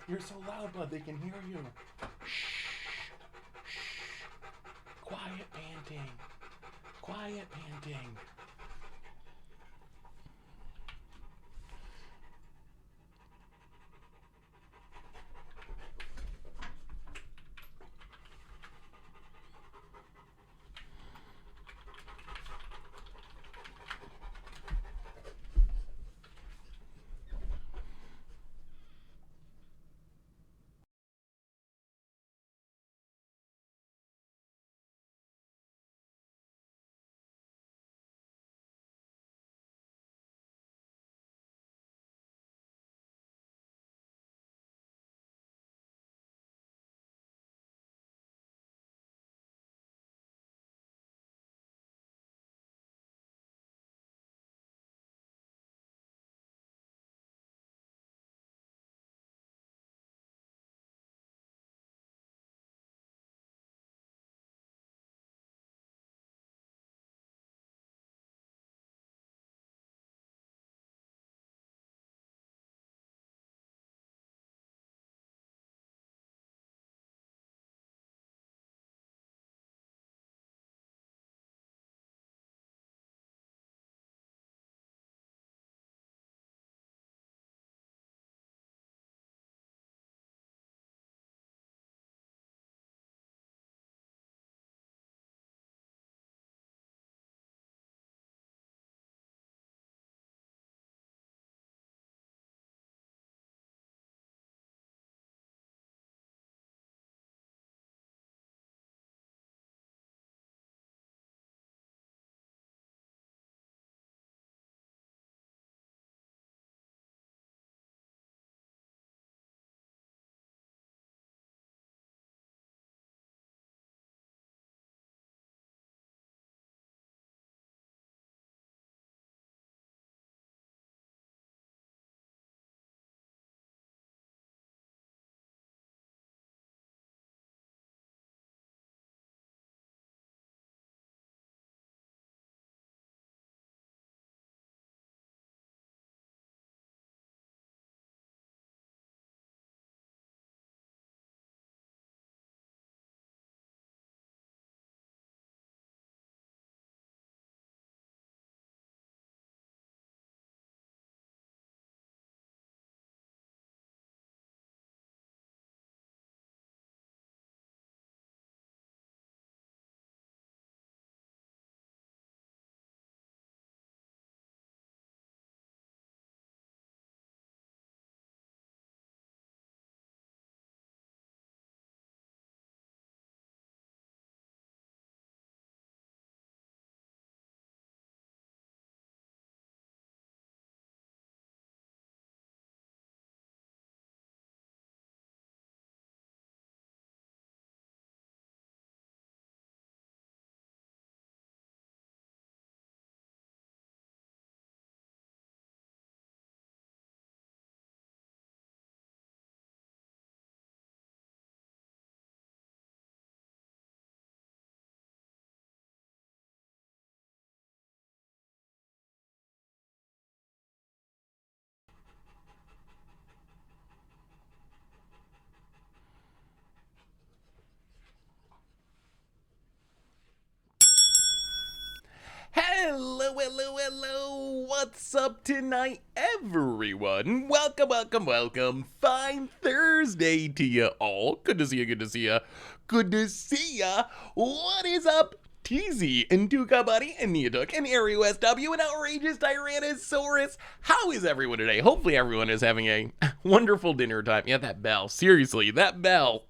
You're so loud, bud. They can hear you. Shh. Shh. Quiet panting. Quiet panting. Hello, hello, hello. What's up tonight, everyone? Welcome, welcome, welcome. Fine Thursday to you all. Good to see you, good to see you. Good to see ya. What is up? TZ and Duca Buddy and Neoduck and Ario SW and Outrageous Tyrannosaurus. How is everyone today? Hopefully everyone is having a wonderful dinner time. Yeah, that bell. Seriously, that bell.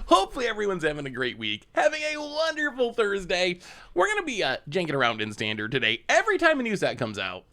Hopefully everyone's having a great week. Having a wonderful Thursday. We're going to be janking around in Standard today. Every time a new set comes out,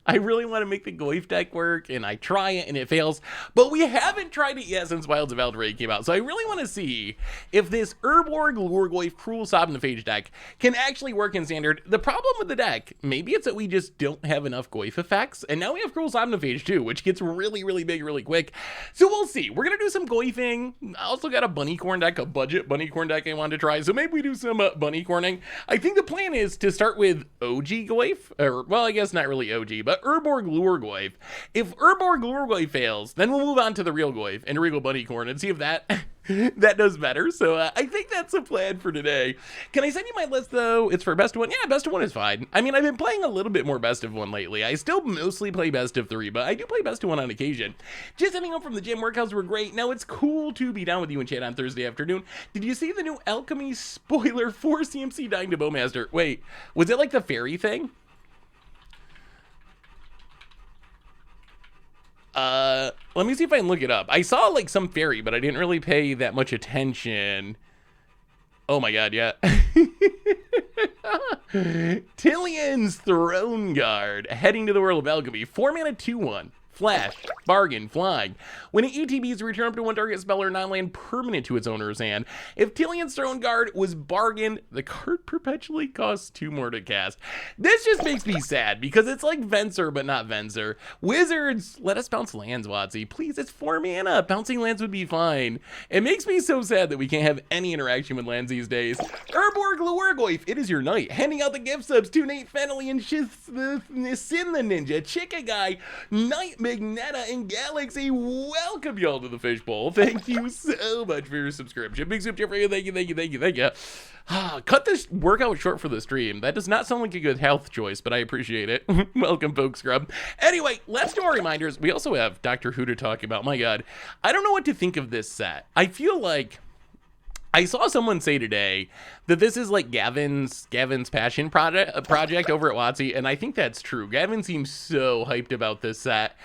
I really want to make the Goyf deck work, and I try it, and it fails. But we haven't tried it yet since Wilds of Eldraine came out, so I really want to see if this Urborg Lhurgoyf Cruel Somnophage deck can actually work in Standard. The problem with the deck, maybe it's that we just don't have enough Goyf effects, and now we have Cruel Somnophage too, which gets really, really big really quick. So we'll see. We're going to do some Goyfing. I also got a Bunnycorn deck, a budget Bunnycorn deck I wanted to try, so maybe we do some Bunnycorning. I think the plan is to start with OG Goyf, or, well, I guess not really OG, but Urborg Lhurgoyf. If Urborg Lhurgoyf fails, then we'll move on to the real Goyf and Regal Bunny Corn and see if that that does better. So I think that's the plan for today. Can I send you my list though? It's for best of one. Yeah, best of one is fine. I mean, I've been playing a little bit more best of one lately. I still mostly play best of three, but I do play best of one on occasion. Just ending up from the gym, workouts were great. Now it's cool to be down with you in chat on Thursday afternoon. Did you see the new Alchemy spoiler for CMC dying to Bowmaster? Wait, was it like the fairy thing? Let me see if I can look it up. I saw like some fairy, but I didn't really pay that much attention. Oh my god, yeah. Tillion's Throne Guard, heading to the world of alchemy. 4 mana 2/1. Flash, bargain, flying. When it ETBs, return up to one target spell or non-land permanent to its owner's hand. If Tillion's Throne Guard was bargained, the card perpetually costs 2 more to cast. This just makes me sad because it's like Venser, but not Venser. Wizards, let us bounce lands, Watsy. Please, it's 4 mana. Bouncing lands would be fine. It makes me so sad that we can't have any interaction with lands these days. Urborg Lhurgoyf, it is your night. Handing out the gift subs to Nate Fennelly and Sin the Ninja, Chicka Guy, Night Magneta, and Galaxy. Welcome y'all to the Fishbowl. Thank you so much for your subscription. Big soup for you. Thank you. Cut this workout short for the stream. That does not sound like a good health choice, but I appreciate it. Welcome, folks, Scrub. Anyway, let's do our reminders. We also have Doctor Who to talk about. My god, I don't know what to think of this set. I feel like I saw someone say today that this is like Gavin's passion project over at WotC, and I think that's true. Gavin seems so hyped about this set.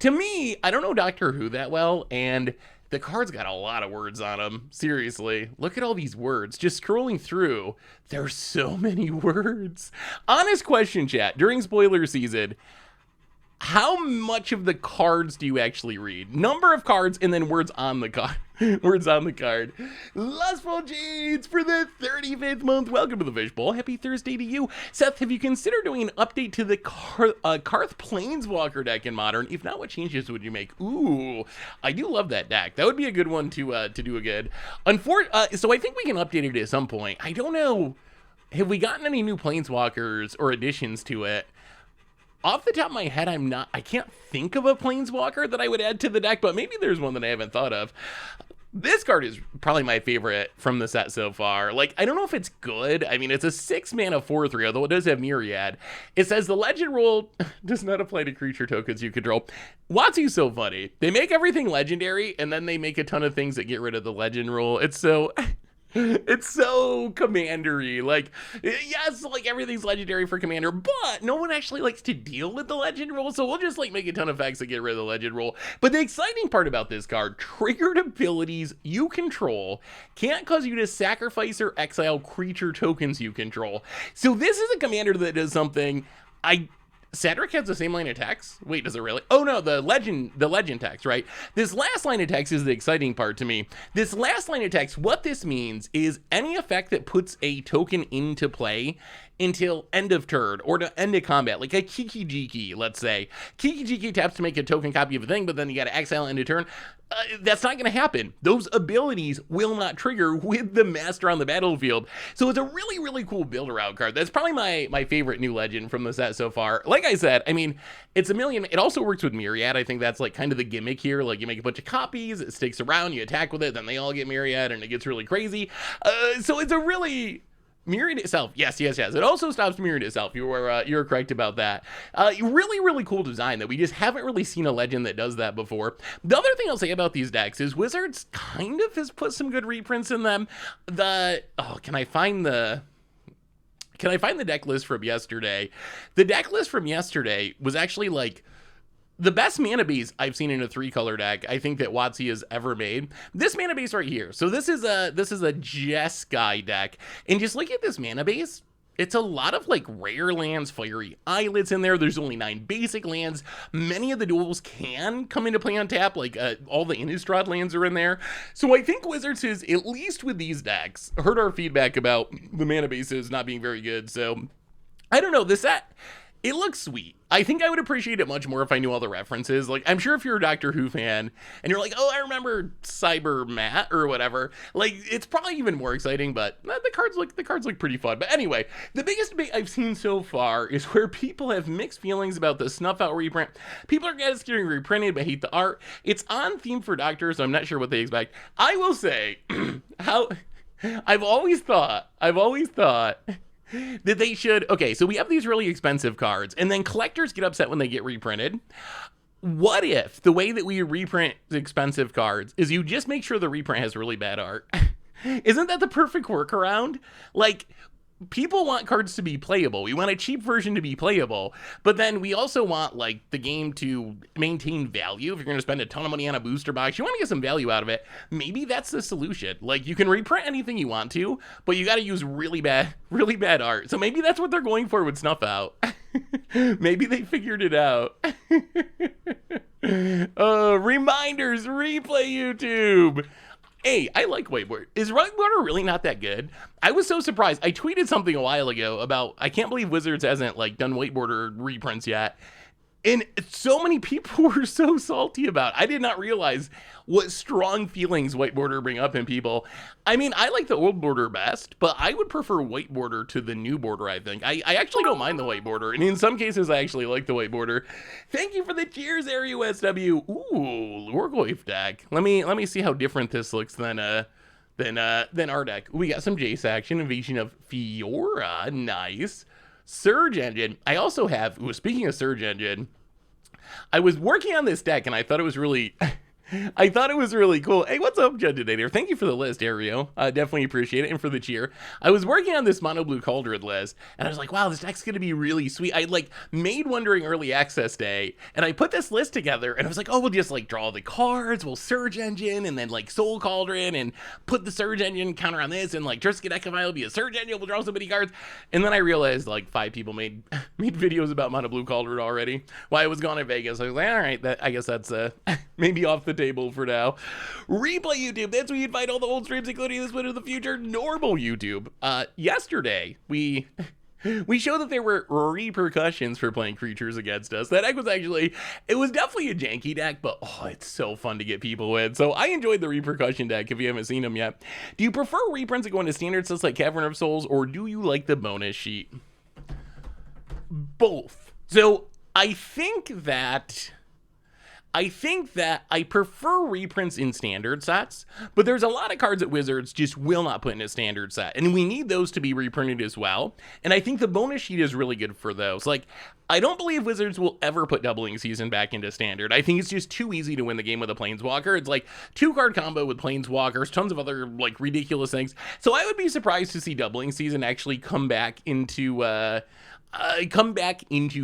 To me, I don't know Doctor Who that well, and the card's got a lot of words on them. Seriously, look at all these words. Just scrolling through, there's so many words. Honest question, chat. During spoiler season, how much of the cards do you actually read? Number of cards and then words on the card. Words on the card. Lustful Jeans for the 35th month. Welcome to the Fishbowl. Happy Thursday to you. Seth, have you considered doing an update to the Karth Planeswalker deck in Modern? If not, what changes would you make? Ooh, I do love that deck. That would be a good one to do again. So I think we can update it at some point. I don't know. Have we gotten any new Planeswalkers or additions to it? Off the top of my head, I can't think of a Planeswalker that I would add to the deck, but maybe there's one that I haven't thought of. This card is probably my favorite from the set so far. Like, I don't know if it's good. I mean, it's a 6 mana 4/3, although it does have Myriad. It says the legend rule does not apply to creature tokens you control. WotC's so funny. They make everything legendary, and then they make a ton of things that get rid of the legend rule. It's so commander-y. Like, yes, like everything's legendary for commander, but no one actually likes to deal with the legend rule, so we'll just like make a ton of effects that get rid of the legend rule. But the exciting part about this card, triggered abilities you control can't cause you to sacrifice or exile creature tokens you control. So this is a commander that does something Cedric has the same line of text? Wait, does it really? Oh no, the legend text, right? This last line of text is the exciting part to me. This last line of text, what this means is any effect that puts a token into play until end of turn or to end of combat, like a Kiki Jiki, let's say. Kiki Jiki taps to make a token copy of a thing, but then you gotta exile end of turn. That's not gonna happen. Those abilities will not trigger with the master on the battlefield. So it's a really, really cool build around card. That's probably my favorite new legend from the set so far. Like I said, I mean, it's it also works with Myriad. I think that's like kind of the gimmick here. Like you make a bunch of copies, it sticks around, you attack with it, then they all get Myriad and it gets really crazy. So it's a really Myriad itself, yes. It also stops Myriad itself. You were correct about that. Really, really cool design that we just haven't really seen a legend that does that before. The other thing I'll say about these decks is Wizards kind of has put some good reprints in them. Can I find the deck list from yesterday? The deck list from yesterday was actually like the best mana base I've seen in a 3-color deck, I think that WotC has ever made. This mana base right here. So this is a Jeskai deck. And just look at this mana base. It's a lot of like rare lands, fiery islets in there. There's only 9 basic lands. Many of the duels can come into play on tap, like all the Innistrad lands are in there. So I think Wizards has, at least with these decks, heard our feedback about the mana bases not being very good. So I don't know, this set It looks sweet. I think I would appreciate it much more if I knew all the references. Like, I'm sure if you're a Doctor Who fan and you're like, oh, I remember Cyber Matt or whatever, like, it's probably even more exciting, but the cards look pretty fun. But anyway, the biggest debate I've seen so far is where people have mixed feelings about the Snuff Out reprint. People are getting reprinted but hate the art. It's on theme for Doctor, so I'm not sure what they expect. I will say, I've always thought that they should, okay, so we have these really expensive cards, and then collectors get upset when they get reprinted. What if the way that we reprint expensive cards is you just make sure the reprint has really bad art? Isn't that the perfect workaround? Like, people want cards to be playable. We want a cheap version to be playable, but then we also want, like, the game to maintain value. If you're going to spend a ton of money on a booster box, you want to get some value out of it. Maybe that's the solution. Like, you can reprint anything you want to, but you got to use really bad art. So maybe that's what they're going for with Snuff Out. Maybe they figured it out. Reminders, replay YouTube. Hey, I like Whiteboard. Is Whiteboarder really not that good? I was so surprised. I tweeted something a while ago about, I can't believe Wizards hasn't like done Whiteboarder reprints yet. And so many people were so salty about it. I did not realize what strong feelings Whiteboarder bring up in people. I mean, I like the old border best, but I would prefer Whiteboarder to the new border, I think. I actually don't mind the Whiteboarder, and in some cases, I actually like the Whiteboarder. Thank you for the cheers, ARUSW. Ooh, Lhurgoyf deck. Let me see how different this looks than our deck. We got some Jace action, Invasion of Fiora, nice. Surge Engine. I also have, speaking of Surge Engine, I was working on this deck and I thought it was really cool. Hey, what's up, Judgedator? Thank you for the list, Ario. Definitely appreciate it, and for the cheer. I was working on this Mono Blue Cauldron list, and I was like, wow, this deck's gonna be really sweet. I like made one during early access day, and I put this list together, and I was like, oh, we'll just like draw the cards, we'll Surge Engine, and then like Soul Cauldron, and put the Surge Engine counter on this, and like Trisket Ekavai will be a Surge Engine, we'll draw so many cards. And then I realized like 5 people made videos about Mono Blue Cauldron already while I was gone in Vegas. I was like, all right, I guess that's maybe off the table for now. Replay YouTube, that's where you find all the old streams, including this one in the future. Normal YouTube. Yesterday, we showed that there were repercussions for playing creatures against us. That deck was actually, it was definitely a janky deck, but oh, it's so fun to get people with. So I enjoyed the repercussion deck if you haven't seen them yet. Do you prefer reprints that go into standard sets like Cavern of Souls, or do you like the bonus sheet? Both. So I think that I prefer reprints in standard sets, but there's a lot of cards that Wizards just will not put in a standard set, and we need those to be reprinted as well. And I think the bonus sheet is really good for those. Like, I don't believe Wizards will ever put Doubling Season back into standard. I think it's just too easy to win the game with a Planeswalker. It's like 2-card combo with Planeswalkers, tons of other like ridiculous things. So I would be surprised to see Doubling Season actually come back into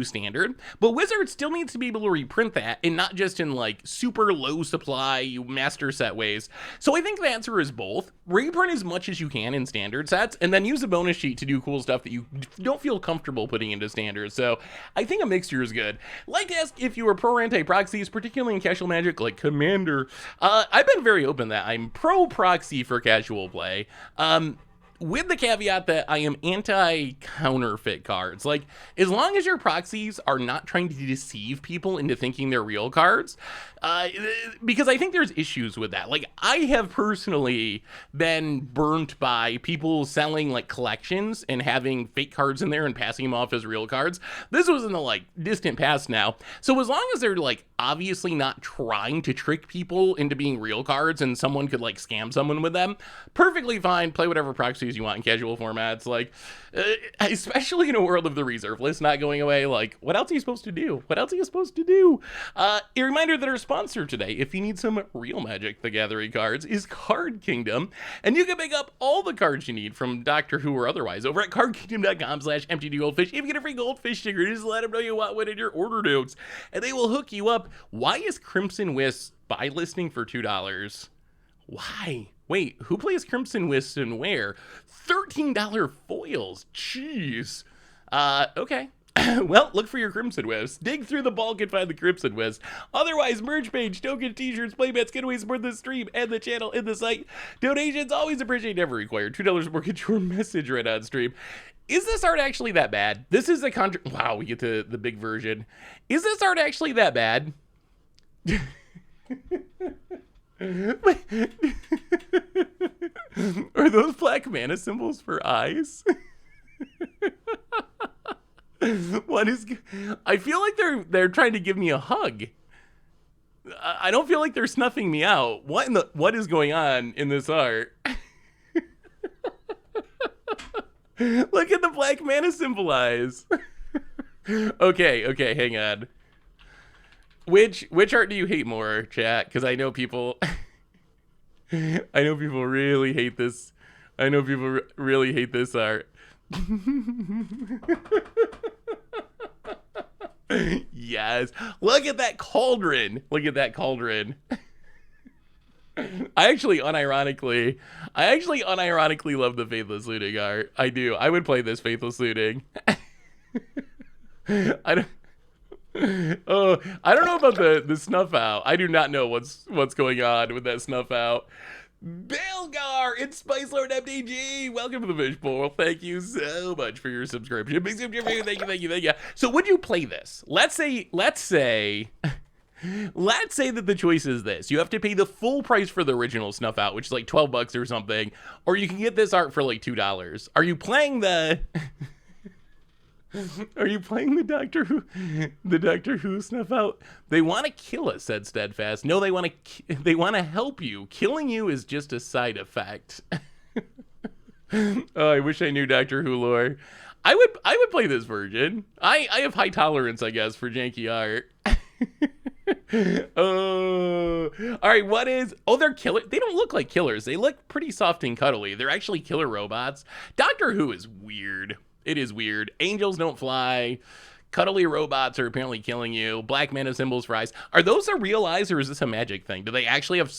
standard, but Wizards still needs to be able to reprint that, and not just in like super low supply master set ways. So I think the answer is both. Reprint as much as you can in standard sets, and then use a bonus sheet to do cool stuff that you don't feel comfortable putting into standard. So I think a mixture is good. Like to ask if you were pro or anti-proxies, particularly in casual Magic like Commander. I've been very open that I'm pro proxy for casual play. With the caveat that I am anti-counterfeit cards. Like, as long as your proxies are not trying to deceive people into thinking they're real cards, because I think there's issues with that. Like, I have personally been burnt by people selling, like, collections and having fake cards in there and passing them off as real cards. This was in the, like, distant past now. So as long as they're, like, obviously not trying to trick people into being real cards and someone could, like, scam someone with them, perfectly fine. Play whatever proxies you want in casual formats. Like, especially in a world of the reserve list not going away. Like, what else are you supposed to do? A reminder that our sponsor today, if you need some real Magic the Gathering cards, is Card Kingdom, and you can pick up all the cards you need from Doctor Who or otherwise over at cardkingdom.com/mtggoldfish. If you get a free goldfish sticker, just let them know you want one in your order notes, and they will hook you up. Why is Crimson Wisp buy listing for $2? Why? Wait, who plays Crimson Wisp and where? $13 foils. Jeez. Okay. Well, look for your Crimson Wisps. Dig through the bulk and find the Crimson Wisp. Otherwise, merch page, token, t-shirts, playbats, giveaways, support the stream and the channel and the site. Donations always appreciated, never required. $2 more, get your message read on stream. Is this art actually that bad? This is a wow, we get to the big version. Is this art actually that bad? Are those black mana symbols for eyes? What is? I feel like they're trying to give me a hug. I don't feel like they're snuffing me out. What is going on in this art? Look at the black mana symbol eyes. Okay, hang on. Which art do you hate more, chat? Because I know people really hate this. I know people really hate this art. Yes. Look at that cauldron. Look at that cauldron. I actually unironically love the Faithless Looting art. I do. I would play this Faithless Looting. I don't know about the snuff out. I do not know what's going on with that snuff out. Belgar, it's Spice Lord MTG. Welcome to the Fishbowl. Thank you so much for your subscription. Big thank you. So would you play this? Let's say that the choice is this. You have to pay the full price for the original snuff out, which is like $12 or something, or you can get this art for like $2. Are you playing the Are you playing the Doctor Who snuff out? They want to kill us, said Steadfast. No, they want to help you. Killing you is just a side effect. Oh, I wish I knew Doctor Who lore. I would play this version. I have high tolerance, I guess, for janky art. Oh, all right. What is? Oh, they're killer. They don't look like killers. They look pretty soft and cuddly. They're actually killer robots. Doctor Who is weird. It is weird. Angels don't fly. Cuddly robots are apparently killing you. Black mana symbols for eyes. Are those a real eyes or is this a magic thing? Do they actually have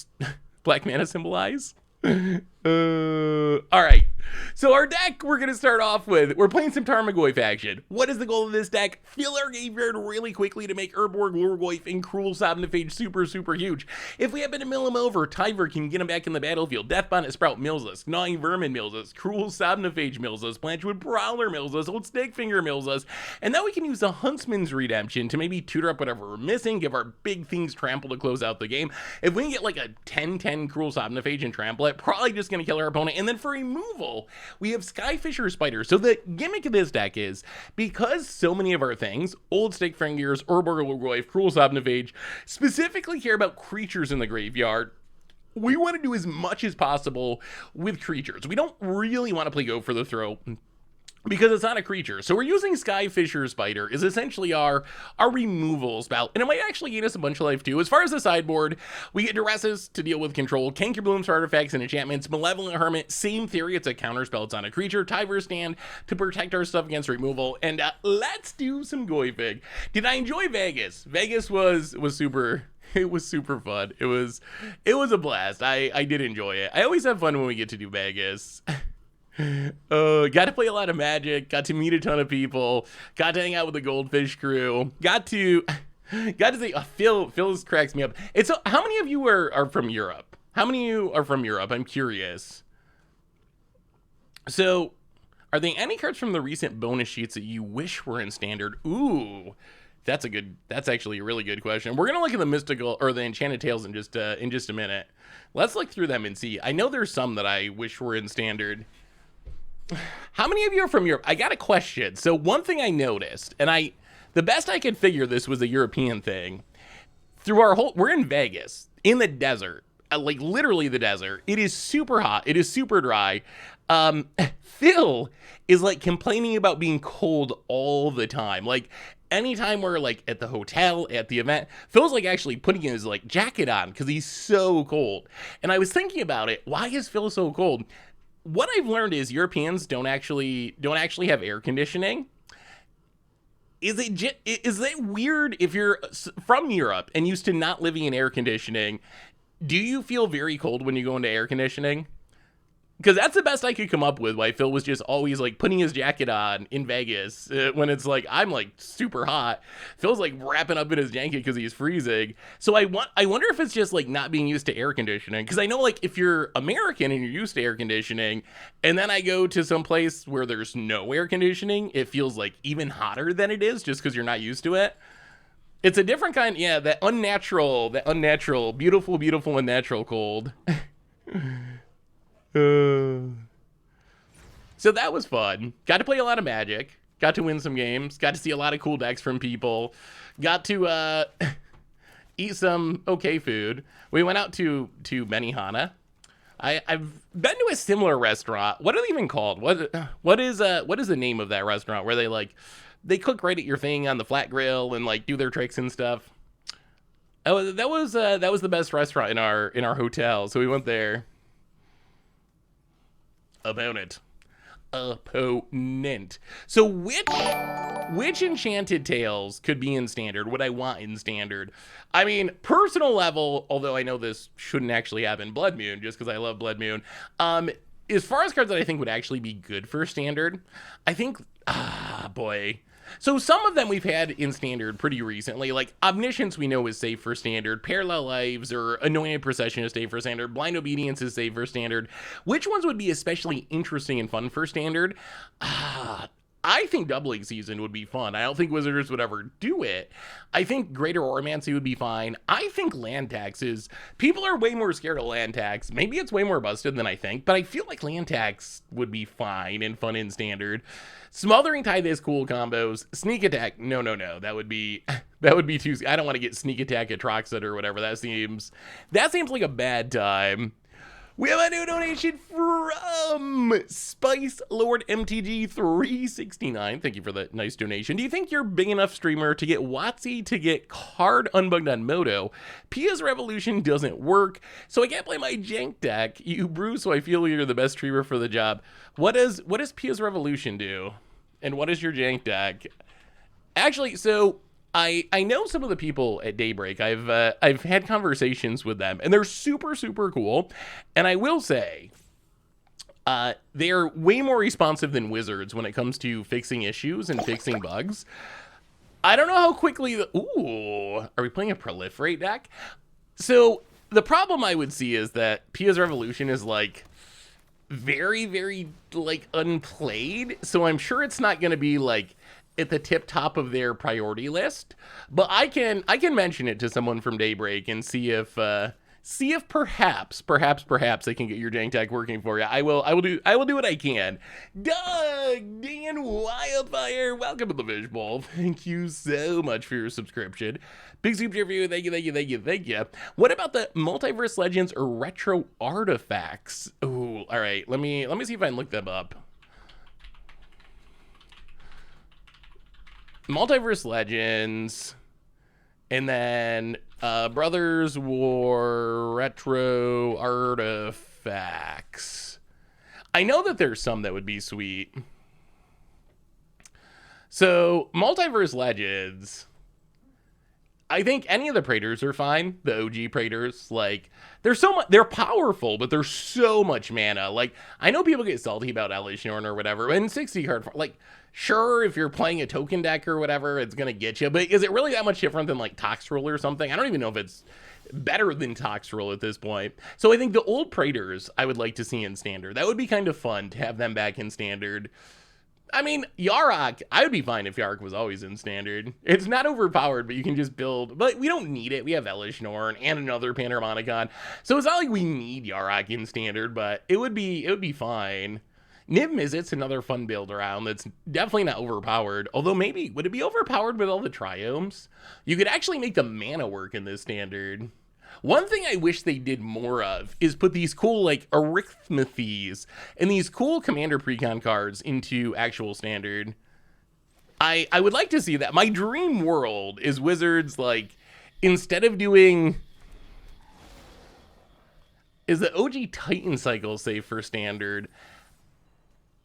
black mana symbol eyes? All right. So our deck, we're going to start off with, we're playing some Goyf action. What is the goal of this deck? Fill our graveyard really quickly to make Urborg Lhurgoyf and Cruel Somniphage super huge. If we happen to mill him over, Tyver can get him back in the battlefield. Death Bonnet Sprout mills us. Gnawing Vermin mills us. Cruel Somniphage mills us. Blanchwood Prowler mills us. Old Snakefinger mills us. And then we can use the Huntsman's Redemption to maybe tutor up whatever we're missing, give our big things trample to close out the game. If we can get like a 10-10 Cruel Somniphage and trample it, probably just going to kill our opponent. And then for removal, we have Skyfisher Spider. So the gimmick of this deck is, because so many of our things, Old Stickfingers, Urborg Lhurgoyf, Cruel Somniphage, specifically care about creatures in the graveyard, we want to do as much as possible with creatures. We don't really want to play Go for the Throat, because it's not a creature. So we're using Skyfisher Spider is essentially our removal spell, and it might actually gain us a bunch of life too. As far as the sideboard, we get Duresses to deal with control, Canker Blooms for artifacts and enchantments, Malevolent Hermit, same theory, it's a counter spell, it's on a creature, Tyver Stand to protect our stuff against removal, and let's do some Goyfing. Did I enjoy Vegas? Vegas was super. It was super fun. It was a blast. I did enjoy it. I always have fun when we get to do Vegas. Got to play a lot of Magic, got to meet a ton of people, got to hang out with the Goldfish crew, got to say, Phil's cracks me up. It's how many of you are from Europe? How many of you are from Europe? I'm curious. So, are there any cards from the recent bonus sheets that you wish were in standard? Ooh, that's actually a really good question. We're gonna look at the mystical or the Enchanted Tales in just a minute. Let's look through them and see. I know there's some that I wish were in standard. How many of you are from Europe? I got a question. So one thing I noticed, and the best I could figure this was a European thing. We're in Vegas, in the desert, like literally the desert. It is super hot. It is super dry. Phil is like complaining about being cold all the time. Like anytime we're like at the hotel, at the event, Phil's like actually putting his like jacket on because he's so cold. And I was thinking about it. Why is Phil so cold? What I've learned is Europeans don't actually have air conditioning. Is it weird if you're from Europe and used to not living in air conditioning? Do you feel very cold when you go into air conditioning? Because that's the best I could come up with, why Phil was just always, like, putting his jacket on in Vegas when it's, like, I'm, like, super hot. Phil's, like, wrapping up in his jacket because he's freezing. So I wonder if it's just, like, not being used to air conditioning. Because I know, like, if you're American and you're used to air conditioning, and then I go to some place where there's no air conditioning, it feels, like, even hotter than it is just because you're not used to it. It's a different kind, yeah, that unnatural, beautiful, beautiful, unnatural cold. So that was fun. Got to play a lot of Magic. Got to win some games. Got to see a lot of cool decks from people. Got to eat some okay food. We went out to Benihana. I've been to a similar restaurant. What are they even called? What is the name of that restaurant where they cook right at your thing on the flat grill and like do their tricks and stuff? Oh, that was the best restaurant in our hotel. So we went there. Opponent. So which Enchanted Tales could be in Standard? Would I want in Standard? I mean, personal level, although I know this shouldn't actually happen, Blood Moon, just because I love Blood Moon. As far as cards that I think would actually be good for Standard, I think, boy. So some of them we've had in Standard pretty recently, like Omniscience we know is safe for Standard, Parallel Lives or Anointed Procession is safe for Standard, Blind Obedience is safe for Standard. Which ones would be especially interesting and fun for Standard? I think Doubling Season would be fun. I don't think Wizards would ever do it. I think Greater Oromancy would be fine. I think land taxes, people are way more scared of land tax. Maybe it's way more busted than I think, but I feel like land tax would be fine and fun in Standard. Smothering Tithe is cool combos. Sneak Attack, no. That would be too, I don't want to get Sneak Attack at Troxit or whatever. That seems like a bad time. We have a new donation from Spice Lord MTG 369. Thank you for that nice donation. Do you think you're a big enough streamer to get WotC to get card unbugged on Moto? Pia's Revolution doesn't work, so I can't play my jank deck. You brew, so I feel you're the best streamer for the job. What does Pia's Revolution do? And what is your jank deck? Actually, so I know some of the people at Daybreak. I've had conversations with them, and they're super, super cool. And I will say, they're way more responsive than Wizards when it comes to fixing issues and fixing bugs. I don't know how quickly ooh, are we playing a Proliferate deck? So the problem I would see is that Pia's Revolution is like very, very like unplayed. So I'm sure it's not going to be like at the tip top of their priority list, but I can mention it to someone from Daybreak and see if perhaps they can get your jank deck working for you. I will do what I can. Doug Dan Wildfire, welcome to the Fishbowl. Thank you so much for your subscription. Big super chat for you. Thank you. What about the Multiverse Legends or Retro Artifacts? Oh, all right. Let me see if I can look them up. Multiverse Legends, and then Brothers War Retro Artifacts. I know that there's some that would be sweet. So Multiverse Legends, I think any of the Praetors are fine. The OG Praetors, like they're powerful, but there's so much mana. Like I know people get salty about Elish Norn or whatever, and 60 card like. Sure, if you're playing a token deck or whatever, it's going to get you. But is it really that much different than like Toxrill or something? I don't even know if it's better than Toxrill at this point. So I think the old Praetors I would like to see in Standard. That would be kind of fun to have them back in Standard. I mean, Yarok, I would be fine if Yarok was always in Standard. It's not overpowered, but you can just build. But we don't need it. We have Elish Norn and another Panharmonicon. So it's not like we need Yarok in Standard, but it would be fine. Niv Mizzet's another fun build around that's definitely not overpowered. Although maybe, would it be overpowered with all the triomes? You could actually make the mana work in this Standard. One thing I wish they did more of is put these cool, like, Arithmethes and these cool Commander Precon cards into actual Standard. I would like to see that. My dream world is Wizards, like, instead of doing... Is the OG Titan cycle safe for Standard?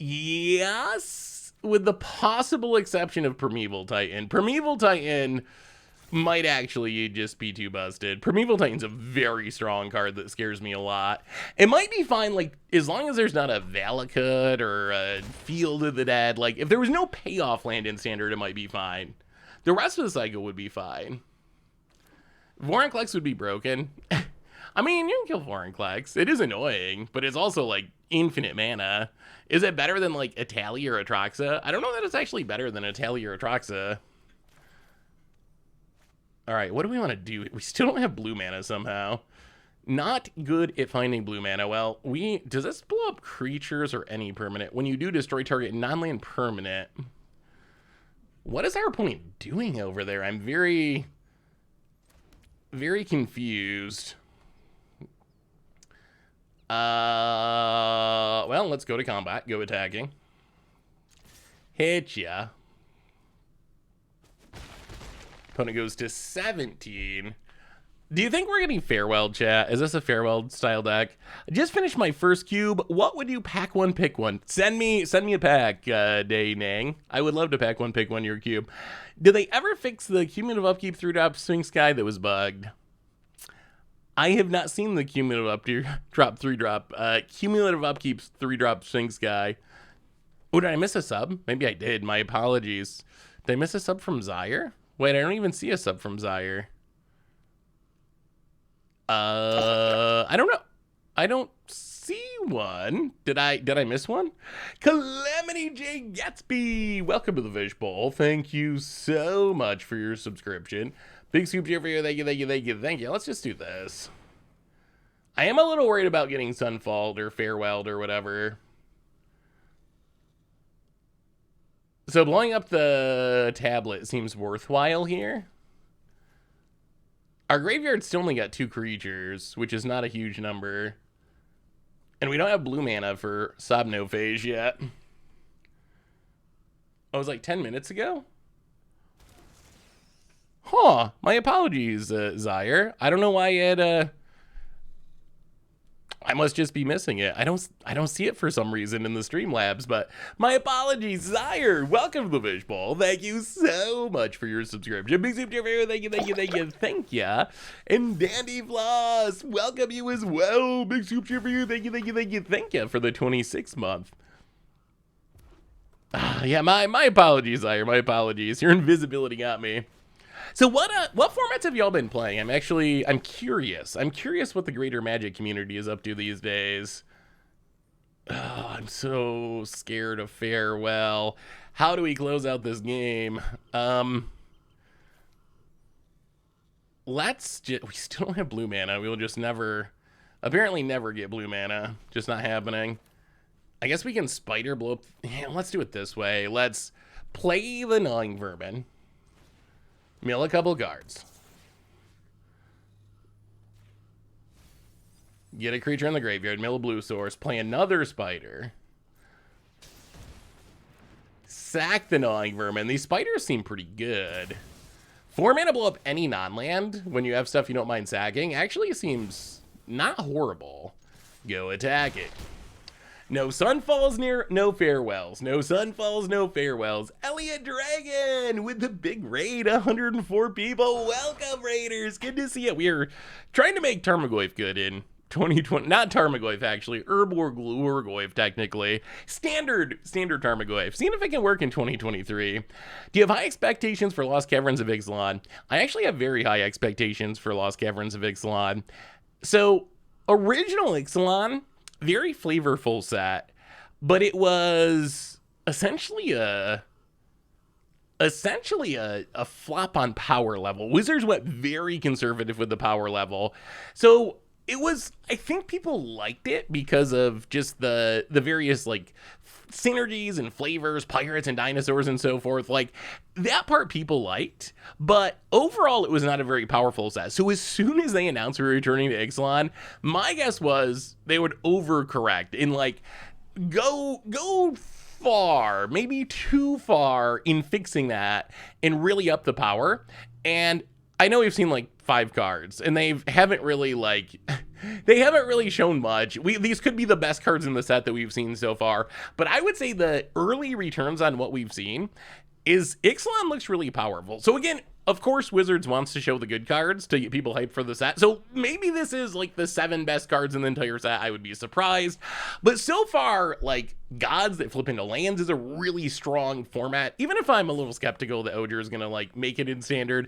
Yes, with the possible exception of Primeval Titan. Primeval Titan, might actually just be too busted. Primeval Titan's a very strong card that scares me a lot. It might be fine, like, as long as there's not a Valakut or a Field of the Dead. Like, if there was no payoff land in Standard, it might be fine. The rest of the cycle would be fine. Vorinclex would be broken. I mean, you can kill Vorinclex. It is annoying, but it's also, like, infinite mana. Is it better than, like, Atali or Atraxa? I don't know that it's actually better than Atali or Atraxa. All right, what do we want to do? We still don't have blue mana somehow. Not good at finding blue mana. Well, does this blow up creatures or any permanent? When you do, destroy target non-land permanent. What is our opponent doing over there? I'm very, very confused. Well, let's go to combat. Go attacking. Hit ya. Opponent goes to 17. Do you think we're getting Farewell, chat? Is this a Farewell style deck? I just finished my first cube. What would you pack one, pick one? Send me a pack, Day Nang. I would love to pack one, pick one your cube. Did they ever fix the cumulative upkeep 3-drop Swing Sky that was bugged? I have not seen the cumulative cumulative upkeep 3-drop Swing Sky. Oh, did I miss a sub? Maybe I did. My apologies. Did I miss a sub from Zyre? Wait, I don't even see a sub from Zyre. I don't know. I don't see one. Did I miss one? Calamity J Gatsby, welcome to the Fish Bowl. Thank you so much for your subscription. Big soup here for you. Thank you, thank you, thank you, thank you. Let's just do this. I am a little worried about getting Sunfalled or Farewelled or whatever. So blowing up the tablet seems worthwhile here. Our graveyard still only got 2 creatures, which is not a huge number. And we don't have blue mana for Somnophage yet. Oh, it was like 10 minutes ago? Huh, my apologies, Zyre. I don't know why it, I must just be missing it. I don't see it for some reason in the Streamlabs, but my apologies, Zyre. Welcome to the Fish Bowl. Thank you so much for your subscription. Big soup to you. Thank you, thank you, thank you, thank you. And Dandy Floss, welcome you as well. Big soup to you. Thank you, thank you, thank you, thank you for the 26th month. Yeah, my apologies, Zyre. My apologies. Your invisibility got me. So what formats have y'all been playing? I'm curious. I'm curious what the greater Magic community is up to these days. Oh, I'm so scared of Farewell. How do we close out this game? We still don't have blue mana. We will just apparently never get blue mana. Just not happening. I guess we can Spider blow up. Yeah, let's do it this way. Let's play the Gnawing Vermin. Mill a couple cards. Get a creature in the graveyard. Mill a blue source. Play another spider. Sack the Gnawing Vermin. These spiders seem pretty good. 4 mana blow up any non-land when you have stuff you don't mind sacking actually seems not horrible. Go attack it. No Sunfalls near, no Farewells. No Sunfalls, no Farewells. Elliot Dragon with the big raid, 104 people. Welcome, Raiders. Good to see you. We are trying to make Tarmogoyf good in 2020. Not Tarmogoyf, actually. Urborg Lhurgoyf, technically. Standard Tarmogoyf. Seeing if it can work in 2023. Do you have high expectations for Lost Caverns of Ixalan? I actually have very high expectations for Lost Caverns of Ixalan. So, original Ixalan, very flavorful set, but it was essentially a flop on power level. Wizards went very conservative with the power level. So it was, I think people liked it because of just the various like synergies and flavors, pirates and dinosaurs and so forth. Like that part people liked, but overall it was not a very powerful set. So as soon as they announced we were returning to Ixalan, my guess was they would overcorrect and like go far, maybe too far in fixing that and really up the power. And I know we've seen like 5 cards and they haven't really shown much. These could be the best cards in the set that we've seen so far, but I would say the early returns on what we've seen is Ixalan looks really powerful. So again, of course, Wizards wants to show the good cards to get people hyped for the set. So maybe this is like the 7 best cards in the entire set. I would be surprised. But so far, like, Gods that flip into lands is a really strong format. Even if I'm a little skeptical that Oger is going to, like, make it in Standard.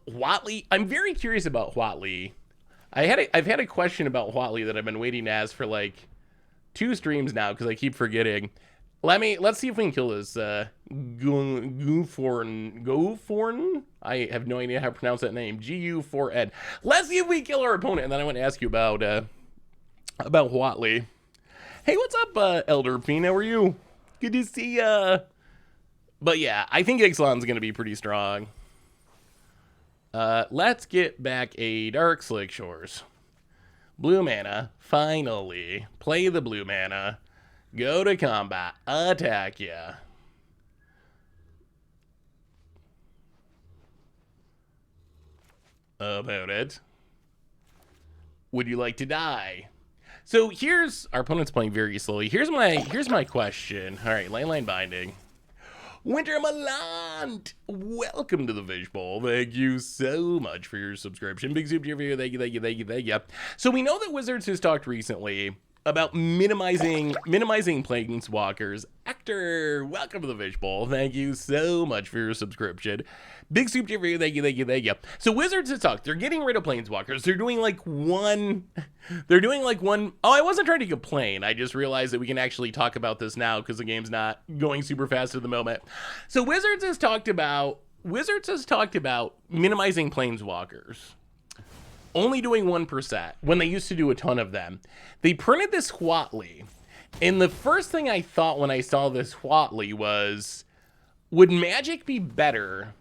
Huatli, I'm very curious about Huatli. I've had a question about Huatli that I've been waiting to ask for, like, 2 streams now because I keep forgetting. Let's see if we can kill this Goforn. I have no idea how to pronounce that name. Gu4N. Let's see if we kill our opponent, and then I want to ask you about Huatli. Hey, what's up, Elder Fiend? How are you? Good to see ya. But yeah, I think Ixalan's gonna be pretty strong. Let's get back a Dark Slick Shores. Blue mana, finally. Play the blue mana. Go to combat. Attack ya. About it. Would you like to die? So here's our opponent's playing very slowly. Here's my question. All right, Landline Binding. Winter Malant, welcome to the Fishbowl. Thank you so much for your subscription. Big soup to your video. Thank you. So we know that Wizards has talked recently about minimizing planeswalkers. Hector, welcome to the Fishbowl. Thank you so much for your subscription. Big soup to your video. Thank you. So Wizards has talked. They're getting rid of planeswalkers. They're doing like one. Oh, I wasn't trying to complain. I just realized that we can actually talk about this now because the game's not going super fast at the moment. So Wizards has talked about minimizing planeswalkers. Only doing 1% when they used to do a ton of them. They printed this Huatli, and the first thing I thought when I saw this Huatli was, would Magic be better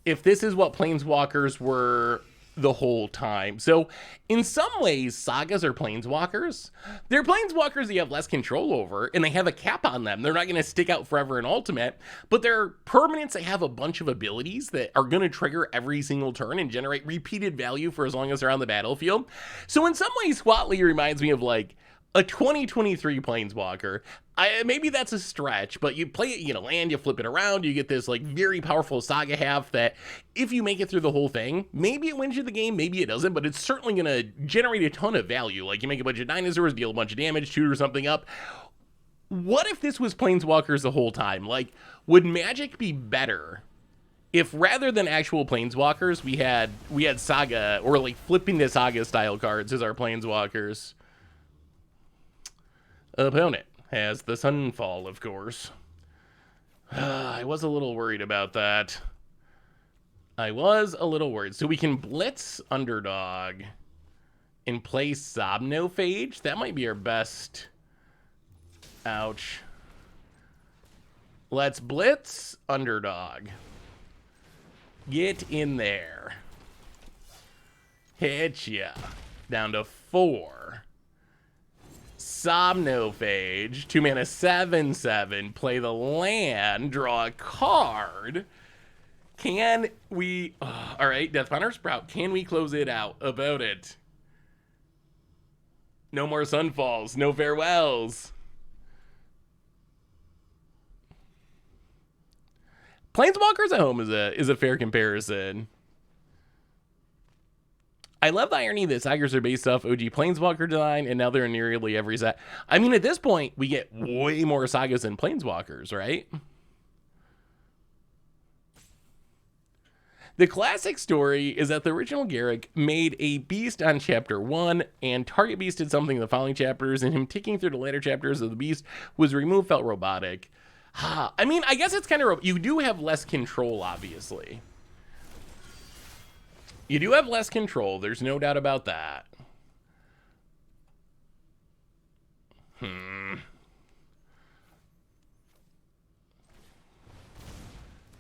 if this is what planeswalkers were the whole time? So in some ways, sagas are planeswalkers. They're planeswalkers that you have less control over, and they have a cap on them. They're not going to stick out forever in Ultimate, but they're permanents that have a bunch of abilities that are going to trigger every single turn and generate repeated value for as long as they're on the battlefield. So in some ways, Huatli reminds me of like a 2023 planeswalker. Maybe that's a stretch, but you play it, land, you flip it around, you get this like very powerful saga half that if you make it through the whole thing, maybe it wins you the game, maybe it doesn't, but it's certainly going to generate a ton of value. Like you make a bunch of dinosaurs, deal a bunch of damage, tutor something up. What if this was planeswalkers the whole time? Like, would Magic be better if rather than actual planeswalkers, we had saga, or like flipping the saga style cards as our planeswalkers? Opponent has the Sunfall, of course. I was a little worried about that. So we can blitz Underdog and play Somnophage. That might be our best. Ouch. Let's blitz Underdog. Get in there. Hit ya. Down to 4. Somnophage, 2 mana 7/7, play the land, draw a card. Can we, all right, Deathpounder Sprout, can we close it out? About it. No more Sunfalls, no farewells. Planeswalkers at home is a fair comparison. I love the irony that sagas are based off OG Planeswalker design, and now they're in nearly every set. I mean, at this point, we get way more sagas than Planeswalkers, right? The classic story is that the original Garrick made a beast on chapter 1, and Target Beast did something in the following chapters, and him ticking through the later chapters of the beast was removed, felt robotic. I mean, I guess it's kind of, you do have less control, obviously. You do have less control, there's no doubt about that.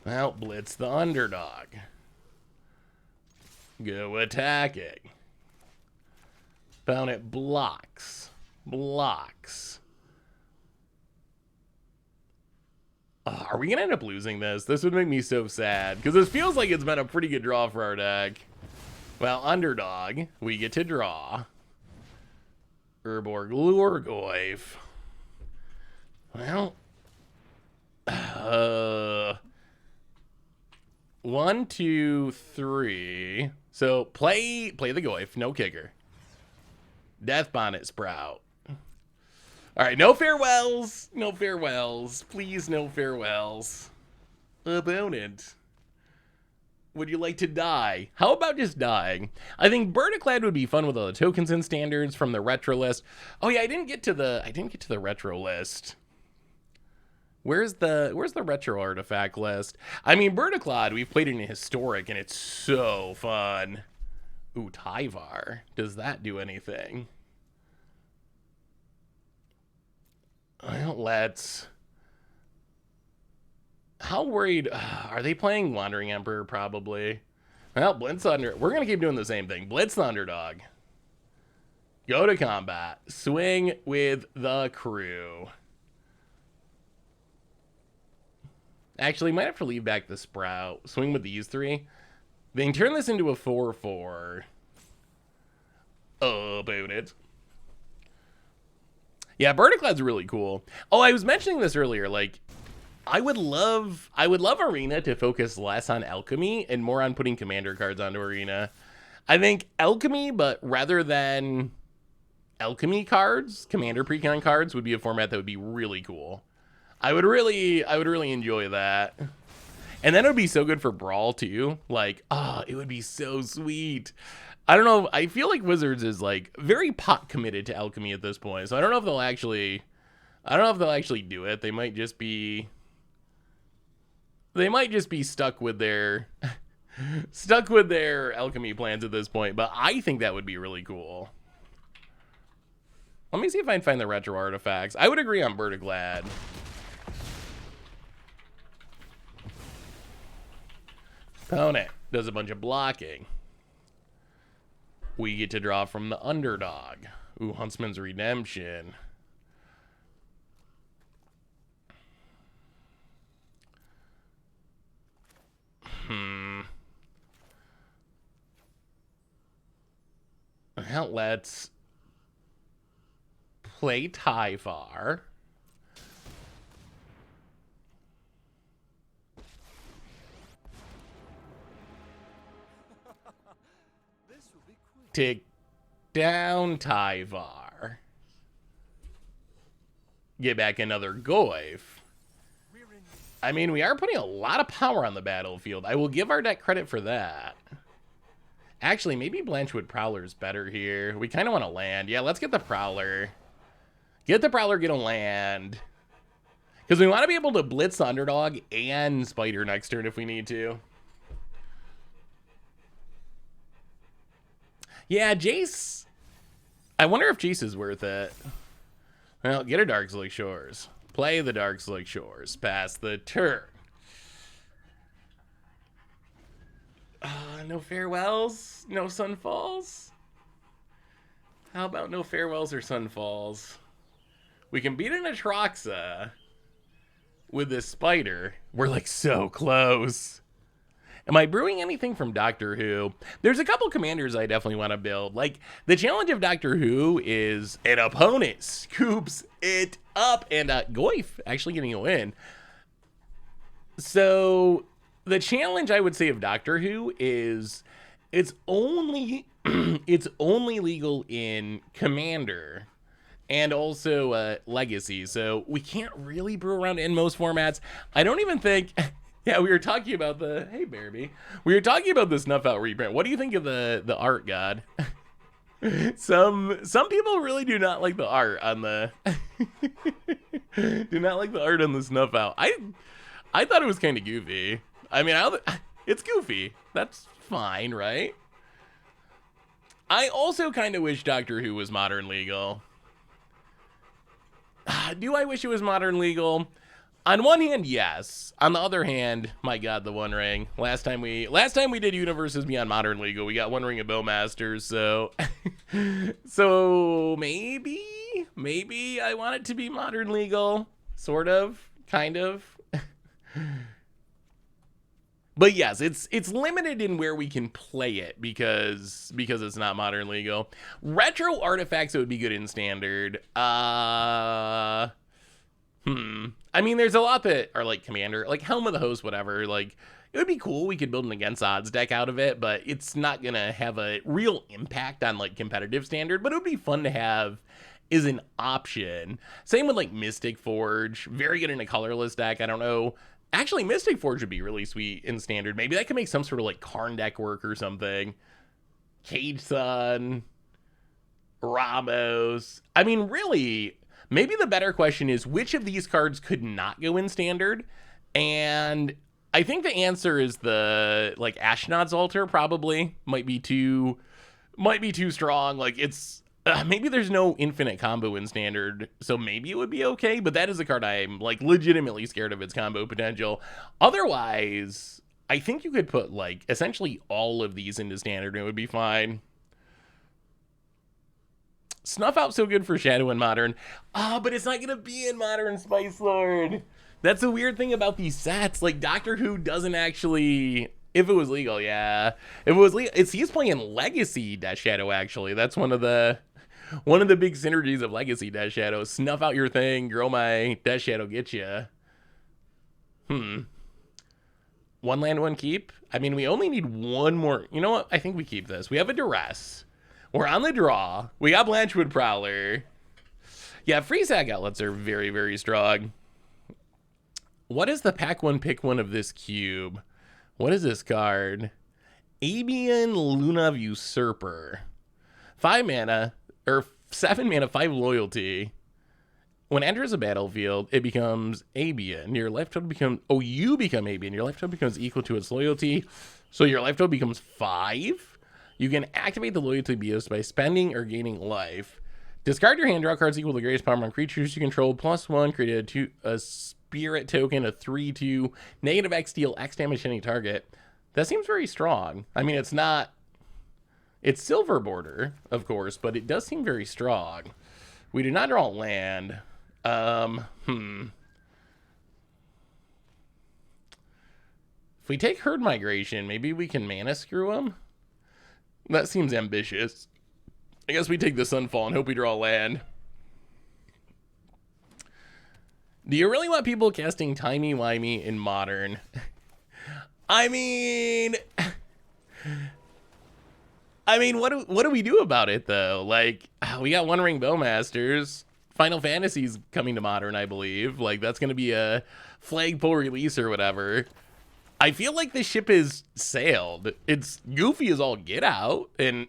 Well, blitz the Underdog. Go attacking. Found it blocks. Are we gonna end up losing this? This would make me so sad, because this feels like it's been a pretty good draw for our deck. Well, Underdog, we get to draw. Urborg Lhurgoyf. Well, 1, 2, 3. So play the Goyf, no kicker. Death Bonnet Sprout. All right, no farewells. No farewells. Please, no farewells. Opponent. Would you like to die? How about just dying? I think Burdiclad would be fun with all the tokens and standards from the retro list. Oh yeah, I didn't get to the retro list. Where's the retro artifact list? I mean, Burdiclad, we've played it in historic and it's so fun. Ooh, Tyvar. Does that do anything? Well, let's... How worried... are they playing Wandering Emperor? Probably. Well, Blitz Under... We're going to keep doing the same thing. Blitz the underdog. Go to combat. Swing with the crew. Actually, might have to leave back the Sprout. Swing with these three. Then turn this into a 4/4. About it. Yeah, Burdiclad's really cool. Oh, I was mentioning this earlier. Like, I would love Arena to focus less on Alchemy and more on putting commander cards onto Arena. I think Alchemy, but rather than Alchemy cards, commander precon cards would be a format that would be really cool. I would really enjoy that. And then it would be so good for Brawl too. Like, it would be so sweet. I don't know. I feel like Wizards is like very pot committed to Alchemy at this point. So I don't know if they'll actually do it. They might just be stuck with their Alchemy plans at this point. But I think that would be really cool. Let me see if I can find the retro artifacts. I would agree on Burdiclad. Opponent does a bunch of blocking. We get to draw from the underdog. Ooh, Huntsman's Redemption. Well, let's play Tyvar. Take down Tyvar. Get back another Goyf. I mean, we are putting a lot of power on the battlefield. I will give our deck credit for that. Actually, maybe Blanchwood Prowler's better here. We kind of want to land. Yeah, let's get the Prowler. Get the Prowler, get a land. Because we want to be able to blitz the underdog and Spider next turn if we need to. Yeah, Jace. I wonder if Jace is worth it. Well, get a Darkslick Shores. Play the Darkslick Shores. Pass the turn. No farewells? No Sunfalls? How about no farewells or Sunfalls? We can beat an Atraxa with this Spider. We're like so close. Am I brewing anything from Doctor Who? There's a couple commanders I definitely want to build. Like, the challenge of Doctor Who is an opponent scoops it up. And Goyf actually getting a win. So, the challenge I would say of Doctor Who is it's only legal in Commander and also Legacy. So, we can't really brew around in most formats. I don't even think... Yeah, we were talking about the... Hey, Bearby. We were talking about the Snuff Out reprint. What do you think of the art, God? Some people really do not like the art on the... do not like the art on the Snuff Out. I thought it was kind of goofy. I mean, it's goofy. That's fine, right? I also kind of wish Doctor Who was modern legal. Do I wish it was modern legal? On one hand, yes. On the other hand, my God, the One Ring. Last time we did Universes Beyond Modern Legal, we got One Ring of Bowmasters, so so maybe I want it to be modern legal, sort of, kind of. But yes, it's limited in where we can play it because it's not modern legal. Retro artifacts, it would be good in standard. I mean, there's a lot that are like Commander, like Helm of the Host, whatever. Like, It would be cool. We could build an against odds deck out of it, but it's not going to have a real impact on like competitive standard, but it would be fun to have is an option. Same with like Mystic Forge. Very good in a colorless deck. I don't know. Actually, Mystic Forge would be really sweet in standard. Maybe that could make some sort of like Karn deck work or something. Cage Sun, Ramos. I mean, really, maybe the better question is which of these cards could not go in standard? And I think the answer is the like Ashnod's Altar probably might be too strong. Like it's maybe there's no infinite combo in standard, so maybe it would be okay. But that is a card I'm like legitimately scared of its combo potential. Otherwise, I think you could put like essentially all of these into standard and it would be fine. Snuff Out so good for Shadow and Modern. But it's not gonna be in Modern, Spice Lord. That's a weird thing about these sets. Like Doctor Who doesn't actually, if it was legal, yeah. If it was legal, he's playing Legacy Death Shadow actually. That's one of the big synergies of Legacy Death Shadow. Snuff out your thing, girl. My Death Shadow get you. One land, one keep. I mean, we only need one more. You know what? I think we keep this. We have a Duress. We're on the draw. We got Blanchwood Prowler. Yeah, free sack outlets are very, very strong. What is the pack one, pick one of this cube? What is this card? Abian Lunav Usurper. 5 mana, or 7 mana, 5 loyalty. When it enters a battlefield, it becomes Abian. Your life total becomes, you become Abian. Your life total becomes equal to its loyalty. So your life total becomes 5. You can activate the loyalty BOS by spending or gaining life. Discard your hand, draw cards equal to the greatest power on creatures you control. +1, create a spirit token, a 3/2, negative X deal, X damage to any target. That seems very strong. I mean, it's silver border, of course, but it does seem very strong. We do not draw land. If we take Herd Migration, maybe we can mana screw them? That seems ambitious. I guess we take the Sunfall and hope we draw land. Do you really want people casting Timey-Wimey in Modern? I mean, what do we do about it, though? Like, we got One Ring Bowmasters. Final Fantasy's coming to Modern, I believe. Like, that's going to be a flagpole release or whatever. I feel like the ship is sailed. It's goofy as all get out, and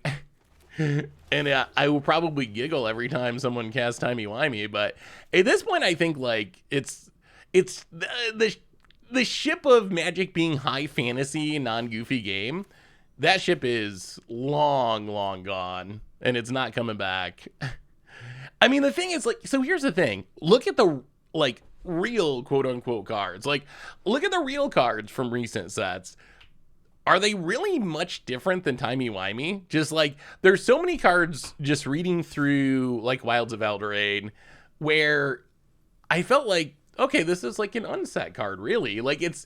I will probably giggle every time someone casts Timey-Wimey, but at this point I think like it's the ship of Magic being high fantasy, non-goofy game. That ship is long gone, and it's not coming back. I mean, the thing is, like, so here's the thing. Look at the, like, real quote-unquote cards. Like, look at the real cards from recent sets. Are they really much different than Timey-Wimey? Just, like, there's so many cards just reading through, like, Wilds of Eldraine, where I felt like, okay, this is, like, an unset card, really. Like, it's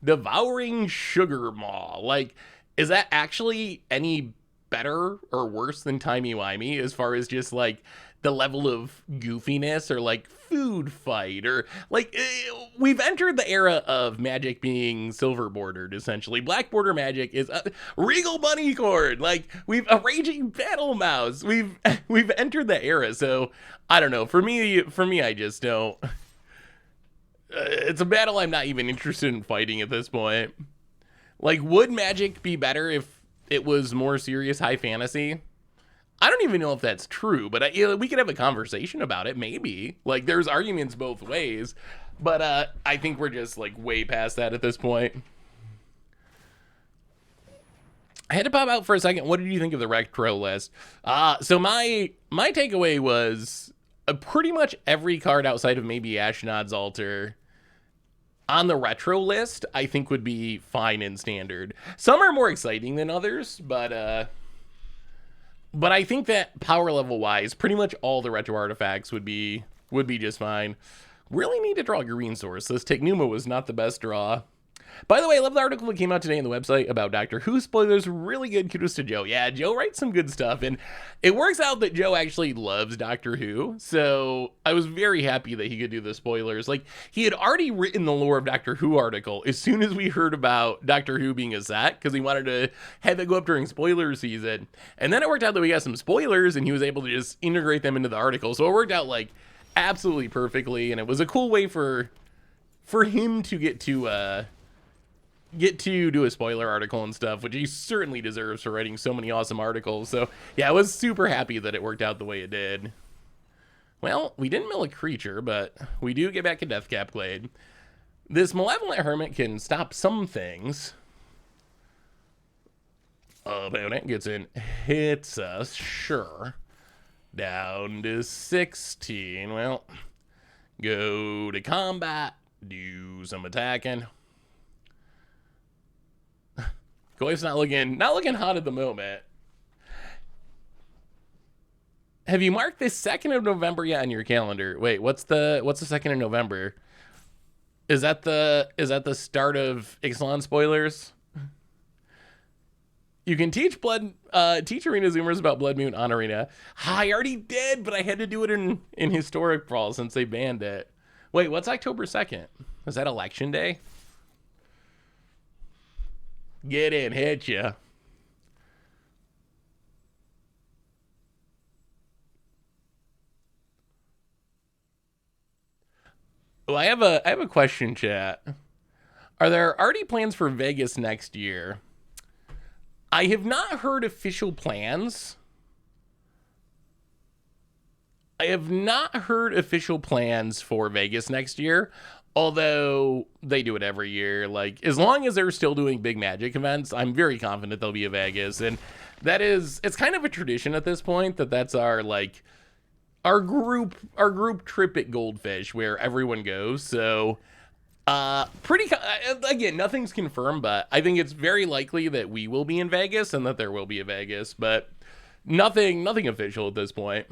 Devouring Sugar Maw. Like, is that actually any better or worse than Timey-Wimey as far as just, like, the level of goofiness or like food fight or like we've entered the era of Magic being silver bordered essentially. Black border Magic is a Regal Bunny Cord. Like we've a Raging Battle Mouse. We've entered the era. So I don't know. For me, I just don't. It's a battle I'm not even interested in fighting at this point. Like, would Magic be better if it was more serious high fantasy? I don't even know if that's true, but we could have a conversation about it, maybe. Like, there's arguments both ways, but I think we're just, like, way past that at this point. I had to pop out for a second. What did you think of the retro list? So my takeaway was pretty much every card outside of maybe Ashnod's Altar on the retro list, I think would be fine in standard. Some are more exciting than others, but I think that power level wise, pretty much all the retro artifacts would be just fine. Really need to draw a green source. This Technuma was not the best draw. By the way, I love the article that came out today on the website about Doctor Who spoilers. Really good. Kudos to Joe. Yeah, Joe writes some good stuff, and it works out that Joe actually loves Doctor Who, so I was very happy that he could do the spoilers. Like, he had already written the lore of Doctor Who article as soon as we heard about Doctor Who being a set, because he wanted to have it go up during spoiler season. And then it worked out that we got some spoilers, and he was able to just integrate them into the article. So it worked out, like, absolutely perfectly, and it was a cool way for him to get to do a spoiler article and stuff, which he certainly deserves for writing so many awesome articles. So yeah, I was super happy that it worked out the way it did. Well, we didn't mill a creature, but we do get back a Deathcap Glade. This Malevolent Hermit can stop some things. Opponent gets in, hits us, sure. Down to 16. Well, go to combat, do some attacking. Goyf's not looking hot at the moment. Have you marked this 2nd of November yet on your calendar? Wait, what's the 2nd of November? Is that the start of Ixalan spoilers? You can teach Arena Zoomers about Blood Moon on Arena. I already did, but I had to do it in Historic Brawl since they banned it. Wait, what's October 2nd? Is that Election Day? Get in, hit ya. Well, I have a question, chat. Are there already plans for Vegas next year? I have not heard official plans. I have not heard official plans for Vegas next year. Although they do it every year. Like, as long as they're still doing big Magic events, I'm very confident they'll be a Vegas. And it's kind of a tradition at this point that's our group trip at Goldfish where everyone goes. So, again, nothing's confirmed, but I think it's very likely that we will be in Vegas and that there will be a Vegas, but nothing official at this point.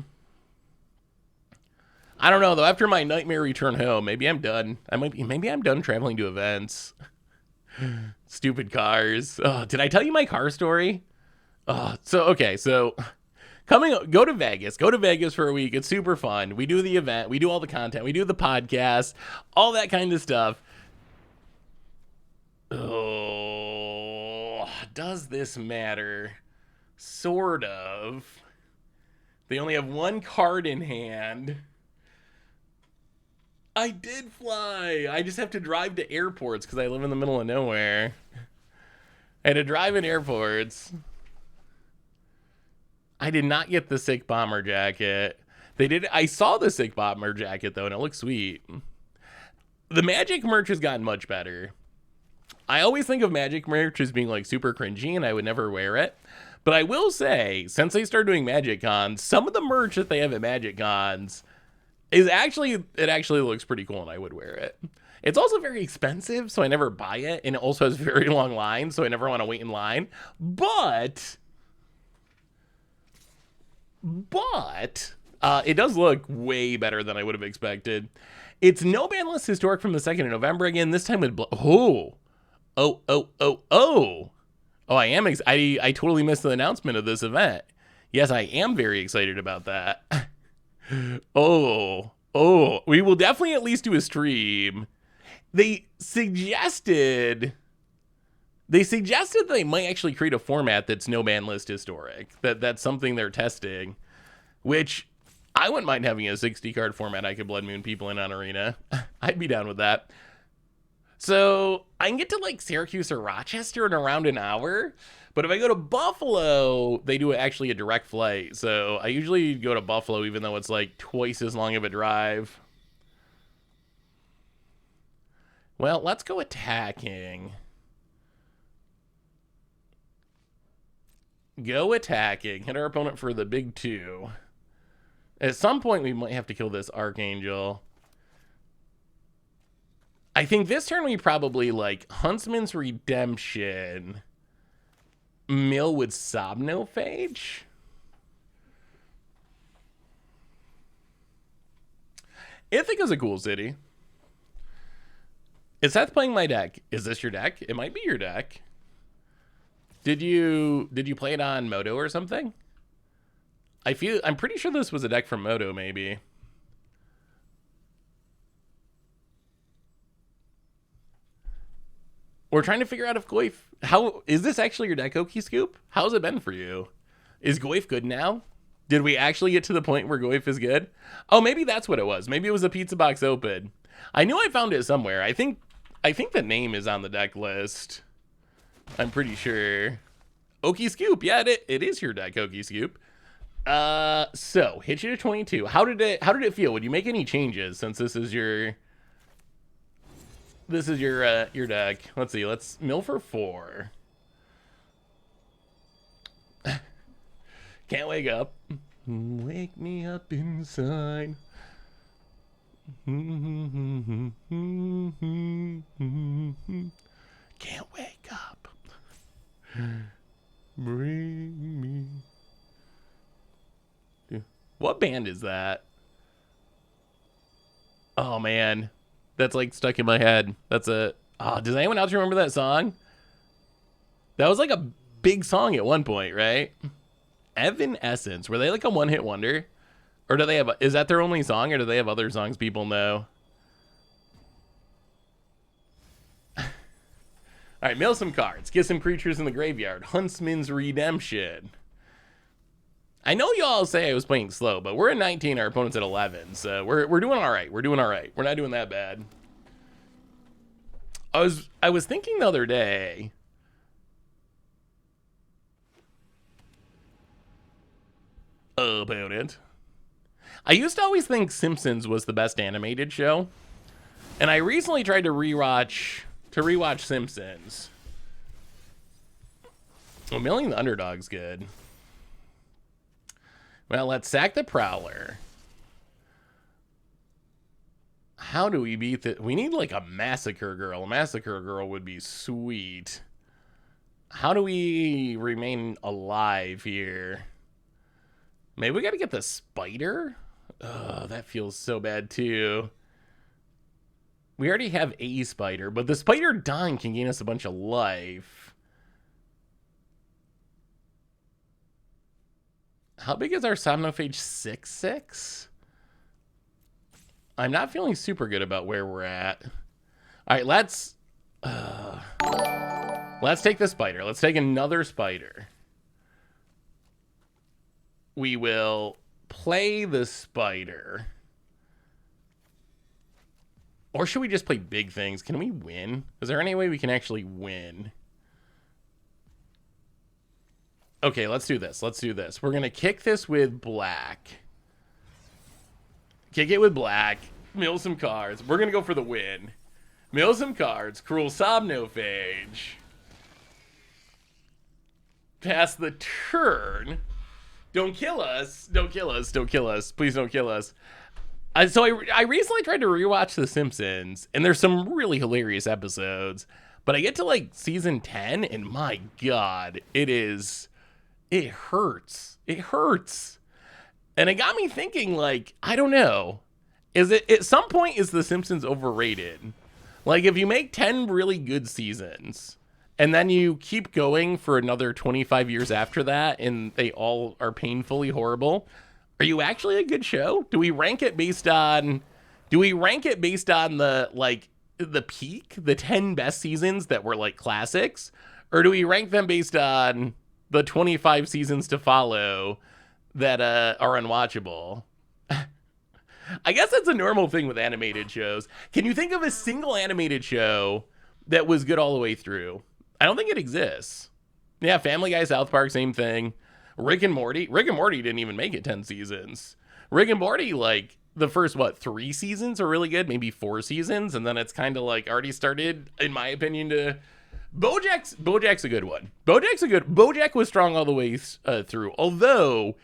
I don't know though. After my nightmare return home, maybe I'm done. Maybe I'm done traveling to events. Stupid cars. Oh, did I tell you my car story? Oh, so go to Vegas. Go to Vegas for a week. It's super fun. We do the event. We do all the content. We do the podcast. All that kind of stuff. Oh, does this matter? Sort of. They only have one card in hand. I did fly. I just have to drive to airports because I live in the middle of nowhere. I had to drive in airports. I did not get the sick bomber jacket. I saw the sick bomber jacket though, and it looks sweet. The Magic merch has gotten much better. I always think of Magic merch as being like super cringy, and I would never wear it. But I will say, since they started doing Magic Cons, some of the merch that they have at Magic Cons it actually looks pretty cool, and I would wear it. It's also very expensive, so I never buy it, and it also has very long lines, so I never want to wait in line. But it does look way better than I would have expected. It's no ban list historic from the 2nd of November again. This time with oh, I am. I totally missed the announcement of this event. Yes, I am very excited about that. Oh, we will definitely at least do a stream. They suggested they might actually create a format that's no ban list historic. That's something they're testing, which I wouldn't mind having a 60 card format I could Blood Moon people in on Arena. I'd be down with that. So I can get to like Syracuse or Rochester in around an hour. But if I go to Buffalo, they do actually a direct flight. So I usually go to Buffalo, even though it's like twice as long of a drive. Well, let's go attacking. Go attacking. Hit our opponent for the big 2. At some point, we might have to kill this Archangel. I think this turn we probably like Huntsman's Redemption. Mill with Somnophage. Ithaca's a cool city. Is Seth playing my deck? Is this your deck? It might be your deck. Did you play it on Moto or something? I'm pretty sure this was a deck from Moto, maybe. We're trying to figure out if Goyf... How is this actually your deck, Okie Scoop? How's it been for you? Is Goyf good now? Did we actually get to the point where Goyf is good? Oh, maybe that's what it was. Maybe it was a pizza box open. I knew I found it somewhere. I think the name is on the deck list. I'm pretty sure. Okie Scoop. Yeah, it is your deck, Okie Scoop. So hit you to 22. How did it feel? Would you make any changes since this is your deck? Let's see. Let's mill for 4. Can't wake up. Wake me up inside. Can't wake up. Bring me. What band is that? Oh man, that's like stuck in my head. That's a. Oh, does anyone else remember that song? That was like a big song at one point, right? Evanescence. Were they like a one-hit wonder? Or do they have, is that their only song, or do they have other songs people know? All right, mill some cards. Get some creatures in the graveyard. Huntsman's Redemption. I know y'all say I was playing slow, but we're at 19, our opponent's at 11, so we're doing all right. We're doing all right. We're not doing that bad. I was thinking the other day. Opponent. I used to always think Simpsons was the best animated show, and I recently tried to rewatch Simpsons. Well, milling the underdog's good. Well, let's sack the Prowler. How do we beat the... We need like a Massacre Girl. A Massacre Girl would be sweet. How do we remain alive here? Maybe we gotta get the Spider? Oh, that feels so bad too. We already have a Spider, but the Spider dying can gain us a bunch of life. How big is our Somnophage? 6/6? I'm not feeling super good about where we're at. All right, let's take the Spider. Let's take another Spider. We will play the Spider. Or should we just play big things? Can we win? Is there any way we can actually win? Okay, let's do this. Let's do this. We're going to kick this with black. Kick it with black. Mill some cards. We're going to go for the win. Mill some cards. Cruel Somnophage. Pass the turn. Don't kill us. Don't kill us. Don't kill us. Please don't kill us. So I recently tried to rewatch The Simpsons, and there's some really hilarious episodes. But I get to like season 10, and my God, it hurts. It hurts. And it got me thinking, like, I don't know. At some point, is The Simpsons overrated? Like, if you make 10 really good seasons, and then you keep going for another 25 years after that, and they all are painfully horrible, are you actually a good show? Do we rank it based on the, like, the peak, the 10 best seasons that were, like, classics? Or do we rank them based on the 25 seasons to follow that are unwatchable? I guess that's a normal thing with animated shows. Can you think of a single animated show that was good all the way through? I don't think it exists. Yeah, Family Guy, South Park, same thing. Rick and Morty didn't even make it 10 seasons. Rick and Morty, like, the first, 3 seasons are really good, maybe 4 seasons, and then it's kind of, like, already started, in my opinion, to... Bojack's a good one. Bojack was strong all the way through, although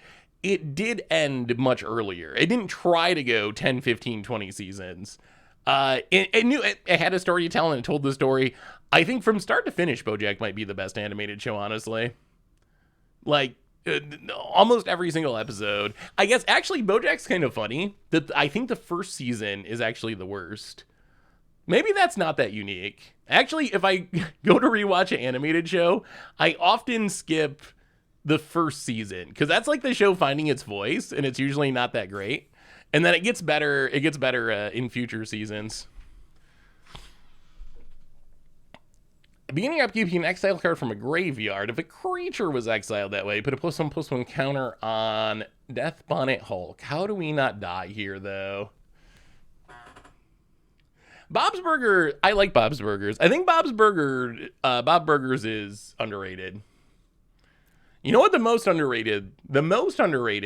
it did end much earlier. It didn't try to go 10, 15, 20 seasons. It had a story to tell, and it told the story. I think from start to finish, Bojack might be the best animated show, honestly. Like, almost every single episode. I guess, actually, Bojack's kind of funny. I think the first season is actually the worst. Maybe that's not that unique. Actually, if I go to rewatch an animated show, I often skip the first season because that's like the show finding its voice, and it's usually not that great. And then it gets better. It gets better in future seasons. Beginning upkeep, you can exile a card from a graveyard. If a creature was exiled that way, put a +1/+1 counter on Death Bonnet Hulk. How do we not die here, though? Bob's Burger, I like Bob's Burgers. I think Bob Burgers is underrated. You know what the most underrated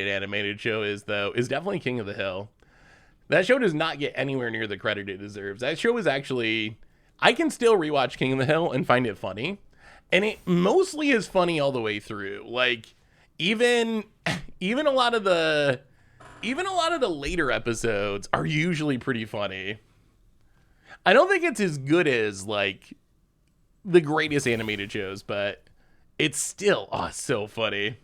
animated show is, though, is definitely King of the Hill. That show does not get anywhere near the credit it deserves. That show is actually, I can still rewatch King of the Hill and find it funny. And it mostly is funny all the way through. Like, even a lot of the later episodes are usually pretty funny. I don't think it's as good as, like, the greatest animated shows, but it's still, so funny.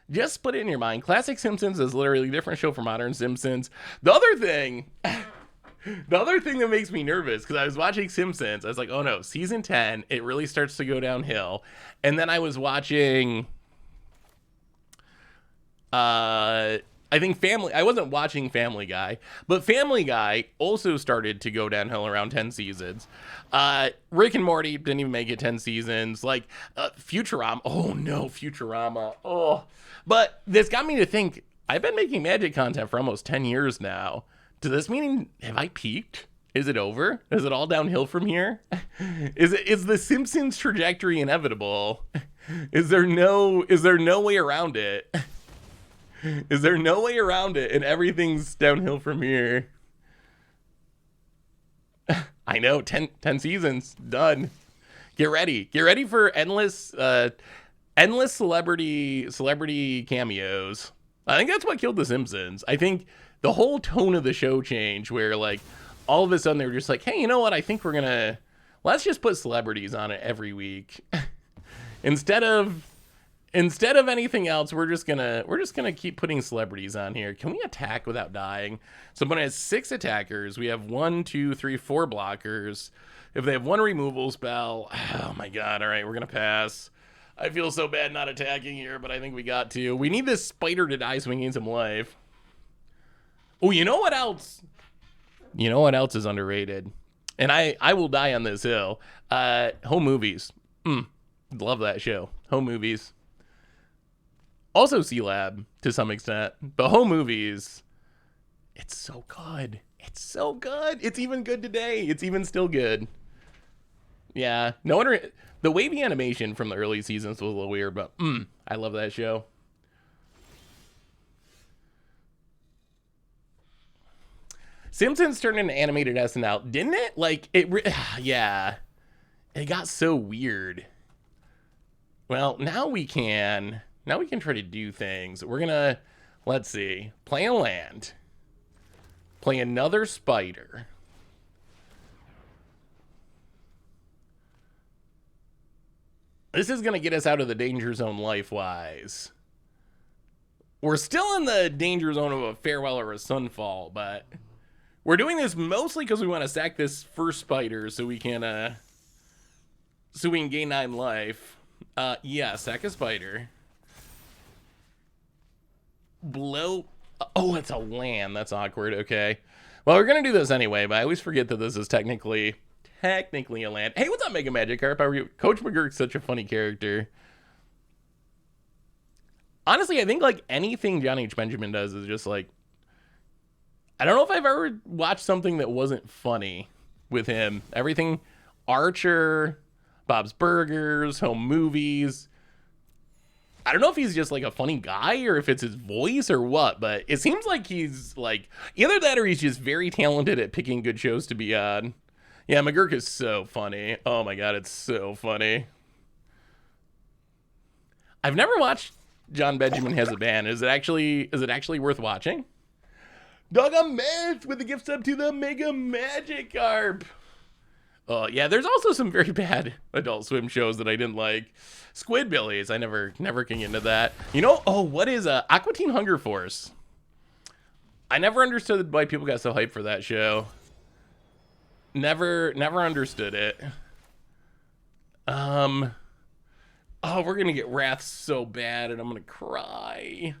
Just put it in your mind. Classic Simpsons is literally a different show from modern Simpsons. The other thing that makes me nervous, because I was watching Simpsons, I was like, oh no, season 10, it really starts to go downhill. And then I was watching, I wasn't watching Family Guy, but Family Guy also started to go downhill around 10 seasons. Rick and Morty didn't even make it 10 seasons. Like, Futurama. Oh no, Futurama. Oh, but this got me to think, I've been making Magic content for almost 10 years now. Does this mean, have I peaked? Is it over? Is it all downhill from here? Is the Simpsons trajectory inevitable? Is there no way around it? Is there no way around it and everything's downhill from here? I know, 10 seasons, done. Get ready for endless celebrity cameos. I think that's what killed The Simpsons. I think the whole tone of the show changed where, like, all of a sudden they were just like, hey, you know what? I think let's just put celebrities on it every week. Instead of anything else, we're just gonna keep putting celebrities on here. Can we attack without dying? Someone has 6 attackers. We have 1, 2, 3, 4 blockers. If they have 1 removal spell, oh my god! All right, we're gonna pass. I feel so bad not attacking here, but I think we got to. We need this spider to die so we can gain some life. Oh, you know what else? You know what else is underrated? And I will die on this hill. Home movies. Love that show. Home movies. Also C-Lab to some extent, but home movies, it's so good. It's so good. It's even good today. It's even still good. Yeah, no wonder the wavy animation from the early seasons was a little weird, but I love that show. Simpsons turned into animated SNL, didn't it? Like, yeah, it got so weird. Well, now we can try to do things. We're gonna, let's see, play a land, play another spider. This is gonna get us out of the danger zone life-wise. We're still in the danger zone of a farewell or a sunfall, but we're doing this mostly because we want to sack this first spider so we can gain 9 life. Yeah, sack a spider. Blow. Oh, it's a land. That's awkward. Okay. Well, we're gonna do this anyway, but I always forget that this is technically a land. Hey, what's up, Mega Magikarp? How are you? Coach McGurk's such a funny character. Honestly, I think like anything John H. Benjamin does is just like, I don't know if I've ever watched something that wasn't funny with him. Everything, Archer, Bob's Burgers, home movies. I don't know if he's just like a funny guy or if it's his voice or what, but it seems like he's like either that or he's just very talented at picking good shows to be on. Yeah, McGurk is so funny. Oh my god, it's so funny. I've never watched John Benjamin Has a Band. Is it actually worth watching? Dog a Myth with the gift sub to the Mega Magikarp. Oh yeah, there's also some very bad Adult Swim shows that I didn't like. Squidbillies, I never can get into that. You know, what is Aqua Teen Hunger Force? I never understood why people got so hyped for that show. Never understood it. Oh, we're gonna get Wrath so bad, and I'm gonna cry.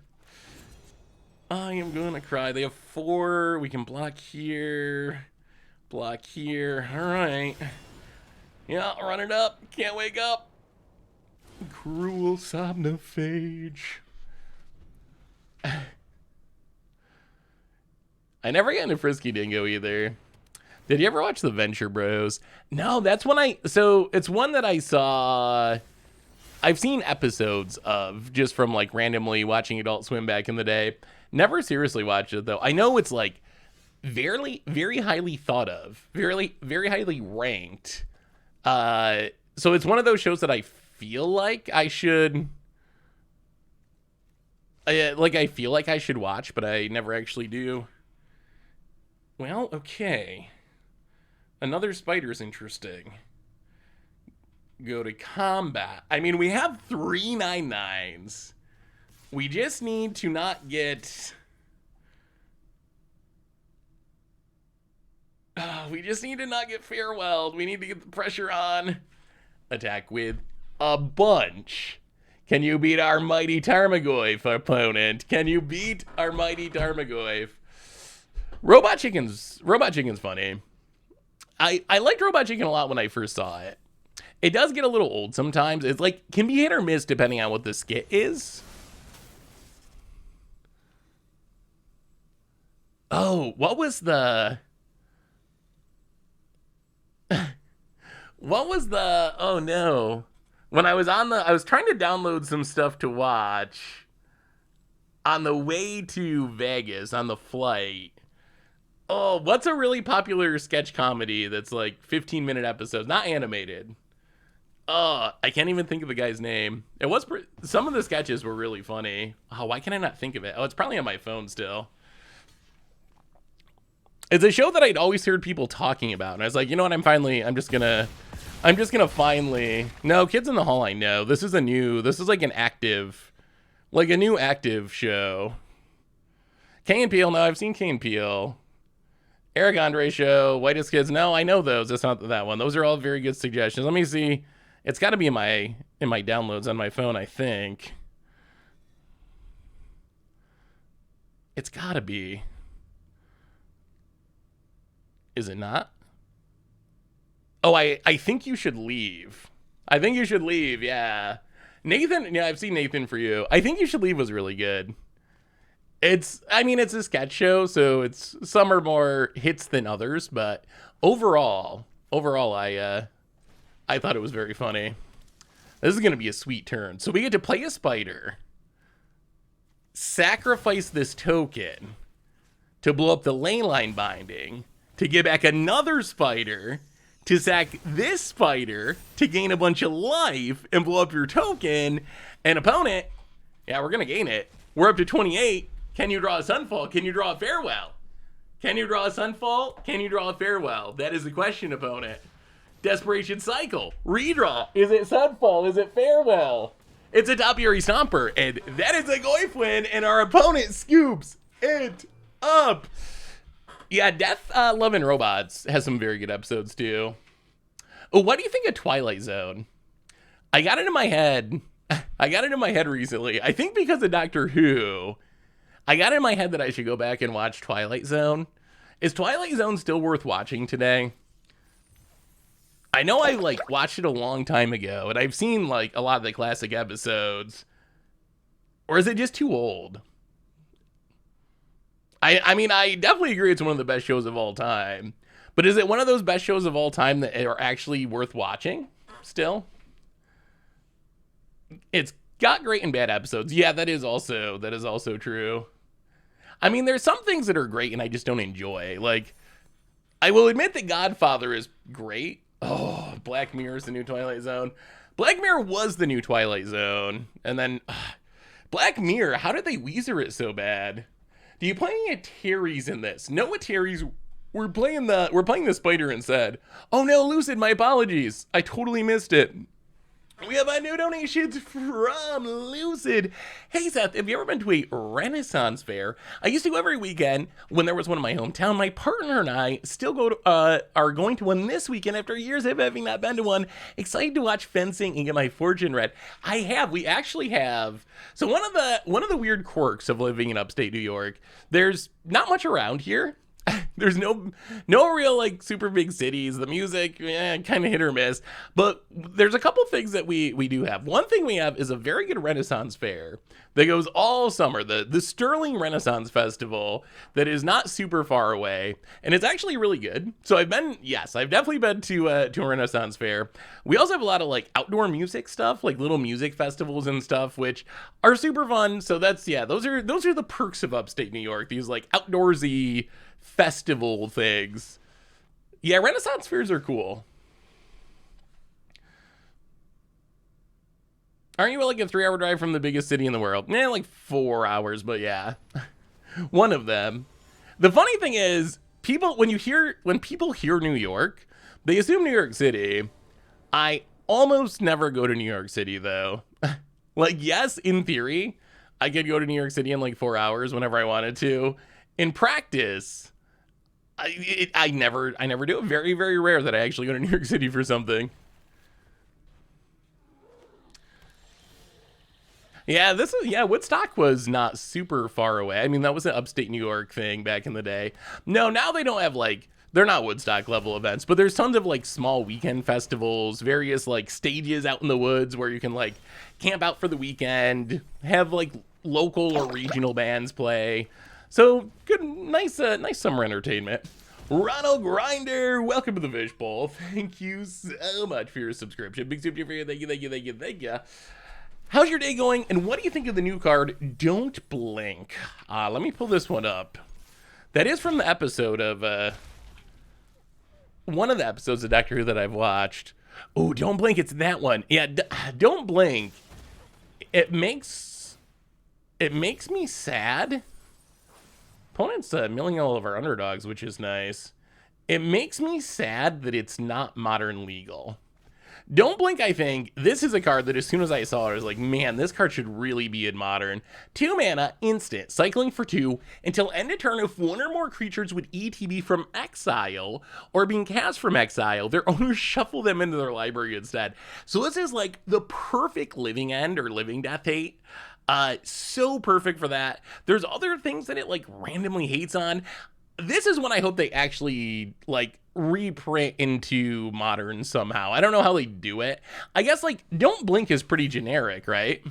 I am gonna cry. They have 4. We can block here. Block here. Alright. Yeah, run it up. Can't wake up. Cruel somnophage. I never got into Frisky Dingo either. Did you ever watch the Venture Bros? No, that's one so it's one that I saw. I've seen episodes of just from like randomly watching Adult Swim back in the day. Never seriously watched it though. I know it's like very highly thought of, very highly ranked. So it's one of those shows that I feel like I should watch, but I never actually do. Well, okay. Another spider's interesting. Go to combat. I mean, we have 3 9/9s. We just need to not get... we just need to not get farewelled. We need to get the pressure on. Attack with a bunch. Can you beat our mighty Tarmogoyf, opponent? Can you beat our mighty Tarmogoyf? Robot Chicken's funny. I liked Robot Chicken a lot when I first saw it. It does get a little old sometimes. It's like, can be hit or miss depending on what the skit is. Oh, what was the... oh no. When I was I was trying to download some stuff to watch on the way to Vegas on the flight. Oh, what's a really popular sketch comedy that's like 15-minute episodes, not animated? I can't even think of the guy's name. It was some of the sketches were really funny. Oh, why can I not think of it? Oh, it's probably on my phone still. It's a show that I'd always heard people talking about, and I was like, you know what? I'm just gonna finally. No, Kids in the Hall. I know this is like a new active show. Key and Peele. No, I've seen Key and Peele. Eric Andre Show, Whitest Kids. No, I know those. That's not that one. Those are all very good suggestions. Let me see. It's got to be in my downloads on my phone, I think. It's got to be. Is it not? Oh, I think you should leave. I think you should leave, yeah. Nathan, yeah, I've seen Nathan For You. I think you should leave was really good. It's a sketch show, so it's some are more hits than others, but overall, I thought it was very funny. This is going to be a sweet turn. So we get to play a spider, sacrifice this token to blow up the ley line binding, to get back another spider, to sack this spider, to gain a bunch of life and blow up your token, and opponent, yeah, we're going to gain it. We're up to 28. Can you draw a Sunfall? Can you draw a Farewell? Can you draw a Sunfall? Can you draw a Farewell? That is the question, opponent. Desperation Cycle. Redraw. Is it Sunfall? Is it Farewell? It's a Topiary Stomper, and that is a Goyf win, and our opponent scoops it up. Yeah, Death, Love, and Robots has some very good episodes, too. Oh, what do you think of Twilight Zone? I got it in my head recently. I think because of Doctor Who, I got in my head that I should go back and watch Twilight Zone. Is Twilight Zone still worth watching today? I know I watched it a long time ago, and I've seen a lot of the classic episodes. Or is it just too old? I mean, I definitely agree it's one of the best shows of all time. But is it one of those best shows of all time that are actually worth watching still? It's got great and bad episodes. Yeah, that is also true. I mean, there's some things that are great and I just don't enjoy. I will admit that Godfather is great. Oh, Black Mirror is the new Twilight Zone. Black Mirror was the new Twilight Zone. And then, Black Mirror, how did they Weezer it so bad? Do you play any Ataris in this? No Ataris. We're playing the spider instead. Oh no, Lucid, my apologies. I totally missed it. We have my new donations from Lucid. Hey Seth, have you ever been to a Renaissance fair? I used to go every weekend when there was one in my hometown. My partner and I still are going to one this weekend after years of having not been to one. Excited to watch fencing and get my fortune read. We actually have. So one of the weird quirks of living in upstate New York, there's not much around here. There's no real like super big cities. The music, kind of hit or miss. But there's a couple things that we do have. One thing we have is a very good Renaissance fair that goes all summer. The Sterling Renaissance Festival that is not super far away, and it's actually really good. So I've definitely been to a Renaissance fair. We also have a lot of like outdoor music stuff, like little music festivals and stuff, which are super fun. So those are the perks of upstate New York. These like outdoorsy festival things. Yeah, Renaissance fairs are cool. Aren't you like a 3-hour drive from the biggest city in the world? Like 4 hours, but yeah. One of them. The funny thing is, when people hear New York, they assume New York City. I almost never go to New York City though. Like, yes, in theory, I could go to New York City in like 4 hours whenever I wanted to. In practice, I never do it. Very, very rare that I actually go to New York City for something. Yeah, Woodstock was not super far away. I mean, that was an upstate New York thing back in the day. No, now they don't have like, they're not Woodstock level events, but there's tons of like small weekend festivals, various like stages out in the woods where you can like camp out for the weekend, have like local or regional bands play. So good, nice summer entertainment. Ronald Grinder, welcome to the Fishbowl. Thank you so much for your subscription. Big super for you. Thank you. How's your day going? And what do you think of the new card, Don't Blink? Let me pull this one up. That is from the episode of one of the episodes of Doctor Who that I've watched. Oh, Don't Blink, it's that one. Yeah, Don't Blink. It makes me sad. Opponent's milling all of our underdogs, which is nice. It makes me sad that it's not modern legal. Don't Blink, I think, this is a card that as soon as I saw it, I was like, man, this card should really be in modern. 2 mana, instant, cycling for 2, until end of turn if one or more creatures with ETB from exile, or being cast from exile, their owners shuffle them into their library instead. So this is like the perfect living end or living death hate. So perfect for that. There's other things that it like randomly hates on. This is one I hope they actually like reprint into modern somehow. I don't know how they do it. I guess like Don't Blink is pretty generic, right?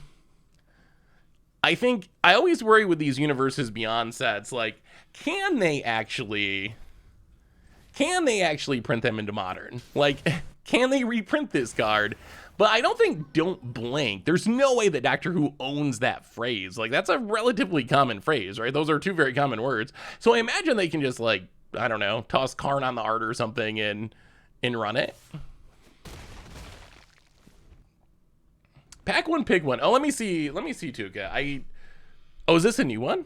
I think I always worry with these Universes Beyond sets, like can they actually print them into modern? Like can they reprint this card? But I don't think Don't Blink. There's no way that Doctor Who owns that phrase. Like, that's a relatively common phrase, right? Those are 2 very common words. So I imagine they can just, like, I don't know, toss Karn on the art or something and run it. Pack one, pick one. Oh, let me see, Tuka. Oh, is this a new one?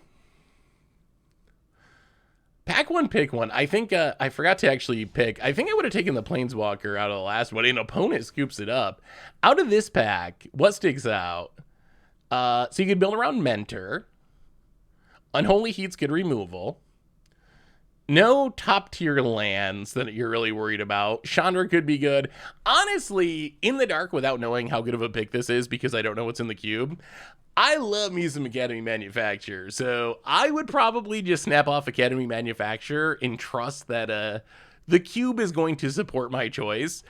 Pack one, pick one. I think I forgot to actually pick. I think I would have taken the Planeswalker out of the last one. An opponent scoops it up. Out of this pack, what sticks out? So you could build around Mentor. Unholy Heat's good removal. No top tier lands that you're really worried about. Chandra could be good. Honestly, in the dark, without knowing how good of a pick this is, because I don't know what's in the cube, I love me some Academy Manufacturer, so I would probably just snap off Academy Manufacturer and trust that the cube is going to support my choice.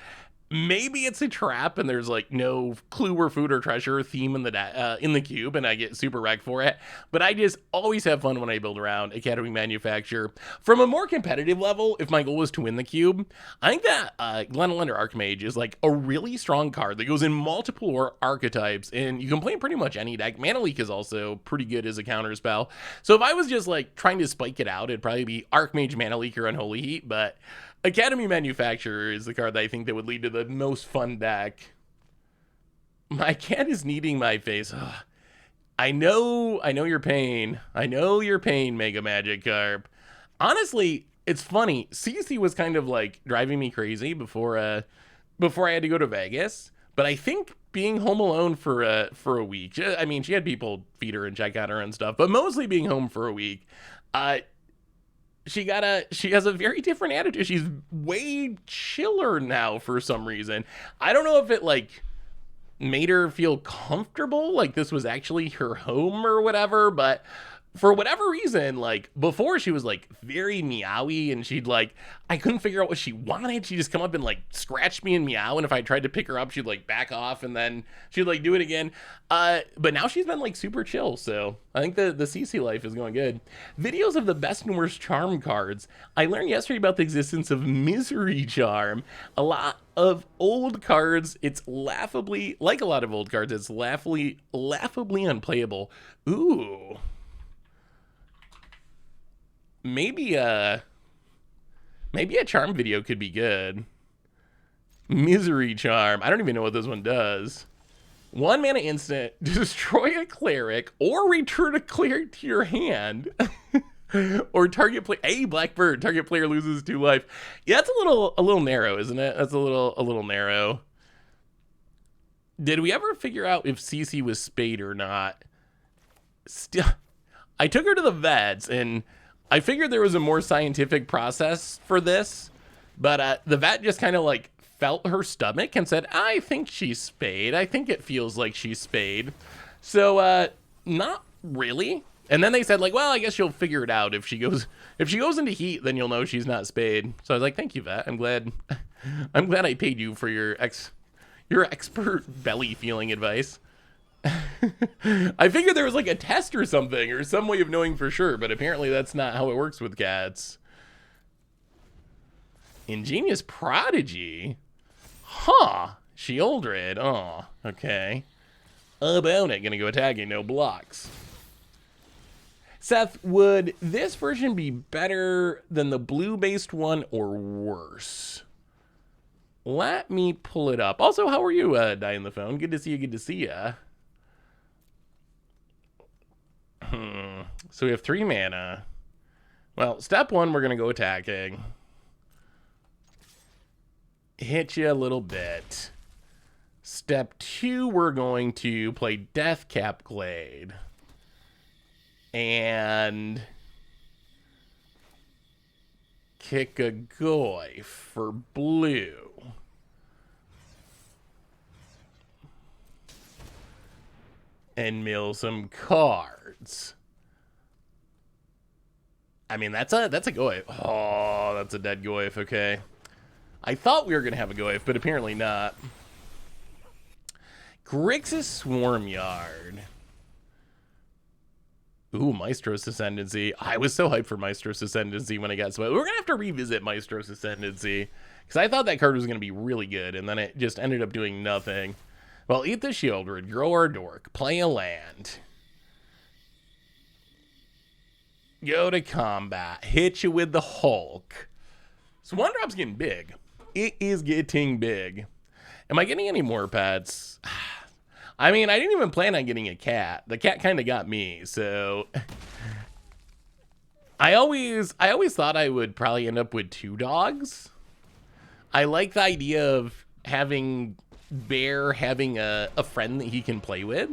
Maybe it's a trap and there's like no clue or food or treasure theme in the cube and I get super wrecked for it. But I just always have fun when I build around Academy Manufacturer. From a more competitive level, if my goal was to win the cube, I think that Glenelender Archmage is like a really strong card that goes in multiple archetypes and you can play in pretty much any deck. Mana Leak is also pretty good as a counter spell. So if I was just like trying to spike it out, it'd probably be Archmage, Mana Leak, or Unholy Heat, but Academy Manufacturer is the card that I think that would lead to the most fun deck. My cat is kneading my face. Ugh. I know your pain. I know your pain, Mega Magikarp. Honestly, it's funny. CC was kind of like driving me crazy before I had to go to Vegas. But I think being home alone for a week, I mean, she had people feed her and check on her and stuff, but mostly being home for a week, she has a very different attitude. She's way chiller now for some reason. I don't know if it like made her feel comfortable, like this was actually her home or whatever, but for whatever reason, like before she was like very meowy and she'd like, I couldn't figure out what she wanted. She'd just come up and like scratch me and meow. And if I tried to pick her up, she'd like back off and then she'd like do it again. But now she's been like super chill. So I think the CC life is going good. Videos of the best and worst charm cards. I learned yesterday about the existence of Misery Charm. A lot of old cards, it's laughably, like a lot of old cards, it's laughably unplayable. Ooh. Maybe a charm video could be good. Misery Charm. I don't even know what this one does. 1 mana instant, destroy a cleric or return a cleric to your hand. Or target play. Hey, Blackbird. Target player loses 2 life. Yeah, that's a little narrow, isn't it? That's a little narrow. Did we ever figure out if CC was spayed or not? Still, I took her to the vets and I figured there was a more scientific process for this, but the vet just kind of like felt her stomach and said, I think she's spayed. I think it feels like she's spayed. So not really. And then they said like, well, I guess you'll figure it out if she goes into heat, then you'll know she's not spayed. So I was like, thank you, vet. I'm glad I paid you for your expert belly feeling advice. I figured there was like a test or something or some way of knowing for sure, but apparently that's not how it works with cats. Ingenious Prodigy? Huh. Shieldred. Oh, okay. About it. Gonna go attacking, no blocks. Seth, would this version be better than the blue-based one or worse? Let me pull it up. Also, how are you, Die in the Phone? Good to see you, good to see ya. So we have 3 mana. Well, step 1, we're going to go attacking. Hit you a little bit. Step 2, we're going to play Deathcap Glade. And kick a Goyf for blue. And mill some cards. I mean, that's a Goyf. Oh, that's a dead Goyf. Okay. I thought we were going to have a Goyf, but apparently not. Grixis Swarmyard. Ooh, Maestro's Ascendancy. I was so hyped for Maestro's Ascendancy when I got split. We're going to have to revisit Maestro's Ascendancy because I thought that card was going to be really good, and then it just ended up doing nothing. Well, eat the Shieldred, grow our dork, play a land. Go to combat, hit you with the Hulk. So 1-drop's getting big. It is getting big. Am I getting any more pets? I mean, I didn't even plan on getting a cat. The cat kind of got me, so I always thought I would probably end up with 2 dogs. I like the idea of having Bear having a friend that he can play with.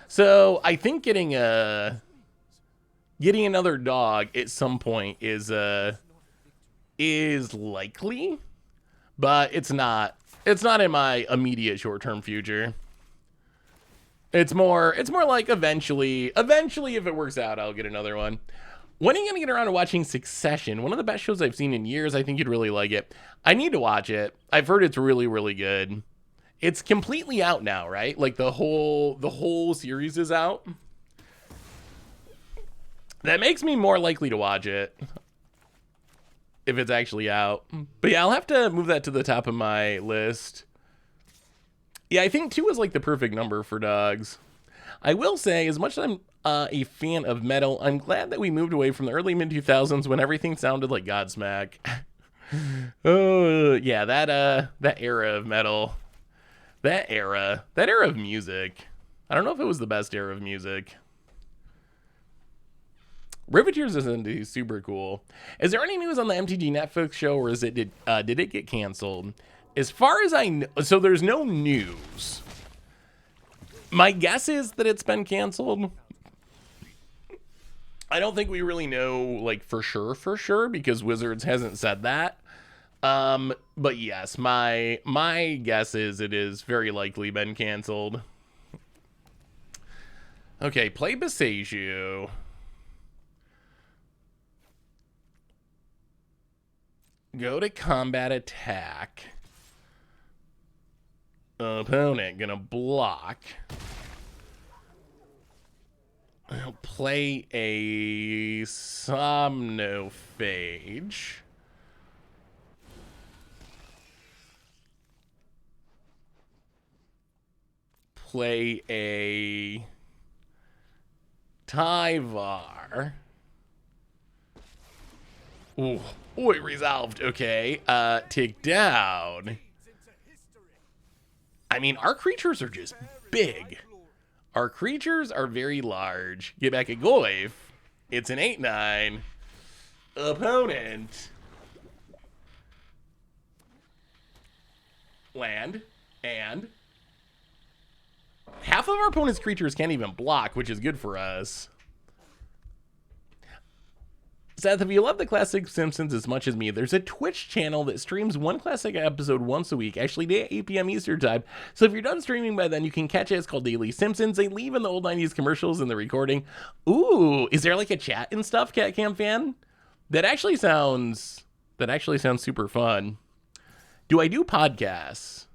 So I think getting another dog at some point is likely, but it's not in my immediate short-term future. It's more like eventually if it works out, I'll get another one. When are you going to get around to watching Succession? One of the best shows I've seen in years. I think you'd really like it. I need to watch it. I've heard it's really, really good. It's completely out now, right? Like the whole series is out. That makes me more likely to watch it if it's actually out. But yeah, I'll have to move that to the top of my list. Yeah, I think 2 is like the perfect number for dogs. I will say, as much as I'm a fan of metal, I'm glad that we moved away from the early mid-2000s when everything sounded like Godsmack. Oh, yeah, that era of metal. That era of music. I don't know if it was the best era of music. Riveteers isn't super cool. Is there any news on the MTG Netflix show, or did it get canceled? As far as I know, so there's no news. My guess is that it's been canceled. I don't think we really know, like, for sure, because Wizards hasn't said that. But yes, my guess is it is very likely been canceled. Okay, play Boseiju. Go to combat attack. Opponent gonna block. I'll play a Somnophage. Play a Tyvar. Ooh, it resolved. Okay, take down. I mean, our creatures are just big. Our creatures are very large. Get back at Goyf. It's an 8/9. Opponent. Land. And half of our opponent's creatures can't even block, which is good for us. Seth, if you love the classic Simpsons as much as me, there's a Twitch channel that streams one classic episode once a week, actually at 8 p.m. Eastern time. So if you're done streaming by then, you can catch it. It's called Daily Simpsons. They leave in the old 90s commercials in the recording. Ooh, is there like a chat and stuff, Cat Cam fan? That actually sounds super fun. Do I do podcasts?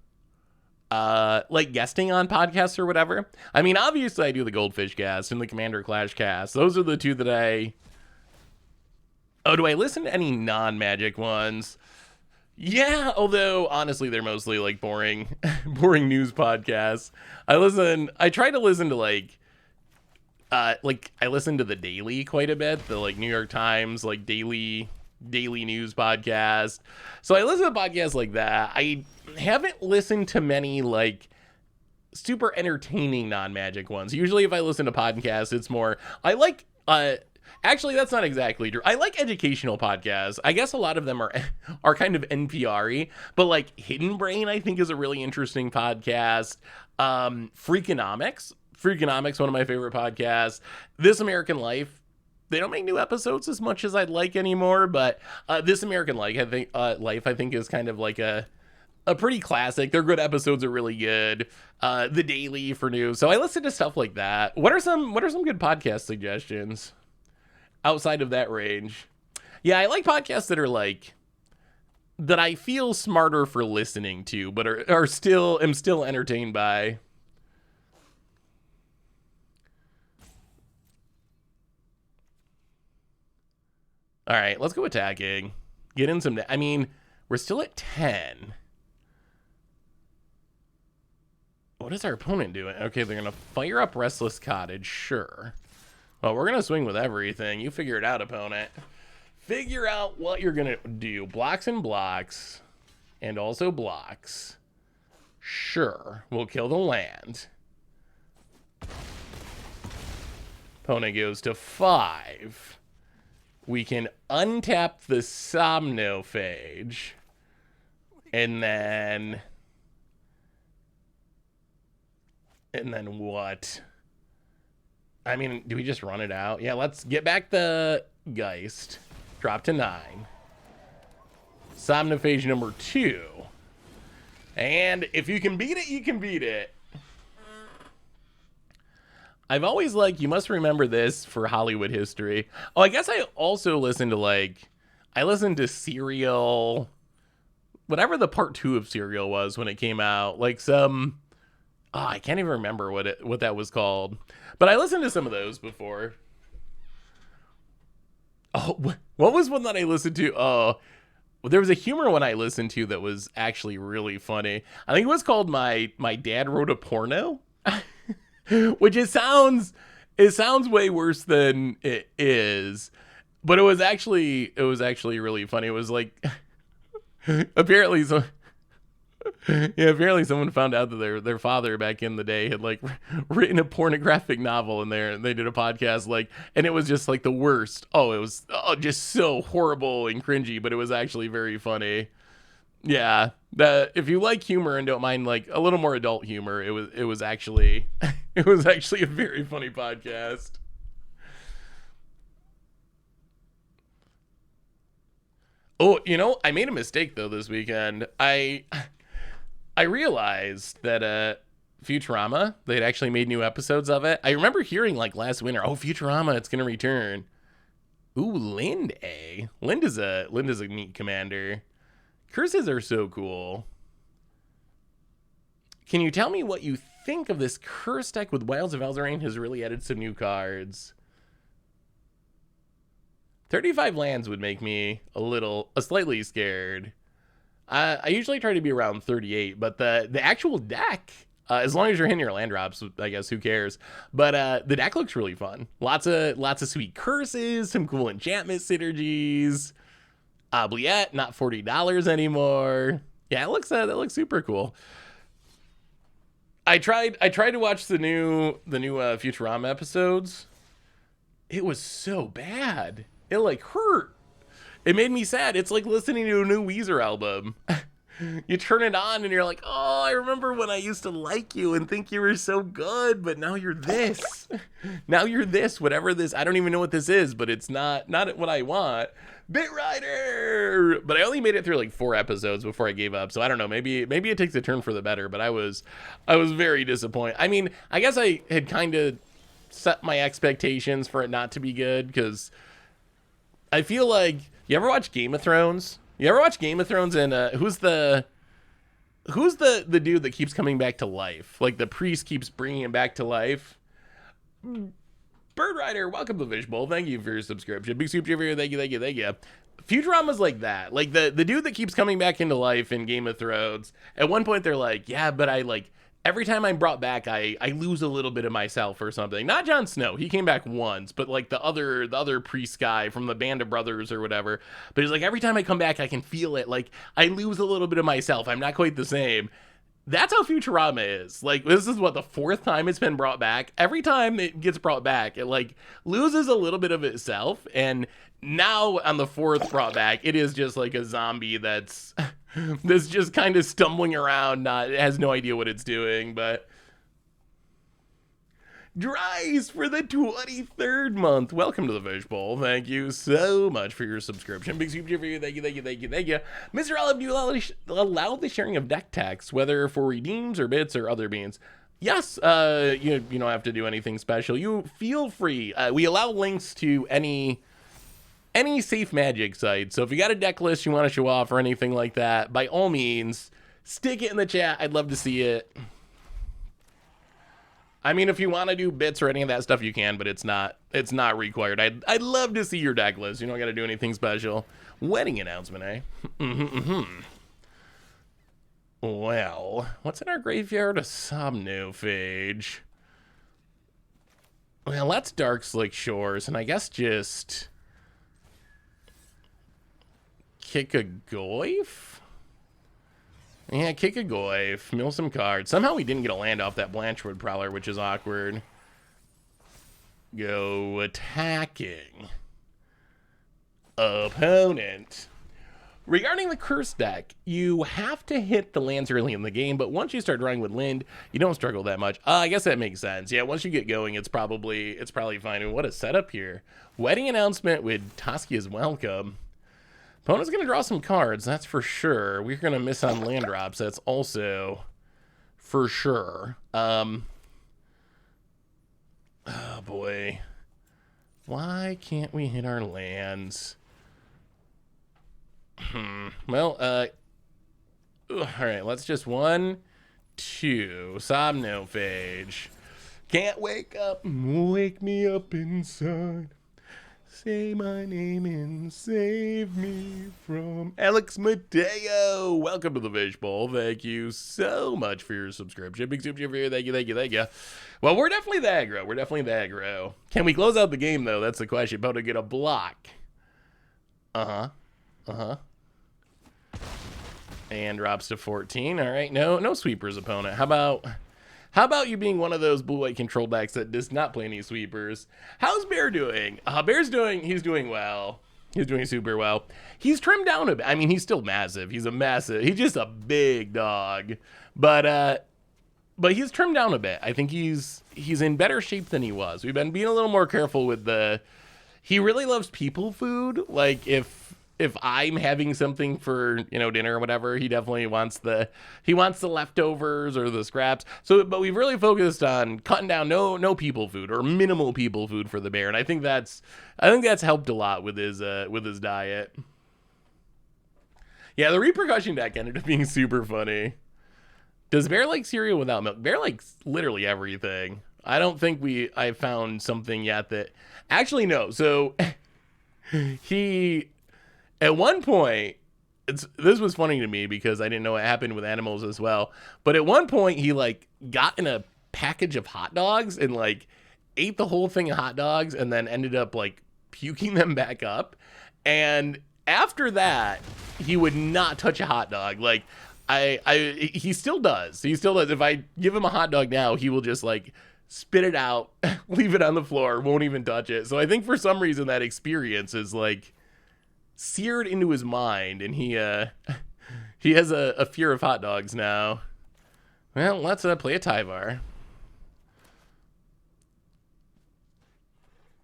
Like guesting on podcasts or whatever? I mean, obviously I do the Goldfish cast and the Commander Clash cast. Those are the two that I... Oh, do I listen to any non-Magic ones? Yeah, although honestly they're mostly like boring news podcasts. I try to listen to like I listen to the Daily quite a bit, the like New York Times like daily news podcast. So I listen to podcasts like that. I haven't listened to many like super entertaining non-Magic ones. Usually if I listen to podcasts, it's more I like actually, that's not exactly true. I like educational podcasts. I guess a lot of them are kind of NPR-y, but like Hidden Brain, I think, is a really interesting podcast. Freakonomics, one of my favorite podcasts. This American Life, they don't make new episodes as much as I'd like anymore, but This American Life, I think, is kind of like a pretty classic. Their good episodes are really good. The Daily for news. So I listen to stuff like that. What are some good podcast suggestions outside of that range? Yeah, I like podcasts that are like that I feel smarter for listening to, but am still entertained by. All right, let's go attacking. Get in some. I mean, we're still at 10. What is our opponent doing? Okay, they're gonna fire up Restless Cottage. Sure. Well, we're going to swing with everything. You figure it out, opponent. Figure out what you're going to do. Blocks and blocks. And also blocks. Sure. We'll kill the land. Opponent goes to 5. We can untap the Somnophage. And then what? I mean, do we just run it out? Yeah, let's get back the Geist. Drop to 9. Somnophage number 2. And if you can beat it, you can beat it. I've always liked, you must remember this for Hollywood history. Oh, I guess I also listened to Serial, whatever the part 2 of Serial was when it came out. Like some... Oh, I can't even remember what that was called. But I listened to some of those before. Oh, what was one that I listened to? Oh, there was a humor one I listened to that was actually really funny. I think it was called My Dad Wrote a Porno. Which it sounds way worse than it is. But it was actually really funny. It was like apparently someone found out that their father back in the day had like written a pornographic novel in there, and they did a podcast and it was just like the worst. Oh, it was just so horrible and cringy, but it was actually very funny. Yeah, if you like humor and don't mind like a little more adult humor, it was actually it was actually a very funny podcast. Oh, I made a mistake though this weekend. I realized that Futurama, they'd actually made new episodes of it. I remember hearing like last winter, oh Futurama, it's gonna return. Ooh, Lind A. Lind is a neat commander. Curses are so cool. Can you tell me what you think of this curse deck with Wilds of Eldraine has really added some new cards? 35 lands would make me slightly scared. I usually try to be around 38, but the actual deck, as long as you're hitting your land drops, I guess who cares? But the deck looks really fun. Lots of sweet curses, some cool enchantment synergies. Oubliette, not $40 anymore. Yeah, that looks super cool. I tried to watch the new Futurama episodes. It was so bad. It like hurt. It made me sad. It's like listening to a new Weezer album. You turn it on and you're like, oh, I remember when I used to like you and think you were so good, but now you're this. Now you're this, whatever this, I don't even know what this is, but it's not what I want. Bit Rider! But I only made it through like 4 episodes before I gave up, so I don't know, maybe it takes a turn for the better, but I was very disappointed. I mean, I guess I had kind of set my expectations for it not to be good, because I feel like, you ever watch Game of Thrones? You ever watch Game of Thrones and who's the dude that keeps coming back to life? Like the priest keeps bringing him back to life. Bird Rider, welcome to the Fishbowl. Thank you for your subscription. Big Soup Jivir, thank you. Futurama's like that. Like the dude that keeps coming back into life in Game of Thrones. At one point they're like, yeah, but I like every time I'm brought back, I lose a little bit of myself or something. Not Jon Snow, he came back once, but like the other priest guy from the Band of Brothers or whatever. But he's like, every time I come back, I can feel it. Like I lose a little bit of myself. I'm not quite the same. That's how Futurama is. Like, this is what, the 4th time it's been brought back. Every time it gets brought back, it like loses a little bit of itself. And now on the 4th brought back, it is just like a zombie that's just kind of stumbling around, it has no idea what it's doing. But Dries for the 23rd month. Welcome to the Fishbowl. Thank you so much for your subscription. Big super for you. Thank you. Mr. Olive, do you allow the sharing of deck text, whether for redeems or bits or other means? Yes, you don't have to do anything special. You feel free. We allow links to any safe Magic site. So if you got a deck list you want to show off or anything like that, by all means, stick it in the chat. I'd love to see it. I mean, if you want to do bits or any of that stuff, you can, but it's not required. I'd love to see your deck list. You don't got to do anything special. Wedding announcement, eh? Well, what's in our graveyard? A Somnophage. Well, that's Dark Slick Shores, and I guess just kick a Goyf? Yeah, kick a Goyf, mill some cards. Somehow we didn't get a land off that Blanchwood Prowler, which is awkward. Go attacking. Opponent. Regarding the curse deck, you have to hit the lands early in the game, but once you start drawing with Lind, you don't struggle that much. I guess that makes sense. Yeah, once you get going, it's probably fine. And what a setup here. Wedding announcement with Toskia's Welcome. Opponent's going to draw some cards, that's for sure. We're going to miss on land drops, that's also for sure. Oh, boy. Why can't we hit our lands? Well, all right, let's just 1, 2. Somnophage. Can't wake up. Wake me up inside. Say my name and save me from Alex Mateo. Welcome to the Fishbowl. Thank you so much for your subscription. Big super here. Thank you. Well, we're definitely the aggro. Can we close out the game, though? That's the question. About to get a block. And drops to 14. All right. No sweepers, opponent. How about you being one of those blue-white control decks that does not play any sweepers? How's Bear doing? He's doing well. He's doing super well. He's trimmed down a bit. I mean, he's still massive. He's just a big dog. But he's trimmed down a bit. I think he's in better shape than he was. We've been being a little more careful with he really loves people food. Like if I'm having something for, dinner or whatever, he definitely wants the leftovers or the scraps. So, but we've really focused on cutting down no people food or minimal people food for the bear. And I think that's helped a lot with his diet. Yeah, the repercussion deck ended up being super funny. Does bear like cereal without milk? Bear likes literally everything. I don't think I found something yet that actually, no. So he, at one point, this was funny to me because I didn't know what happened with animals as well. But at one point, he like got in a package of hot dogs and like ate the whole thing of hot dogs and then ended up like puking them back up. And after that, he would not touch a hot dog. Like he still does. If I give him a hot dog now, he will just like spit it out, leave it on the floor, won't even touch it. So I think for some reason that experience is like seared into his mind, and he has a fear of hot dogs now. Well, let's play a Tyvar.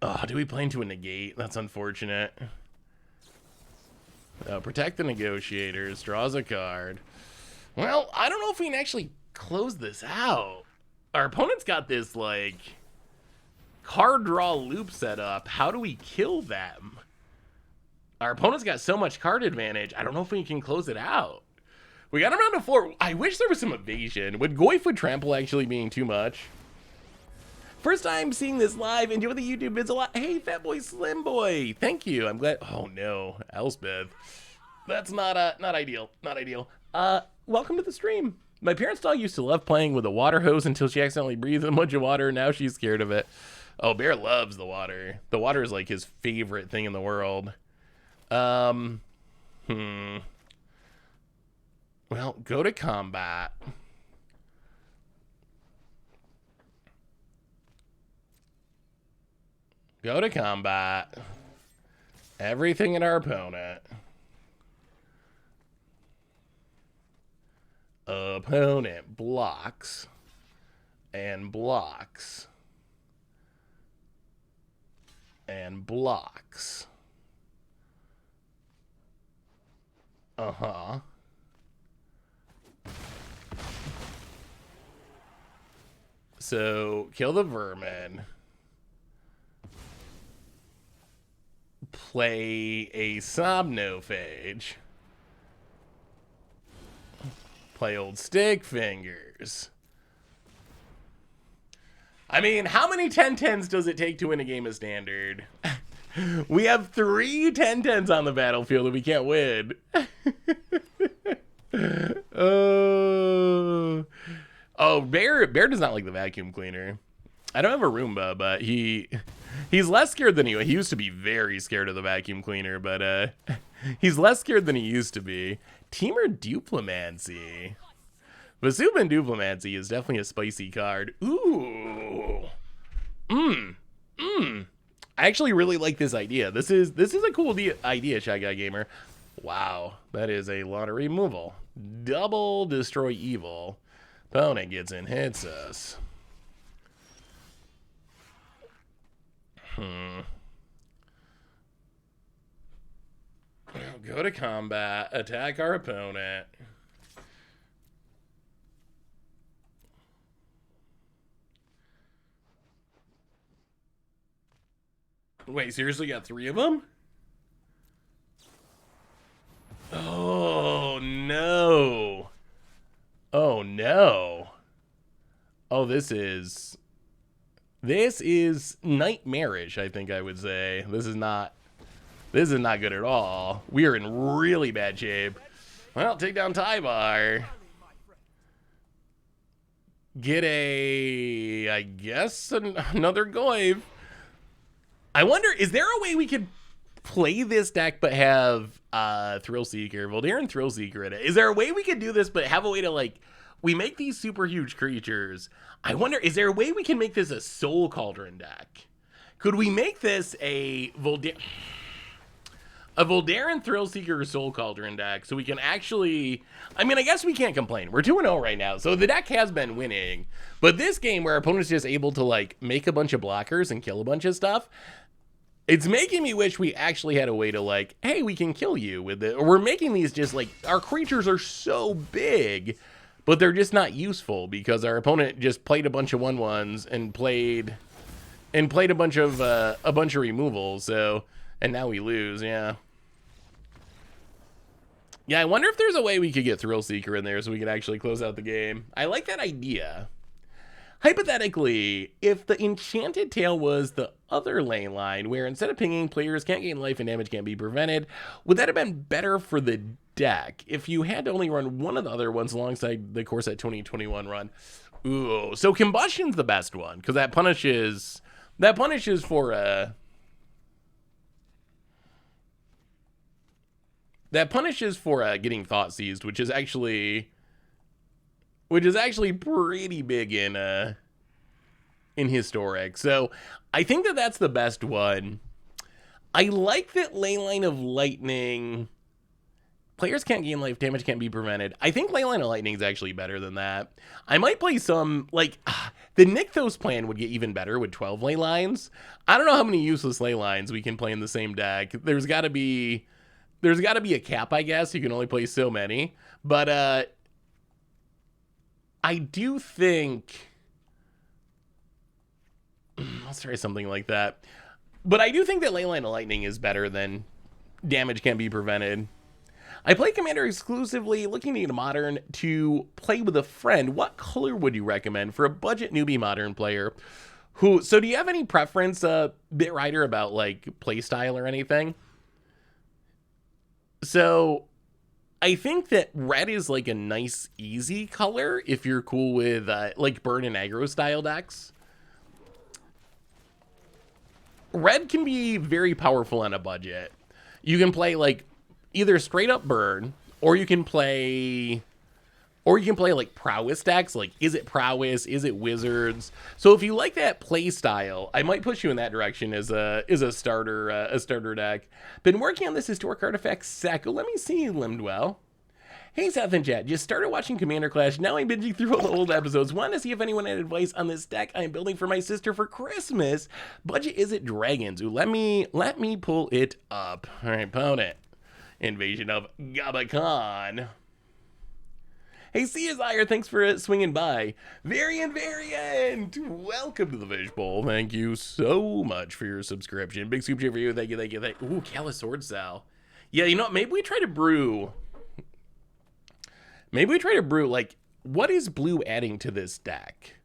Oh, do we play into a negate? That's unfortunate. Protect the Negotiators, draws a card. Well, I don't know if we can actually close this out. Our opponent's got this like card draw loop set up. How do we kill them? Our opponent's got so much card advantage. I don't know if we can close it out. We got him down to 4. I wish there was some evasion. Would Goyf with trample actually being too much? First time seeing this live. Enjoy the YouTube vids a lot. Hey, Fat Boy Slim Boy. Thank you. I'm glad. Oh no, Elspeth. That's not ideal. Not ideal. Welcome to the stream. My parents' dog used to love playing with a water hose until she accidentally breathed a bunch of water. Now she's scared of it. Oh, Bear loves the water. The water is like his favorite thing in the world. Well, go to combat. Go to combat. Everything in our opponent. Opponent blocks. And blocks. And blocks. Uh-huh. So, kill the vermin. Play a Somnophage. Play old Stick Fingers. I mean, how many 10-10s does it take to win a game of Standard? We have 3 10-10s on the battlefield and we can't win. Oh, Bear does not like the vacuum cleaner. I don't have a Roomba, but he's less scared than he used to be. Very scared of the vacuum cleaner, but he's less scared than he used to be. Teamer Duplimancy. Vasuban Duplimancy is definitely a spicy card. Ooh. I actually really like this idea. This is a cool idea, Shy Guy Gamer. Wow, that is a lot of removal. Double destroy evil. Opponent gets in, hits us. Go to combat, attack our opponent. Wait, seriously, got 3 of them? Oh, no. Oh, no. Oh, this is nightmarish, I think I would say. This is not good at all. We are in really bad shape. Well, take down Tyvar. Get I guess, another Goyf. I wonder, is there a way we could play this deck but have Thrill Seeker, Voldaren Thrill Seeker in it? Is there a way we could do this but have a way to, like, we make these super huge creatures. I wonder, is there a way we can make this a Soul Cauldron deck? Could we make this a Voldaren? a Voldaren Thrillseeker Soul Cauldron deck, so we can actually... I mean, I guess we can't complain. We're 2-0 right now, so the deck has been winning. But this game, where our opponent's just able to, like, make a bunch of blockers and kill a bunch of stuff, it's making me wish we actually had a way to, like, hey, we can kill you with it. Or we're making these just, like, our creatures are so big, but they're just not useful because our opponent just played a bunch of 1/1s and played a bunch of removals, so... And now we lose, yeah. Yeah, I wonder if there's a way we could get Thrillseeker in there so we could actually close out the game. I like that idea. Hypothetically, if the Enchanted Tail was the other lane line, where instead of pinging, players can't gain life and damage can't be prevented, would that have been better for the deck if you had to only run one of the other ones alongside the Core Set 2021 run? Ooh, so Combustion's the best one, because that punishes for getting Thought Seized, which is actually pretty big in Historic. So I think that that's the best one. I like that Leyline of Lightning. Players can't gain life, damage can't be prevented. I think Leyline of Lightning is actually better than that. I might play some, like, the Nykthos plan would get even better with 12 Leylines. I don't know how many useless Leylines we can play in the same deck. There's got to be a cap, I guess. You can only play so many. But I do think... Let's try something like that. But I do think that Leyline of Lightning is better than damage can't be prevented. I play Commander exclusively, looking to get a Modern to play with a friend. What color would you recommend for a budget newbie Modern player? So do you have any preference, Bitrider, about, like, play style or anything? So I think that red is, like, a nice, easy color if you're cool with, like, burn and aggro style decks. Red can be very powerful on a budget. You can play, like, either straight up burn, or you can play like prowess decks. Like, is it prowess? Is it wizards? So if you like that play style, I might push you in that direction as a starter deck. Been working on this historic artifact Sacco. Let me see, Limdwell. Hey, South and Chat, just started watching Commander Clash. Now I'm binging through all the old episodes. Wanted to see if anyone had advice on this deck I'm building for my sister for Christmas. Budget is it dragons? Ooh, let me pull it up. All right, opponent. Invasion of Gabakhan. Hey, CSIR, thanks for swinging by. Variant, welcome to the Fishbowl. Thank you so much for your subscription. Big scoop for you. Thank you. Ooh, Callous Sword Cell. Yeah, you know, maybe we try to brew, like, what is blue adding to this deck?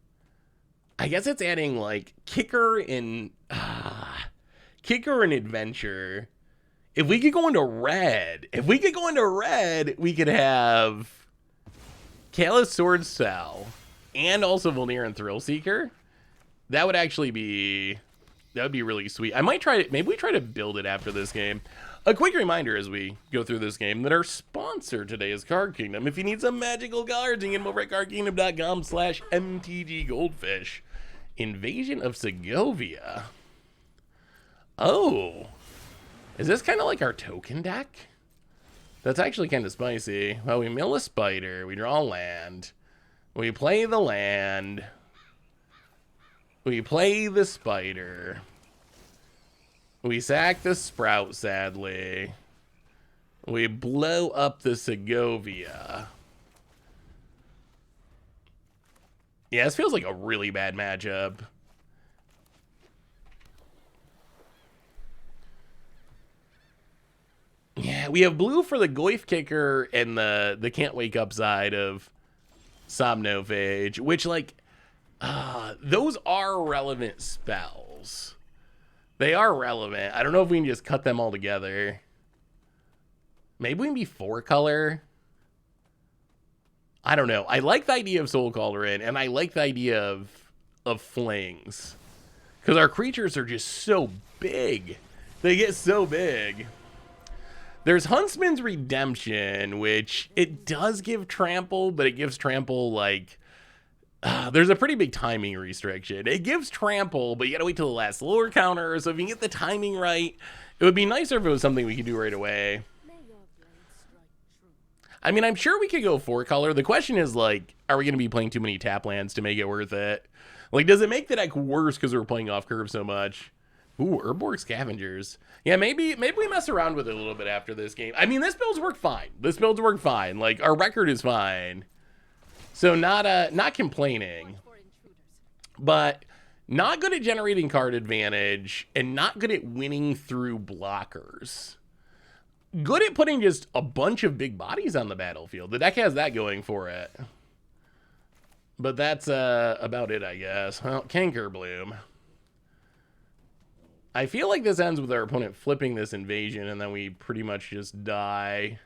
I guess it's adding, like, Kicker and Adventure. If we could go into red, we could have Callous Sword Cell and also Voldaren Thrillseeker. That would be really sweet. Maybe we try to build it after this game. A quick reminder as we go through this game that our sponsor today is Card Kingdom. If you need some magical cards, you can get them over at cardkingdom.com/MTG Goldfish. Invasion of Segovia. Oh. Is this kind of like our token deck? That's actually kind of spicy. Well, we mill a spider. We draw land. We play the land. We play the spider. We sack the sprout, sadly. We blow up the Segovia. Yeah, this feels like a really bad matchup. Yeah, we have blue for the Goyf kicker and the can't wake up side of Somnophage, which, like, those are relevant spells. They are relevant. I don't know if we can just cut them all together. Maybe we can be 4-color. I don't know. I like the idea of Soul Cauldron, and I like the idea of Flings. Because our creatures are just so big. They get so big. There's Huntsman's Redemption, which it does give trample, but it gives trample, like, There's a pretty big timing restriction. It gives trample, but you gotta wait till the last lure counter. So if you can get the timing right, it would be nicer if it was something we could do right away. I mean, I'm sure we could go 4-color. The question is, like, are we going to be playing too many tap lands to make it worth it? Like, does it make the deck worse because we're playing off curve so much? Ooh, Urborg Scavengers. Yeah, maybe we mess around with it a little bit after this game. I mean, this build's worked fine. Like, our record is fine. So not complaining. But not good at generating card advantage and not good at winning through blockers. Good at putting just a bunch of big bodies on the battlefield. The deck has that going for it. But that's about it, I guess. Well, Cankerbloom. I feel like this ends with our opponent flipping this invasion, and then we pretty much just die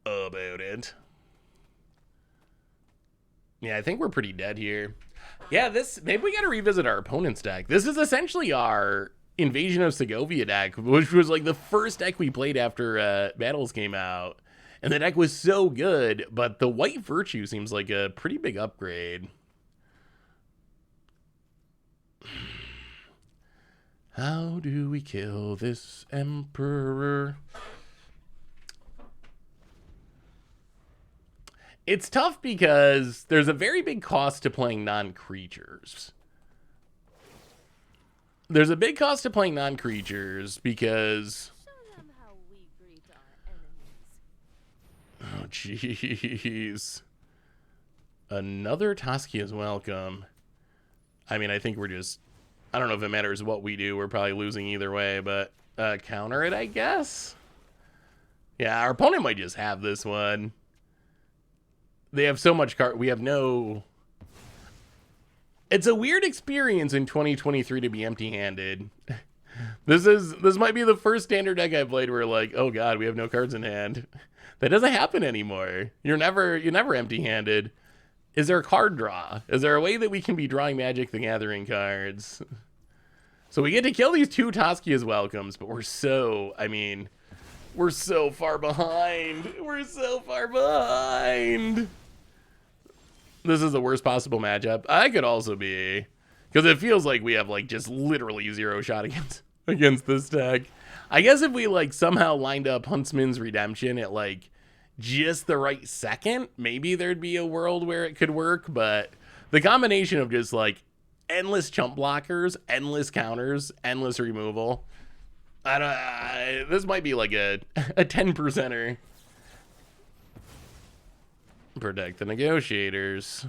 about it. Yeah, I think we're pretty dead here. Yeah, maybe we gotta revisit our opponent's deck. This is essentially our Invasion of Segovia deck, which was like the first deck we played after Battles came out. And the deck was so good, but the White Virtue seems like a pretty big upgrade. How do we kill this Emperor? It's tough because there's a very big cost to playing non-creatures. There's a big cost to playing non-creatures because... Oh, jeez. Another Toskia's Welcome. I mean, I think we're just... I don't know if it matters what we do. We're probably losing either way, but counter it, I guess? Yeah, our opponent might just have this one. They have so much card. We have no... It's a weird experience in 2023 to be empty-handed. This might be the first standard deck I played where like, oh god, we have no cards in hand. That doesn't happen anymore. You're never empty-handed. Is there a card draw? Is there a way that we can be drawing Magic the Gathering cards? So we get to kill these 2 Toskia's Welcomes, but we're so far behind. We're so far behind. This is the worst possible matchup. I could also be, because it feels like we have like just literally 0 shot against this deck. I guess if we like somehow lined up Huntsman's Redemption at like just the right second, maybe there'd be a world where it could work. But the combination of just like endless chump blockers, endless counters, endless removal, this might be like a 10%er. Protect the Negotiators.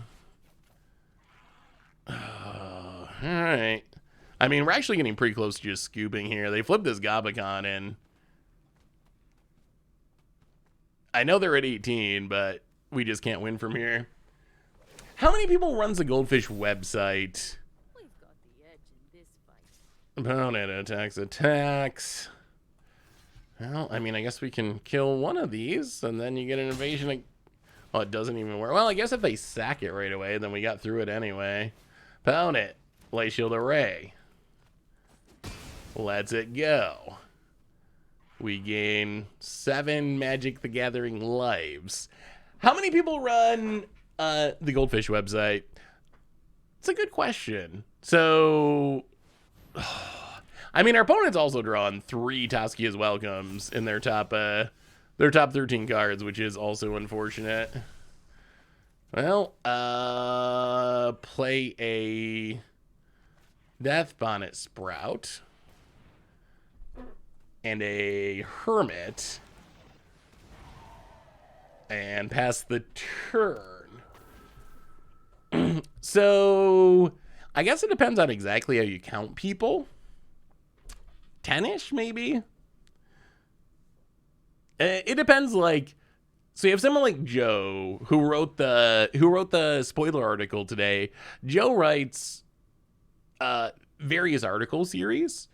All right. I mean, we're actually getting pretty close to just scooping here. They flipped this Gobakon in. I know they're at 18, but we just can't win from here. How many people runs the Goldfish website? We've got the edge in this fight. Opponent attacks. Well, I mean, I guess we can kill one of these, and then you get an invasion. Oh, it doesn't even work. Well, I guess if they sack it right away, then we got through it anyway. Pound it. Light Shield Array. Let's it go. We gain 7 Magic the Gathering lives. How many people run the Goldfish website? It's a good question. So, I mean, our opponent's also drawn 3 Toskia's Welcomes in their top 13 cards, which is also unfortunate. Well, play a Death Bonnet Sprout and a Hermit and pass the turn. So I guess it depends on exactly how you count people. 10-ish, maybe? It depends, like, so you have someone like Joe who wrote the spoiler article today. Joe writes various article series,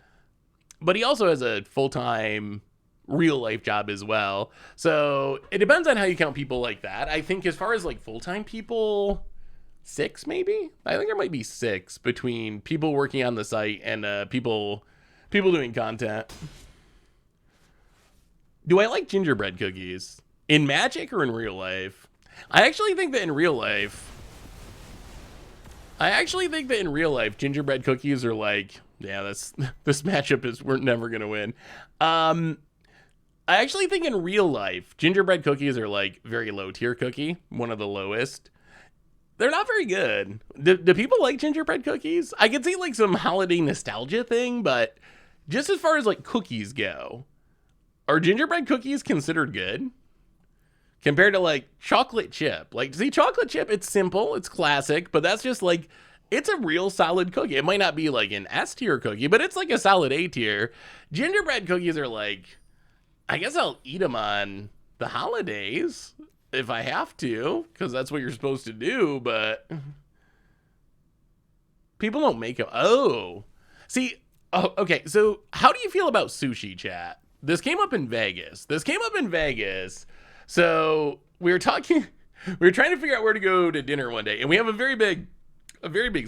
but he also has a full-time real life job as well. So it depends on how you count people like that. I think as far as like full-time people, 6 maybe? I think there might be 6 between people working on the site and people doing content. Do I like gingerbread cookies? In Magic or in real life? I actually think that in real life, gingerbread cookies are like, yeah, this matchup is, we're never gonna win. I actually think in real life, gingerbread cookies are like very low tier cookie, one of the lowest. They're not very good. Do people like gingerbread cookies? I could see like some holiday nostalgia thing, but just as far as like cookies go, are gingerbread cookies considered good? Compared to like chocolate chip. Like, see, chocolate chip, it's simple, it's classic, but that's just like, it's a real solid cookie. It might not be like an S tier cookie, but it's like a solid A tier. Gingerbread cookies are like, I guess I'll eat them on the holidays if I have to, because that's what you're supposed to do, but people don't make them. Oh, see, oh, okay, so how do you feel about sushi, chat? This came up in Vegas. So we were trying to figure out where to go to dinner one day, and we have a very big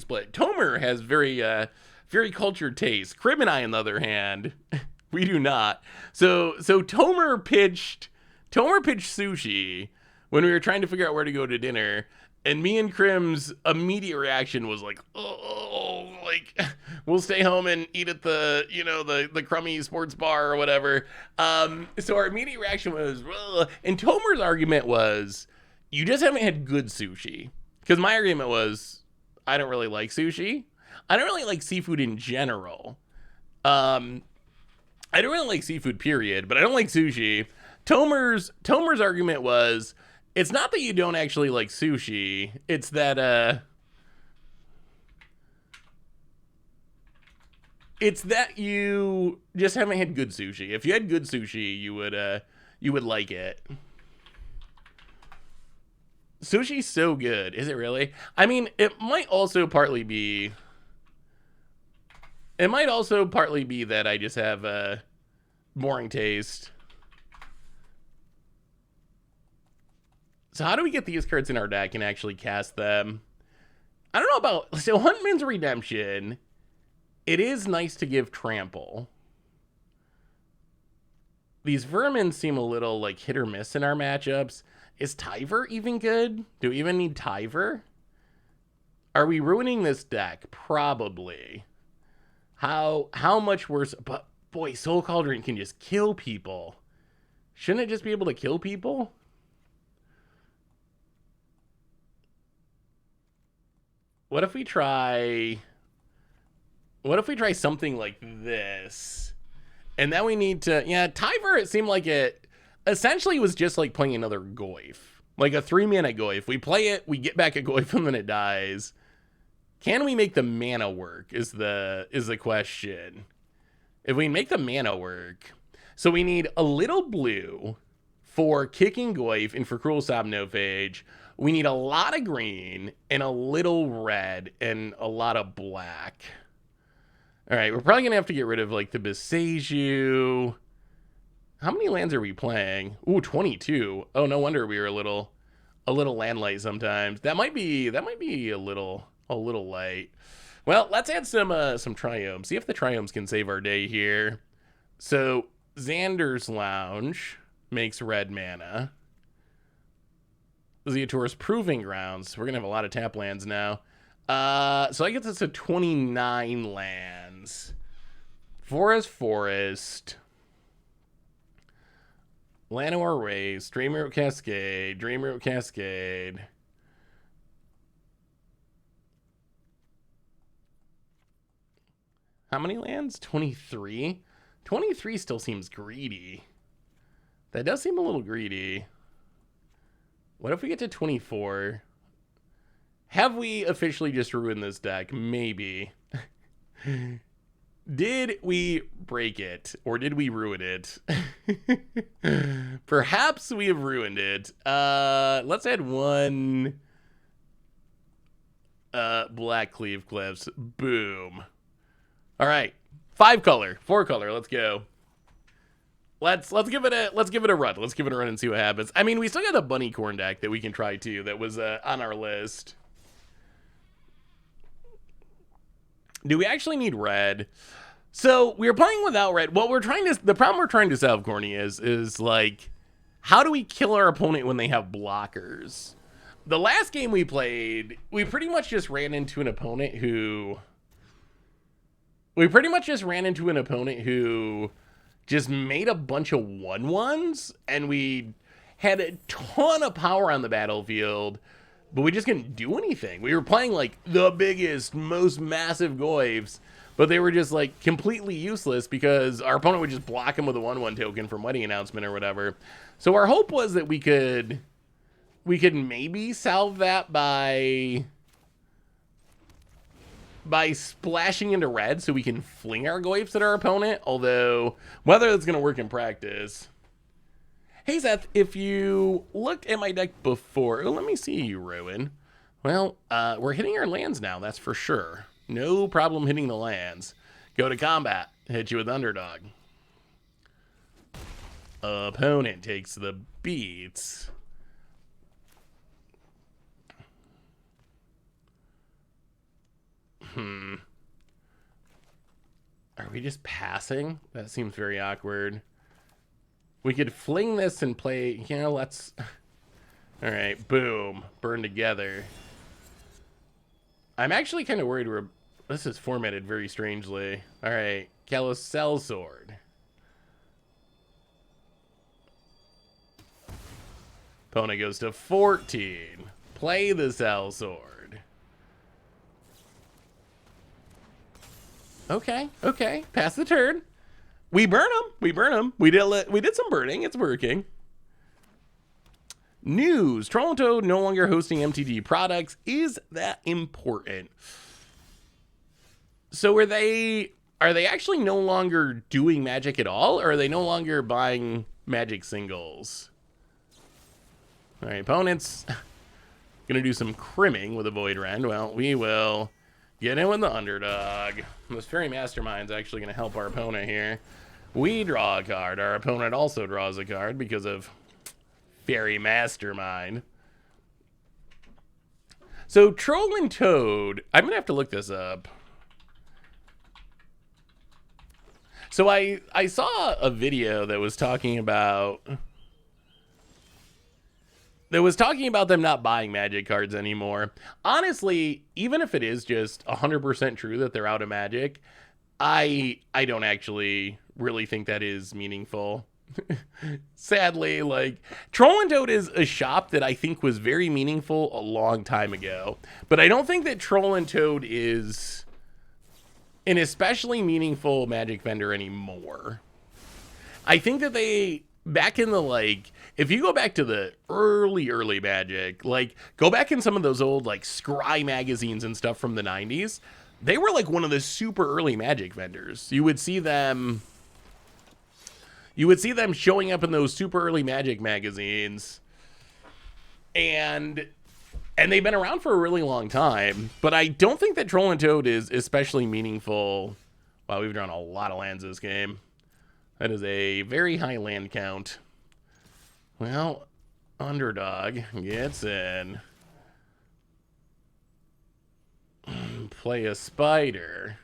split. Tomer has very cultured taste. Crib and I, on the other hand, we do not. So Tomer pitched sushi when we were trying to figure out where to go to dinner, and me and Crim's immediate reaction was like, oh, like, we'll stay home and eat at the crummy sports bar or whatever. So our immediate reaction was, ugh. And Tomer's argument was, you just haven't had good sushi. Because my argument was, I don't really like sushi. I don't really like seafood in general. I don't really like seafood, period, but I don't like sushi. Tomer's argument was, it's not that you don't actually like sushi, it's that you just haven't had good sushi. If you had good sushi, you would like it. Sushi's so good. Is it really? I mean, it might also partly be that I just have a boring taste. So how do we get these cards in our deck and actually cast them? I don't know about... So Huntman's Redemption, it is nice to give Trample. These vermin seem a little like hit or miss in our matchups. Is Tyver even good? Do we even need Tyver? Are we ruining this deck? Probably. How much worse? But boy, Soul Cauldron can just kill people. Shouldn't it just be able to kill people? What if we try something like this? And then we need to, yeah, Tyver, it seemed like it essentially was just like playing another Goyf. Like a 3-mana Goyf. We play it, we get back a Goyf, and then it dies. Can we make the mana work is the question. If we make the mana work, so we need a little blue for kicking Goyf and for Cruel Somnophage. We need a lot of green and a little red and a lot of black. All right, we're probably going to have to get rid of like the Beseju. How many lands are we playing? Ooh, 22. Oh, no wonder we were a little land light sometimes. That might be a little light. Well, let's add some Triomes. See if the Triomes can save our day here. So Xander's Lounge makes red mana. Zeator's Proving Grounds. We're going to have a lot of tap lands now. So I guess it's a 29 lands. Forest. Llanowar Waste, Dreamroot Cascade. How many lands? 23? 23 still seems greedy. That does seem a little greedy. What if we get to 24? Have we officially just ruined this deck? Maybe. Did we break it? Or did we ruin it? Perhaps we have ruined it. Let's add one Black Cleave Cliffs. Boom. All right. 4 color. Let's go. Let's give it a run. Let's give it a run and see what happens. I mean, we still got a Bunny Corn deck that we can try too. That was on our list. Do we actually need red? So we were playing without red. The problem we're trying to solve, Corny, is like, how do we kill our opponent when they have blockers? the last game we played, we pretty much just ran into an opponent who... just made a bunch of 1/1s, and we had a ton of power on the battlefield, but we just couldn't do anything. We were playing, like, the biggest, most massive Goyfs, but they were just, like, completely useless because our opponent would just block him with a 1/1 token from Wedding Announcement or whatever. So our hope was that we could maybe solve that by splashing into red so we can fling our Goyfs at our opponent, although whether that's going to work in practice. Hey, Seth, if you looked at my deck before... Oh, let me see you, Rowan. Well, we're hitting our lands now, that's for sure. No problem hitting the lands. Go to combat. Hit you with Underdog. Opponent takes the beats. Are we just passing? That seems very awkward. We could fling this and play... Yeah, let's... All right, boom. Burn together. I'm actually kind of worried we're... This is formatted very strangely. All right, Callous Sellsword. Opponent goes to 14. Play the Sellsword. Okay. Pass the turn. We burn them. We did some burning. It's working. News. Troll and Toad no longer hosting MTG products. Is that important? So are they actually no longer doing Magic at all? Or are they no longer buying Magic singles? All right, opponents gonna do some crimming with a Void Rend. Well, we will get in with the Underdog. This Fairy Mastermind's actually going to help our opponent here. We draw a card. Our opponent also draws a card because of Fairy Mastermind. So Troll and Toad, I'm going to have to look this up. So I saw a video that was talking about... them not buying Magic cards anymore. Honestly, even if it is just 100% true that they're out of Magic, I don't actually really think that is meaningful. Sadly, like, Troll and Toad is a shop that I think was very meaningful a long time ago. But I don't think that Troll and Toad is an especially meaningful Magic vendor anymore. I think that they... Back in the, like, if you go back to the early Magic, like, go back in some of those old, like, Scry magazines and stuff from the 90s, they were, like, one of the super early Magic vendors. You would see them showing up in those super early Magic magazines, and they've been around for a really long time, but I don't think that Troll and Toad is especially meaningful. Wow, we've drawn a lot of lands this game. That is a very high land count. Well, Underdog gets in. Play a Spider.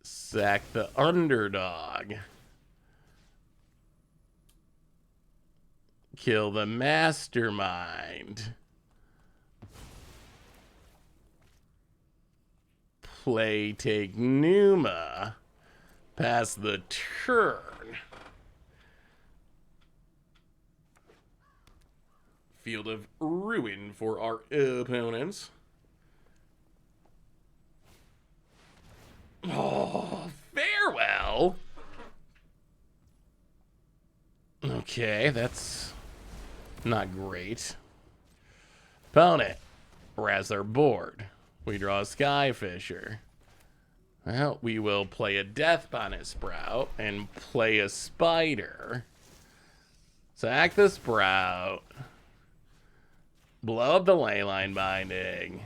Sack the Underdog. Kill the Mastermind. Play take Numa. Pass the turn. Field of Ruin for our opponents. Oh, farewell. Okay, that's not great. Opponent. Razz our board. We draw a Skyfisher. Well, we will play a Death Bonnet Sprout and play a Spider. Sack the Sprout. Blow up the Leyline Binding.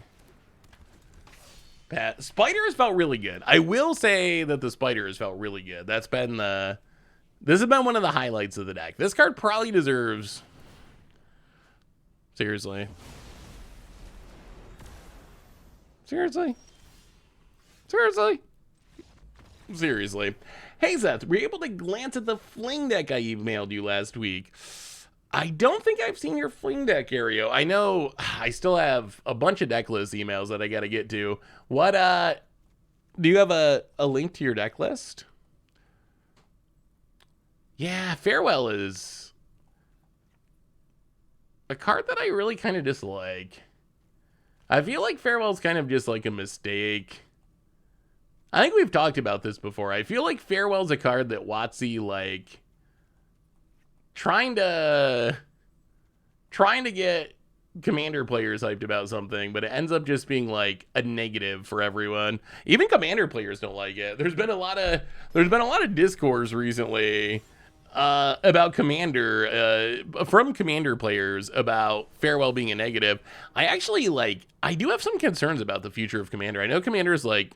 Spider has felt really good. I will say that the Spider has felt really good. That's been the... This has been one of the highlights of the deck. This card probably deserves... Seriously. Seriously. Hey Seth, were you able to glance at the fling deck I emailed you last week? I don't think I've seen your fling deck, Ario. I know I still have a bunch of deck list emails that I gotta get to. What, do you have a link to your deck list? Yeah, Farewell is a card that I really kind of dislike. I feel like Farewell's kind of just like a mistake. I think we've talked about this before. I feel like Farewell's a card that WotC, like, trying to get Commander players hyped about something, but it ends up just being like a negative for everyone. Even Commander players don't like it. There's been a lot of discourse recently about Commander, from Commander players about Farewell being a negative. I do have some concerns about the future of Commander. I know Commander's like,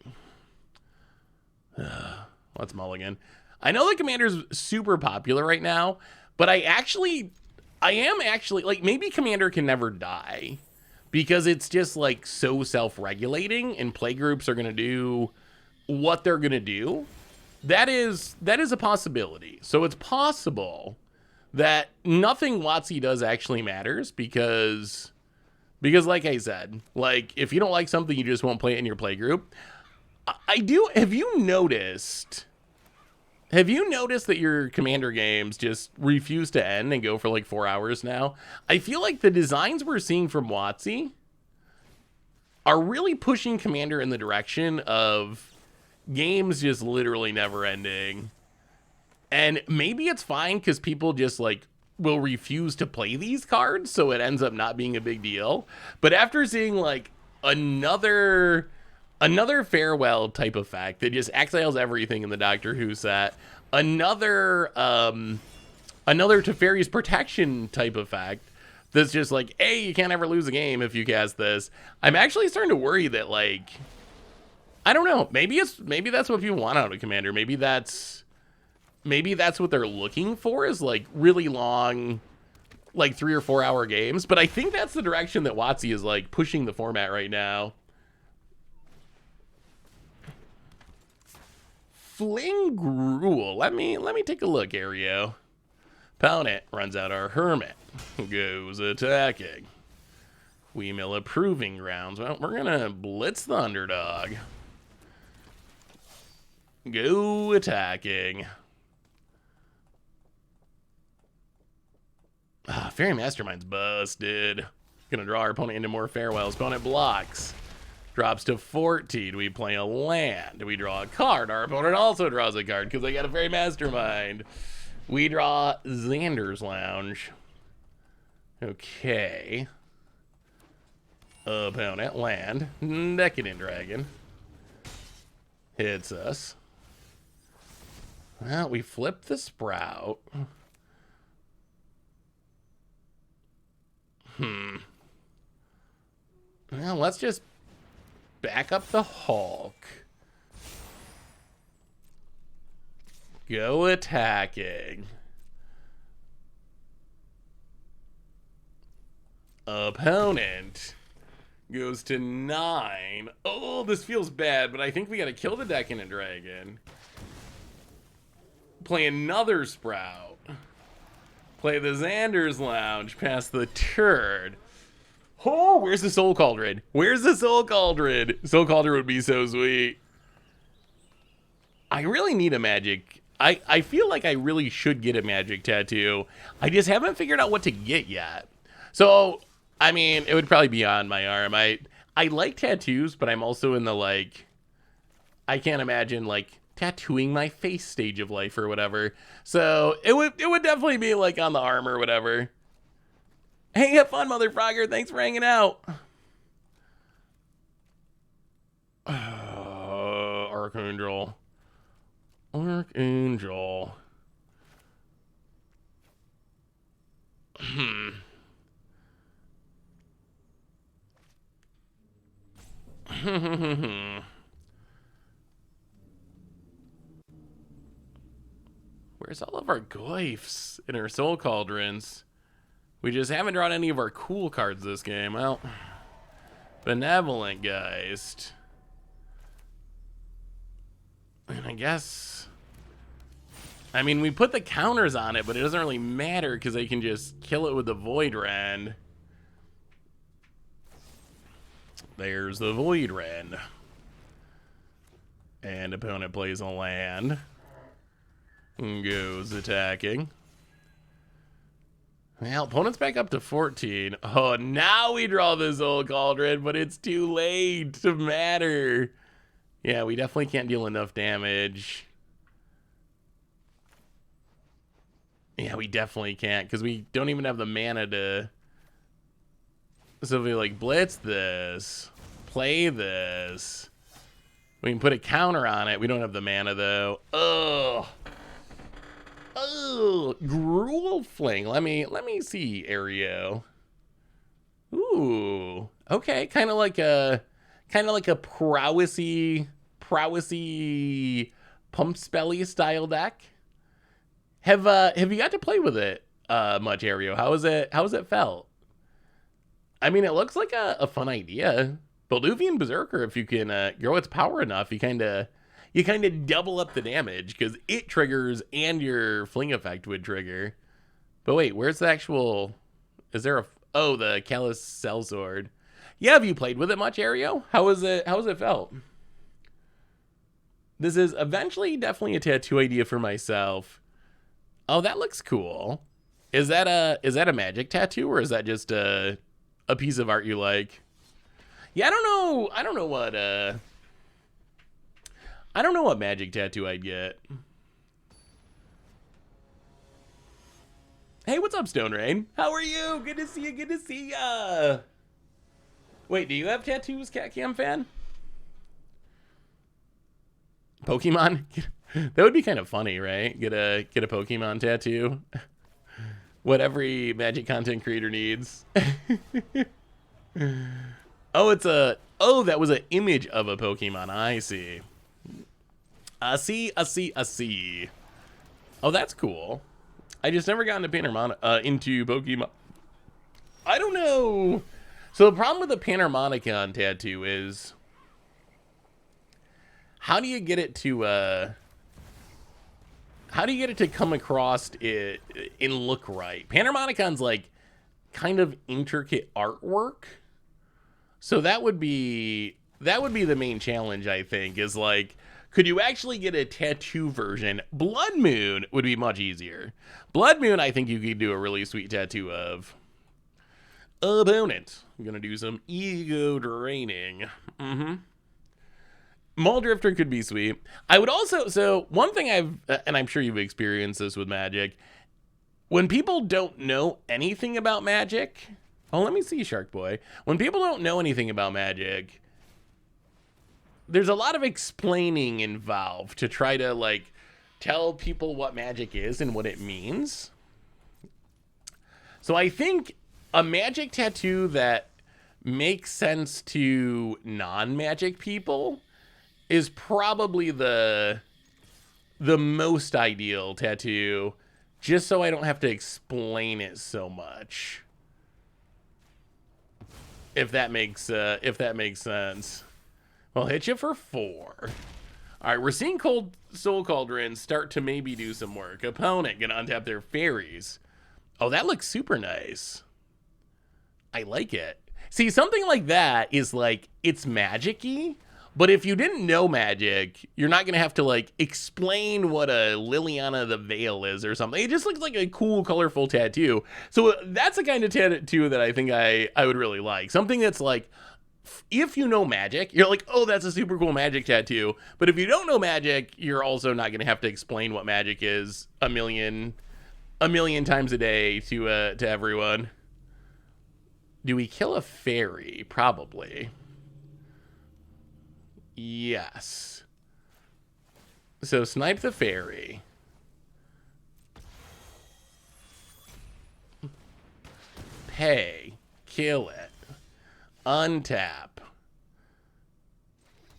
let's mulligan. I know that Commander's super popular right now, but I am actually, like, maybe Commander can never die because it's just like so self-regulating and playgroups are going to do what they're going to do. That is a possibility. So it's possible that nothing WotC does actually matters because like I said, like if you don't like something, you just won't play it in your playgroup. Have you noticed that your Commander games just refuse to end and go for like 4 hours now? I feel like the designs we're seeing from WotC are really pushing Commander in the direction of games just literally never ending. And maybe it's fine because people just like will refuse to play these cards, so it ends up not being a big deal. But after seeing like another Farewell type effect that just exiles everything in the Doctor Who set, another Teferi's Protection type effect that's just like, hey, you can't ever lose a game if you cast this. I'm actually starting to worry that, like, I don't know, maybe that's what people want out of Commander. Maybe that's what they're looking for, is like really long, like 3 or 4 hour games. But I think that's the direction that WotC is like pushing the format right now. Fling Gruel. Let me take a look, Ario. Opponent runs out our Hermit. Goes attacking. We mill a Proving Grounds. Well, we're gonna blitz the underdog. Go attacking. Fairy Mastermind's busted. Gonna draw our opponent into more Farewells. Opponent blocks. Drops to 14. We play a land. We draw a card. Our opponent also draws a card because they got a Fairy Mastermind. We draw Xander's Lounge. Okay. Opponent land. Decadent Dragon. Hits us. Well, we flip the Sprout. Well, let's just back up the Hulk. Go attacking. Opponent goes to 9. Oh, this feels bad, but I think we gotta kill the Decadent Dragon. Play another Sprout. Play the Xander's Lounge past the turd. Oh, where's the Soul Cauldron? Where's the Soul Cauldron? Soul Cauldron would be so sweet. I really need a magic. I feel like I really should get a magic tattoo. I just haven't figured out what to get yet. So, I mean, it would probably be on my arm. I like tattoos, but I'm also in the, like, I can't imagine, like, tattooing my face stage of life or whatever. So it would definitely be like on the arm or whatever. Hey, have fun, Mother Frogger. Thanks for hanging out. Archangel. Where's all of our Goyfs and our Soul Cauldrons? We just haven't drawn any of our cool cards this game. Well, Benevolent Geist. And I guess I mean, we put the counters on it, but it doesn't really matter because they can just kill it with the Void Rend. There's the Void Rend. And opponent plays a land. Goes attacking. Well, opponent's back up to 14. Oh, now we draw the Soul Cauldron, but it's too late to matter. Yeah, we definitely can't deal enough damage. Yeah, we definitely can't, because we don't even have the mana to... So if we, like, blitz this, play this, we can put a counter on it. We don't have the mana, though. Ugh. Oh, Gruel Fling. Let me see, Aereo. Ooh, okay, kind of like a prowessy pump spelly style deck. Have you got to play with it much, Aereo? How is it felt? I mean, it looks like a fun idea. Balduvian Berserker, if you can grow its power enough, you kind of double up the damage because it triggers and your fling effect would trigger. But wait, where's the actual... Is there a... Oh, the Callous Sellsword. Yeah, have you played with it much, Aereo? How was it felt? This is eventually definitely a tattoo idea for myself. Oh, that looks cool. Is that a magic tattoo, or is that just a piece of art you like? Yeah, I don't know what magic tattoo I'd get. Hey, what's up, Stone Rain? How are you? Good to see you. Good to see ya. Wait, do you have tattoos, Cat Cam fan? Pokemon? That would be kind of funny, right? Get a Pokemon tattoo. What every magic content creator needs. Oh, that was an image of a Pokemon. I see. I see. Oh, that's cool. I just never got into into Pokemon. I don't know. So the problem with the Panharmonicon tattoo is, how do you get it to come across it and look right? Panharmonicon's like kind of intricate artwork. So that would be the main challenge, I think, is like, could you actually get a tattoo version? Blood Moon would be much easier. Blood Moon, I think you could do a really sweet tattoo of. Opponent. I'm going to do some ego draining. Muldrifter could be sweet. I would also... So, one thing and I'm sure you've experienced this with Magic. When people don't know anything about Magic... Oh, let me see, Shark Boy. When people don't know anything about Magic... There's a lot of explaining involved to try to, like, tell people what Magic is and what it means. So I think a Magic tattoo that makes sense to non-Magic people is probably the most ideal tattoo, just so I don't have to explain it so much. If that makes sense. I'll hit you for 4. All right, we're seeing Soul Cauldron start to maybe do some work. Opponent gonna untap their fairies. Oh, that looks super nice. I like it. See, something like that is like, it's magic-y, but if you didn't know Magic, you're not gonna have to like explain what a Liliana the Veil is or something. It just looks like a cool, colorful tattoo. So that's the kind of tattoo that I think I would really like. Something that's like, if you know Magic, you're like, oh, that's a super cool Magic tattoo. But if you don't know Magic, you're also not going to have to explain what Magic is a million times a day to everyone. Do we kill a fairy? Probably. Yes. So snipe the fairy. Pay. Kill it. Untap.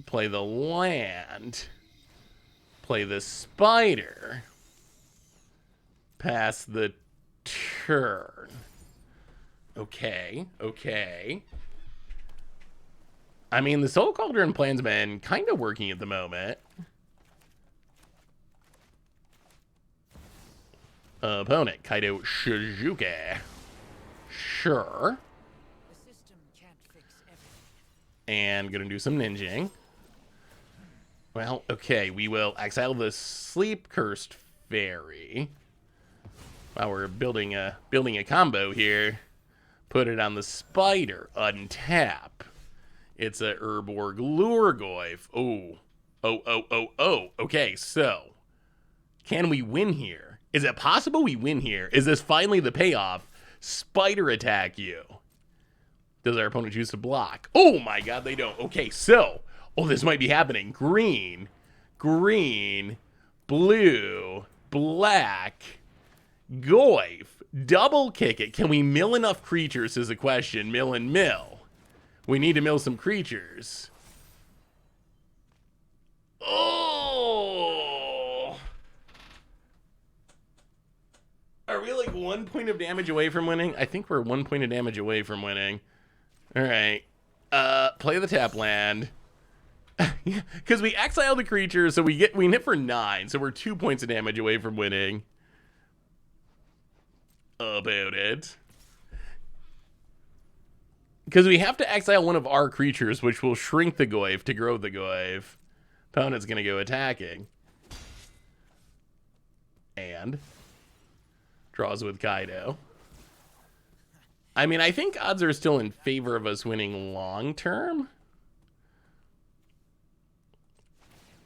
Play the land. Play the spider. Pass the turn. Okay. I mean, the Soul Cauldron plan's been kind of working at the moment. Opponent, Kaido Shizuke. Sure. The system can't fix everything. And gonna do some ninjing. Well, okay, we will exile the Sleep Cursed Fairy. While we're building a combo here. Put it on the Spider. Untap. It's a Urborg Lhurgoyf. Oh. Okay, so can we win here? Is it possible we win here? Is this finally the payoff? Spider attack you. Does our opponent choose to block? Oh my god, they don't. Okay, so, this might be happening. Green, blue, black, Goyf, double kick it. Can we mill enough creatures is a question. Mill and mill. We need to mill some creatures. Oh! Are we like 1 point of damage away from winning? I think we're 1 point of damage away from winning. All right. Play the tap land. Because we exile the creature, so we hit for 9, so we're 2 points of damage away from winning. About it. Because we have to exile one of our creatures, which will shrink the Goyf to grow the Goyf. Opponent's going to go attacking. And draws with Kaido. I mean, I think odds are still in favor of us winning long term.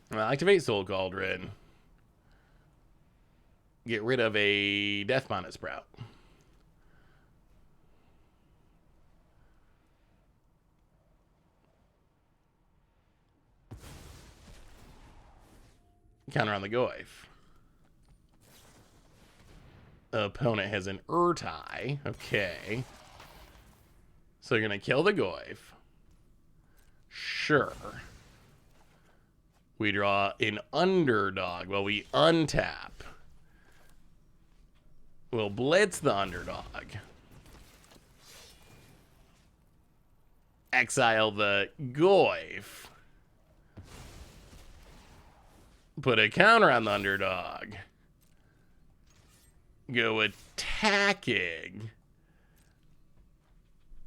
Well, activate Soul Cauldron. Get rid of a Death Bonnet Sprout. Counter on the Goyf. Opponent has an Urtai. Okay. So you're going to kill the Goyf. Sure. We draw an Underdog. Well, we untap. We'll blitz the Underdog. Exile the Goyf. Put a counter on the Underdog. Go attacking.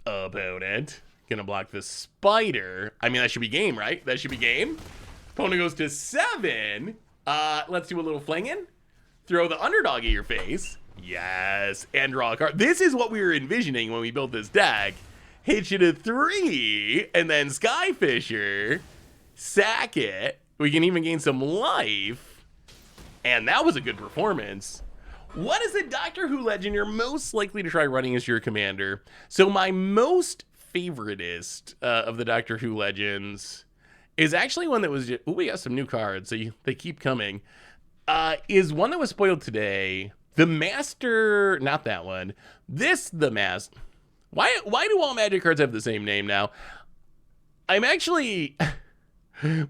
Opponent. Gonna block the Spider. I mean, that should be game, right? That should be game. Opponent goes to 7. Let's do a little flinging. Throw the Underdog at your face. Yes. And draw a card. This is what we were envisioning when we built this deck. Hit you to 3. And then Skyfisher. Sack it. We can even gain some life. And that was a good performance. What is the Doctor Who legend you're most likely to try running as your commander? So my most favoritist of the Doctor Who legends is actually one that was just, we got some new cards, so they keep coming. Is one that was spoiled today. The Master, not that one. The Master. Why do all Magic cards have the same name now? I'm actually...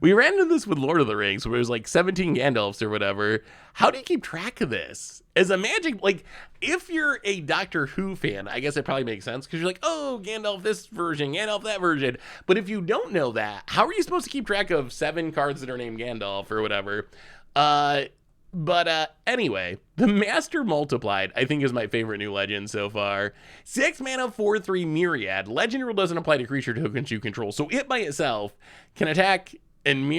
We ran into this with Lord of the Rings, where there's like 17 Gandalfs or whatever. How do you keep track of this? As a Magic, like, if you're a Doctor Who fan, I guess it probably makes sense, because you're like, oh, Gandalf this version, Gandalf that version. But if you don't know that, how are you supposed to keep track of 7 cards that are named Gandalf or whatever? Anyway, the Master Multiplied, I think, is my favorite new legend so far. 6 mana, 4/3 Myriad. Legend rule doesn't apply to creature tokens you control, so it by itself can attack and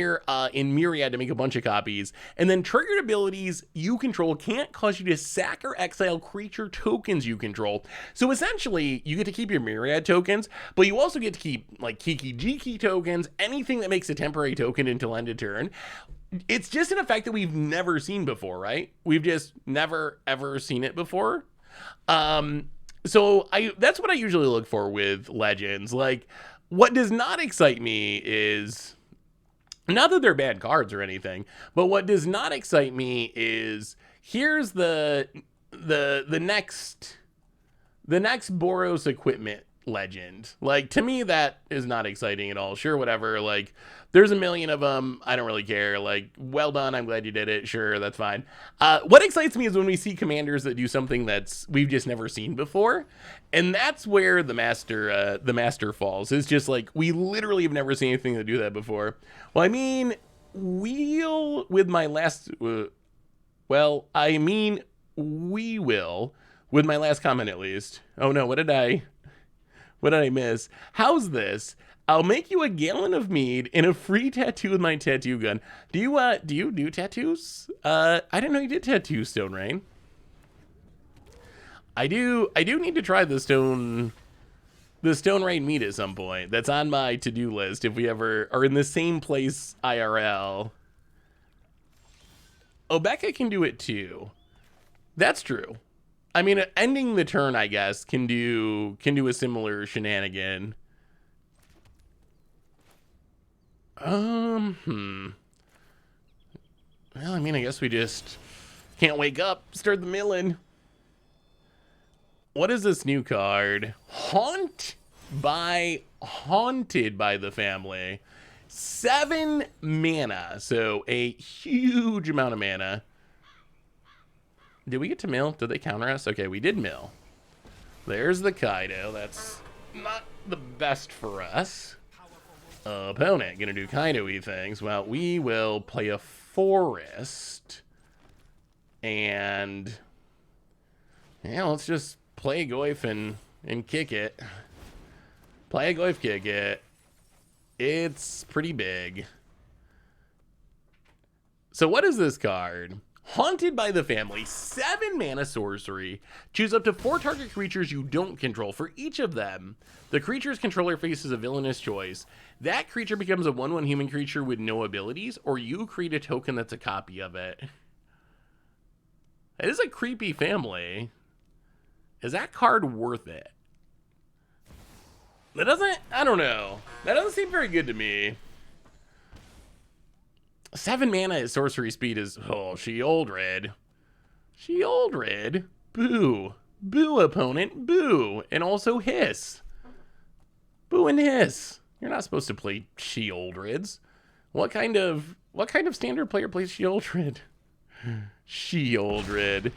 in Myriad to make a bunch of copies. And then triggered abilities you control can't cause you to sack or exile creature tokens you control. So essentially, you get to keep your Myriad tokens, but you also get to keep like Kiki Jiki tokens, anything that makes a temporary token until end of turn. It's just an effect that we've never seen before, right? We've just never, ever seen it before. So that's what I usually look for with legends. Like, what does not excite me is, not that they're bad cards or anything, but what does not excite me is, here's the next Boros equipment legend. Like, to me, that is not exciting at all. Sure, whatever. Like, there's a million of them. I don't really care. Like, well done. I'm glad you did it. Sure, that's fine. What excites me is when we see commanders that do something we've just never seen before. And that's where the master falls. It's just like, we literally have never seen anything that do that before. Well, I mean, with we will, with my last comment at least. Oh no, what did I miss? How's this? I'll make you a gallon of mead and a free tattoo with my tattoo gun. Do you do tattoos? I didn't know you did tattoos, Stone Rain. I do need to try the Stone Rain mead at some point. That's on my to-do list if we ever are in the same place IRL. Oh, Becca can do it too. That's true. I mean, ending the turn, I guess, can do a similar shenanigan. Well, I mean, I guess we just can't wake up, start the milling. What is this new card? Haunted by the family. 7 mana, so a huge amount of mana. Did we get to mill? Did they counter us? Okay, we did mill. There's the Kaido. That's not the best for us. Opponent gonna do Kaido-y things. Well, we will play a forest. And yeah, let's just play Goyf and kick it. Play a Goyf, kick it. It's pretty big. So what is this card? Haunted by the Family, 7 mana sorcery. Choose up to 4 target creatures you don't control. For each of them, the creature's controller faces a villainous choice. That creature becomes a 1/1 human creature with no abilities, or you create a token that's a copy of it. It is a creepy family. Is that card worth it? That doesn't, I don't know. That doesn't seem very good to me. 7 mana at sorcery speed is, oh, Sheoldred. Sheoldred? Boo. Boo, opponent. Boo. And also hiss. Boo and hiss. You're not supposed to play Sheoldreds. What kind of standard player plays Sheoldred? Sheoldred.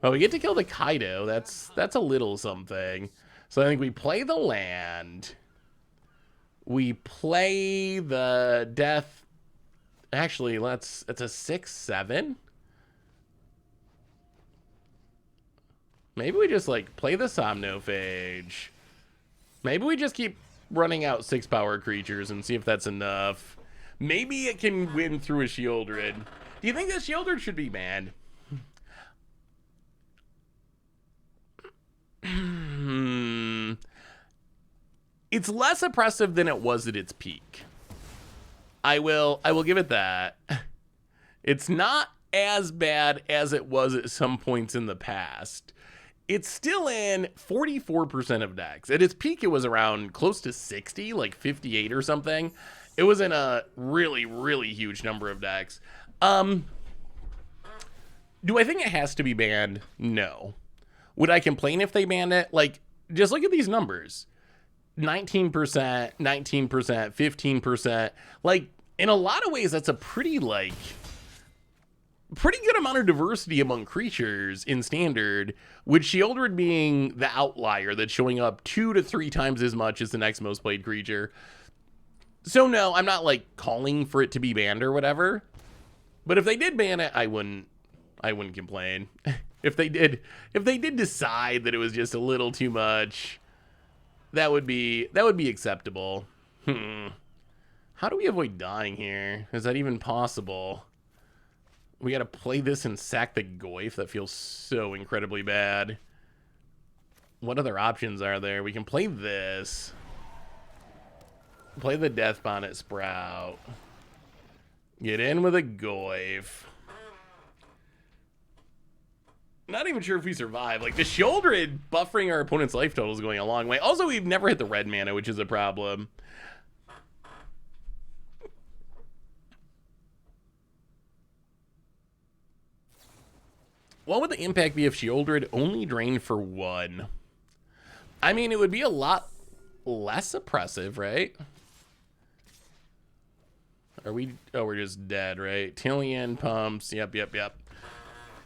Well, we get to kill the Kaido. That's a little something. So I think we play the land. We play the death. Actually, it's a 6/7. Maybe we just like play the Somnophage. Maybe we just keep running out 6-power creatures and see if that's enough. Maybe it can win through a Sheoldred. Do you think that Sheoldred should be banned? It's less oppressive than it was at its peak. I will give it that. It's not as bad as it was at some points in the past. It's still in 44% of decks. At its peak, it was around close to 60, like 58 or something. It was in a really, really huge number of decks. Do I think it has to be banned? No. Would I complain if they banned it? Like, just look at these numbers. 19%, 19%, 15%. Like, in a lot of ways, that's a pretty good amount of diversity among creatures in Standard, with Sheoldred being the outlier that's showing up 2 to 3 times as much as the next most played creature. So no, I'm not like calling for it to be banned or whatever. But if they did ban it, I wouldn't complain. If they did decide that it was just a little too much, that would be acceptable. How do we avoid dying here? Is that even possible? We gotta play this and sack the Goyf. That feels so incredibly bad. What other options are there? We can play this. Play the Death Bonnet Sprout. Get in with a Goyf. Not even sure if we survive. Like, the Sheoldred buffering our opponent's life total is going a long way. Also, we've never hit the red mana, which is a problem. What would the impact be if Sheoldred only drained for 1? I mean, it would be a lot less oppressive, right? Are we... Oh, we're just dead, right? Tillian, pumps. Yep.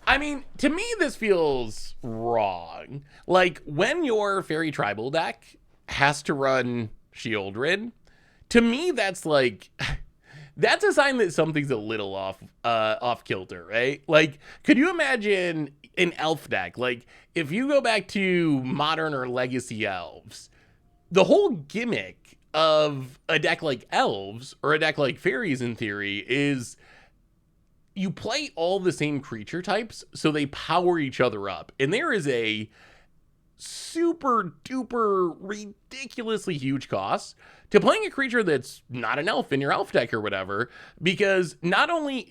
I mean, to me, this feels wrong. Like, when your Fairy Tribal deck has to run Sheoldred, to me, that's like... that's a sign that something's a little off kilter, right? Like, could you imagine an elf deck? Like, if you go back to modern or legacy elves, the whole gimmick of a deck like elves or a deck like fairies in theory is you play all the same creature types, so they power each other up. And there is a super duper ridiculously huge cost to playing a creature that's not an elf in your elf deck or whatever, because not only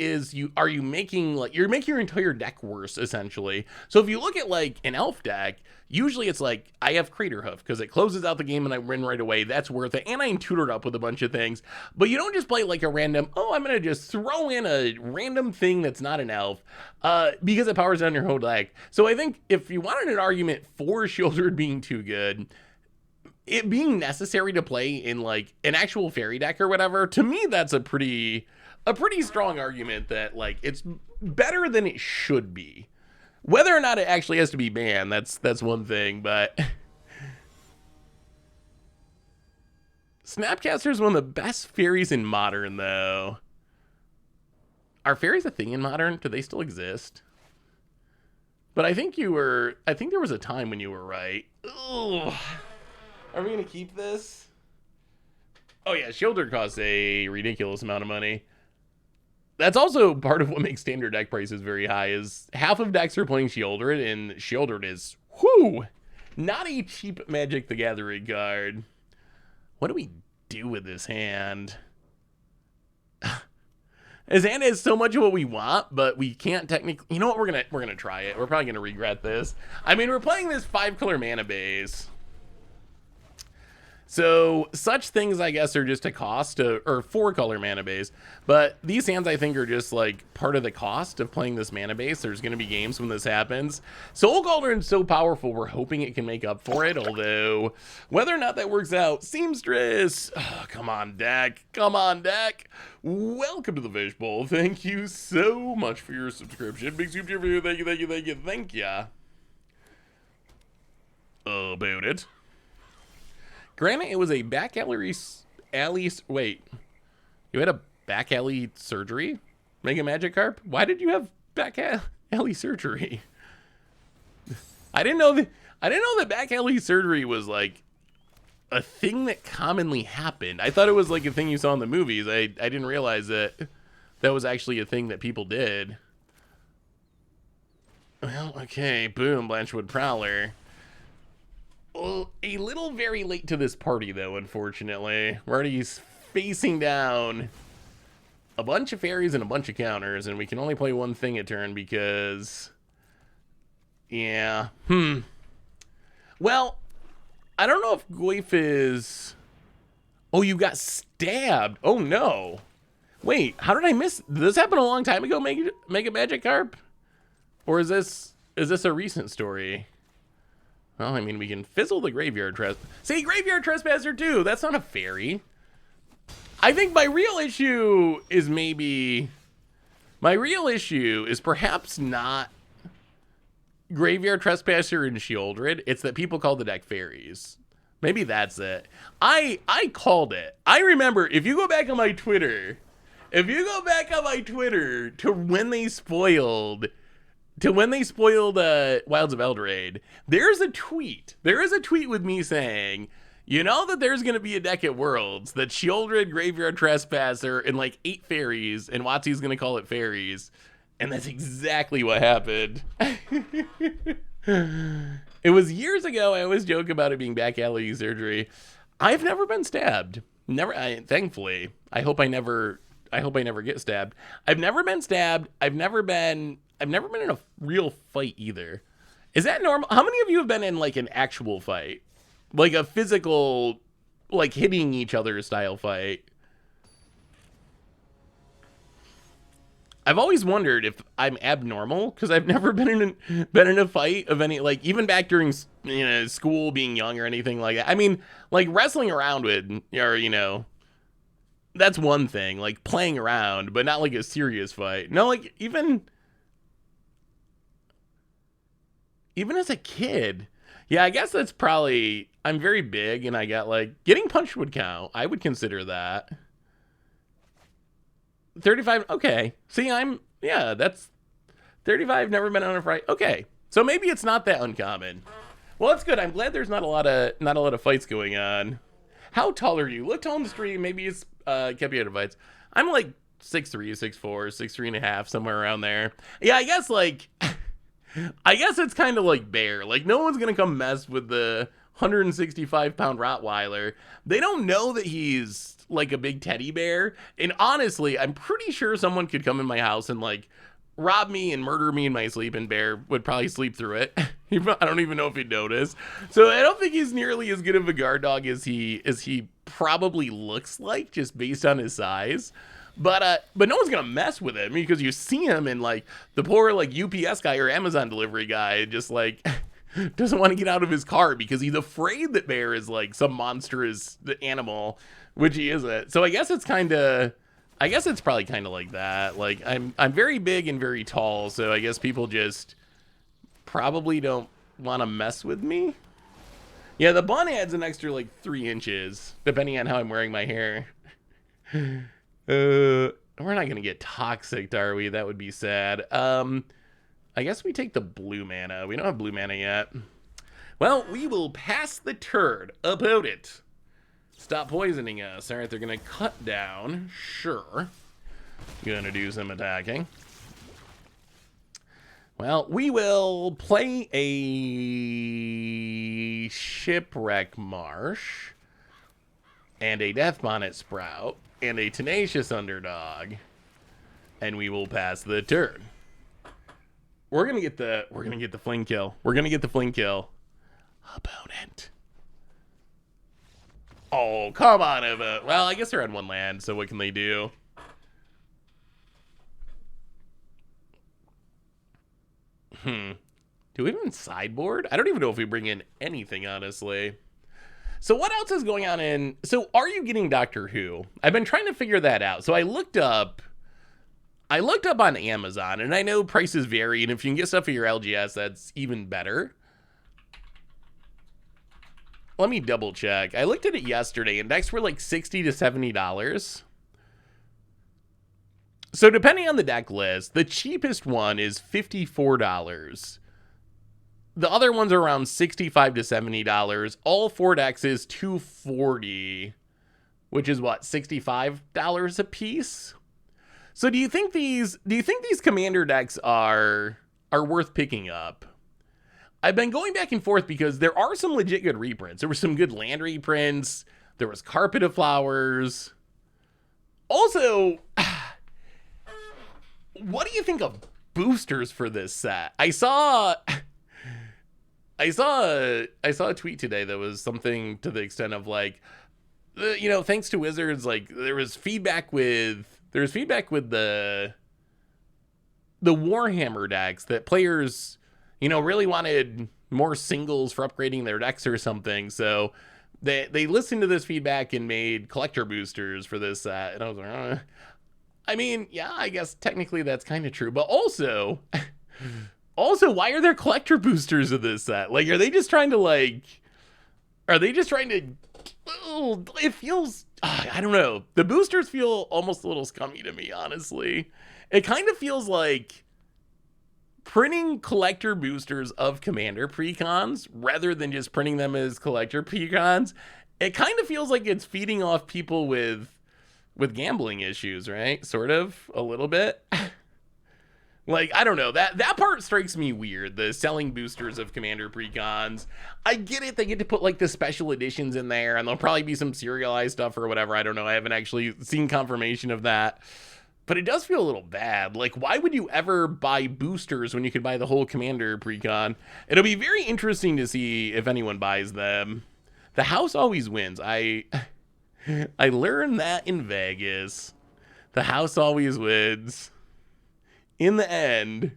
are you making like you're making your entire deck worse essentially. So if you look at like an elf deck, usually it's like I have Craterhoof because it closes out the game and I win right away. That's worth it. And I'm tutored up with a bunch of things. But you don't just play like a random, oh, I'm going to just throw in a random thing that's not an elf because it powers down your whole deck. So I think if you wanted an argument for Shieldred being too good, it being necessary to play in like an actual fairy deck or whatever, to me, that's a pretty strong argument that like it's better than it should be. Whether or not it actually has to be banned, that's one thing, but Snapcaster is one of the best fairies in Modern, though. Are fairies a thing in Modern? Do they still exist? But I think there was a time when you were right. Ugh. Are we gonna keep this? Oh yeah, Shieldred costs a ridiculous amount of money. That's also part of what makes standard deck prices very high, is half of decks are playing Shieldred, and Shieldred is, whoo, not a cheap Magic the Gathering card. What do we do with this hand? His hand is so much of what we want, but we can't technically, you know what, we're gonna try it. We're probably gonna regret this. I mean, we're playing this 5-color mana base. So such things, I guess, are just a cost or 4-color mana base. But these hands, I think, are just like part of the cost of playing this mana base. There's going to be games when this happens. Soul Cauldron's so powerful, we're hoping it can make up for it. Although, whether or not that works out, Seamstress. Oh, come on, deck. Come on, deck. Welcome to the Fishbowl. Thank you so much for your subscription. Big super for you. Thank you, thank you, thank you, thank ya. About it. Granted, it was a back alley. Wait, you had a back alley surgery? Mega Magikarp? Why did you have back alley surgery? I didn't know that back alley surgery was like a thing that commonly happened. I thought it was like a thing you saw in the movies. I didn't realize that was actually a thing that people did. Well, okay, boom, Blanchwood Prowler. Well, a little very late to this party, though, unfortunately. We're already facing down a bunch of fairies and a bunch of counters, and we can only play one thing a turn because... Yeah. Well, I don't know if Goyf is... Oh, you got stabbed. Oh, no. Wait, how did I miss... Did this happen a long time ago, Mega Magikarp? Or is this a recent story? Well, I mean, we can fizzle the Graveyard Trespasser. See, Graveyard Trespasser too. That's not a fairy. I think my real issue is perhaps not Graveyard Trespasser and Shieldred. It's that people call the deck fairies. Maybe that's it. I called it. I remember, if you go back on my Twitter to when they spoiled Wilds of Eldraine, there's a tweet with me saying, you know that there's going to be a deck at Worlds that Shieldred, Graveyard Trespasser, and like 8 fairies, and WotC's going to call it fairies. And that's exactly what happened. It was years ago. I always joke about it being back alley surgery. I've never been stabbed. Thankfully. I hope I never get stabbed. I've never been stabbed. I've never been in a real fight either. Is that normal? How many of you have been in like an actual fight? Like a physical, like hitting each other style fight? I've always wondered if I'm abnormal because I've never been in a fight of any, like, even back during, you know, school, being young or anything like that. I mean, like wrestling around with, or, you know, that's one thing, like playing around, but not like a serious fight. No, like even as a kid. Yeah, I guess that's probably, I'm very big and I got like, getting punched would count. I would consider that. 35. Okay. See, yeah, that's 35. Never been on a fight. Okay. So maybe it's not that uncommon. Well, that's good. I'm glad there's not a lot of fights going on. How tall are you? Look tall on the stream. Maybe it's kept you out of fights. I'm like 6'3", 6'4", 6'3.5", somewhere around there. Yeah, I guess like I guess it's kind of like Bear. Like no one's gonna come mess with the 165-pound Rottweiler. They don't know that he's like a big teddy bear. And honestly, I'm pretty sure someone could come in my house and like rob me and murder me in my sleep, and Bear would probably sleep through it. I don't even know if he'd notice. So I don't think he's nearly as good of a guard dog as he probably looks like, just based on his size. But no one's gonna mess with him because you see him, and like the poor like UPS guy or Amazon delivery guy just like doesn't want to get out of his car because he's afraid that Bear is like some monstrous animal, which he isn't. So I guess it's probably kind of like that. Like I'm very big and very tall, so I guess people just probably don't want to mess with me. Yeah, the bun adds an extra like 3 inches depending on how I'm wearing my hair. We're not gonna get toxic, are we? That would be sad. I guess we take the blue mana. We don't have blue mana yet. Well, we will pass the turd about it. Stop poisoning us. All right, they're gonna cut down. Sure. Gonna do some attacking. Well, we will play a Shipwreck Marsh and a Death Bonnet Sprout and a Tenacious Underdog, and we will pass the turn. We're gonna get the fling kill. We're gonna get the fling kill. Opponent. Oh, come on, Eva. Well, I guess they're on 1 land, so what can they do? Do we even sideboard? I don't even know if we bring in anything, honestly. So what else is going on in... So are you getting Doctor Who? I've been trying to figure that out. So I looked up on Amazon, and I know prices vary, and if you can get stuff at your LGS, that's even better. Let me double check. I looked at it yesterday, and decks were like $60 to $70. So depending on the deck list, the cheapest one is $54. The other ones are around $65 to $70. All 4 decks is $240, which is what, $65 a piece? So do you think these commander decks are worth picking up? I've been going back and forth because there are some legit good reprints. There were some good land reprints. There was Carpet of Flowers. Also, what do you think of boosters for this set? I saw a tweet today that was something to the extent of like, thanks to Wizards, like there was feedback with the Warhammer decks that players, really wanted more singles for upgrading their decks or something. So they listened to this feedback and made collector boosters for this set. And I was like, I mean, yeah, I guess technically that's kind of true. But also, why are there collector boosters of this set? Like, are they just trying to it feels, I don't know. The boosters feel almost a little scummy to me, honestly. It kind of feels like printing collector boosters of commander precons rather than just printing them as collector precons. It kind of feels like it's feeding off people with gambling issues, right? Sort of, a little bit. Like, I don't know, that part strikes me weird, the selling boosters of commander precons. I get it, they get to put like the special editions in there, and there'll probably be some serialized stuff or whatever. I don't know, I haven't actually seen confirmation of that. But it does feel a little bad. Like, why would you ever buy boosters when you could buy the whole commander precon? It'll be very interesting to see if anyone buys them. The house always wins. I learned that in Vegas. The house always wins. In the end.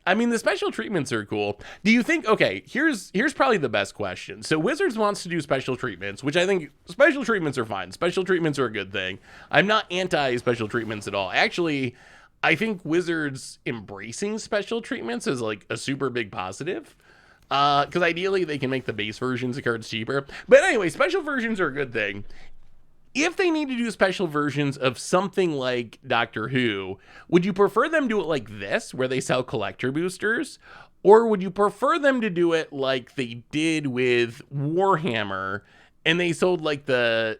I mean, the special treatments are cool. Do you think, okay, here's probably the best question. So Wizards wants to do special treatments, which I think special treatments are fine. Special treatments are a good thing. I'm not anti-special treatments at all. Actually, I think Wizards embracing special treatments is like a super big positive. Because ideally they can make the base versions of cards cheaper. But anyway, special versions are a good thing. if they need to do special versions of something like Doctor Who, would you prefer them do it like this, where they sell collector boosters? Or would you prefer them to do it like they did with Warhammer, and they sold like the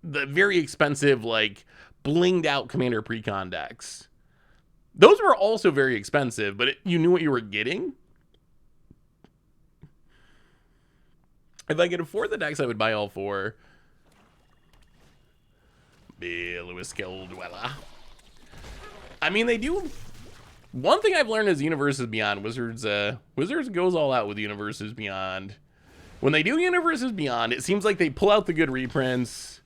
very expensive, like blinged out Commander Precon decks? Those were also very expensive, but you knew what you were getting. If I could afford the decks, I would buy all four. Lewis Dweller. I mean, they do. One thing I've learned is Universes Beyond. Wizards goes all out with Universes Beyond. When they do Universes Beyond, it seems like they pull out the good reprints.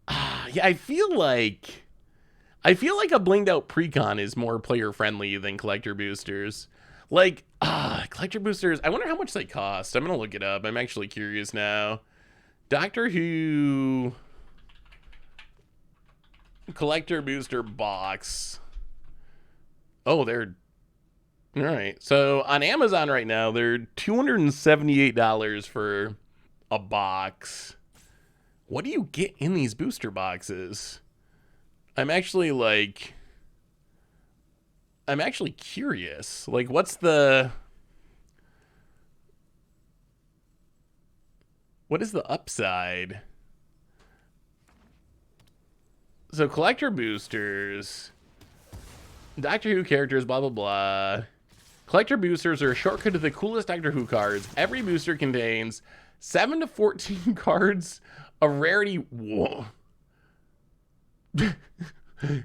Yeah, I feel like a blinged out Precon is more player friendly than collector boosters. Like, collector boosters, I wonder how much they cost. I'm gonna look it up. I'm actually curious now. Doctor Who collector booster box. Oh, they're all right. So on Amazon right now, they're $278 for a box. What do you get in these booster boxes? I'm actually curious. Like, what is the upside? So collector boosters, Doctor Who characters, blah, blah, blah. Collector boosters are a shortcut to the coolest Doctor Who cards. Every booster contains 7 to 14 cards of rarity. Whoa.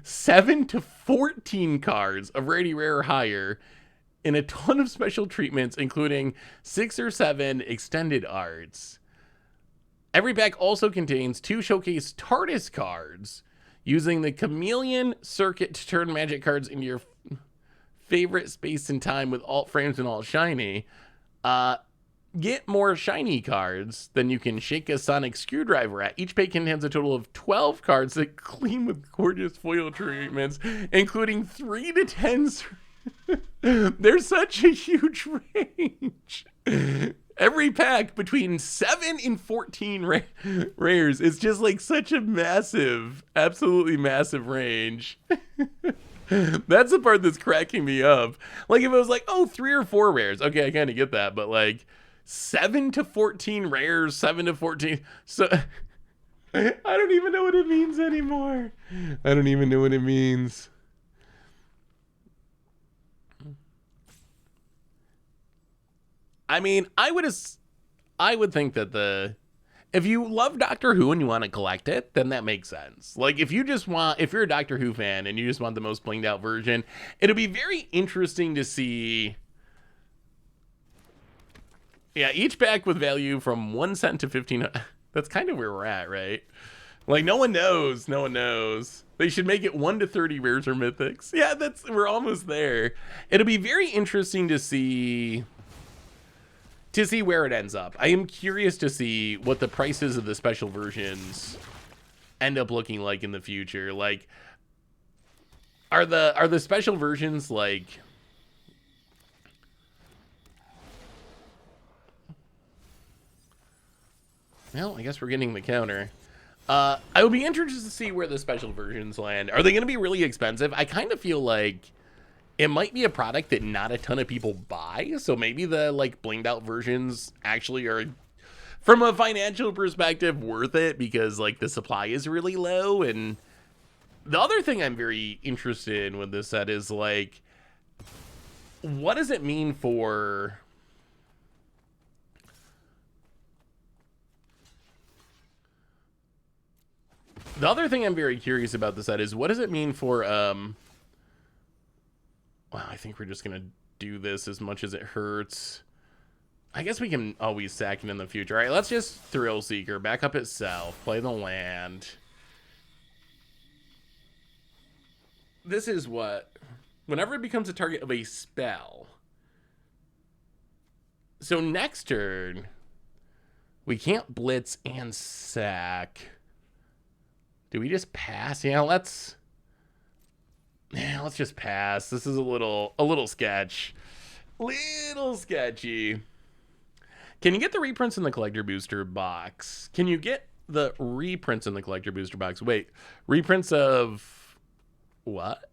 7 to 14 cards of rarity rare or higher, and a ton of special treatments, including 6 or 7 extended arts. Every pack also contains 2 showcase TARDIS cards, using the Chameleon Circuit to turn magic cards into your favorite space and time with alt frames and alt shiny. Get more shiny cards than you can shake a sonic screwdriver at. Each pack contains a total of 12 cards that clean with gorgeous foil treatments, including 3 to 10. There's such a huge range. Every pack between 7 and 14 rares is just like such a massive, absolutely massive range. That's the part that's cracking me up. Like, if it was like, oh, 3 or 4 rares, okay, I kind of get that, but like 7 to 14 rares, 7 to 14. So I don't even know what it means anymore. I don't even know what it means. I mean, I would think that if you love Doctor Who and you want to collect it, then that makes sense. Like, if you're a Doctor Who fan and you just want the most blinged out version, it'll be very interesting to see. Yeah, each pack with value from 1 cent to 15. That's kind of where we're at, right? Like, no one knows. No one knows. They should make it 1 to 30 rares or mythics. Yeah, we're almost there. It'll be very interesting to see where it ends up. I am curious to see what the prices of the special versions end up looking like in the future. Like, are the special versions like, well, I guess we're getting the counter. I would be interested to see where the special versions land. Are they going to be really expensive? I kind of feel like it might be a product that not a ton of people buy, so maybe the like blinged out versions actually are, from a financial perspective, worth it because like the supply is really low. And the other thing I'm very interested in with this set is like, what does it mean for the other thing I'm very curious about the set is what does it mean for well, I think we're just going to do this as much as it hurts. I guess we can always sack it in the future. All right, let's just Thrill Seeker, back up itself, play the land. This is what, whenever it becomes a target of a spell. So next turn, we can't blitz and sack. Do we just pass? Yeah, let's just pass. This is a little sketch. Little sketchy. Can you get the reprints in the collector booster box? Can you get the reprints in the collector booster box. Wait, reprints of what?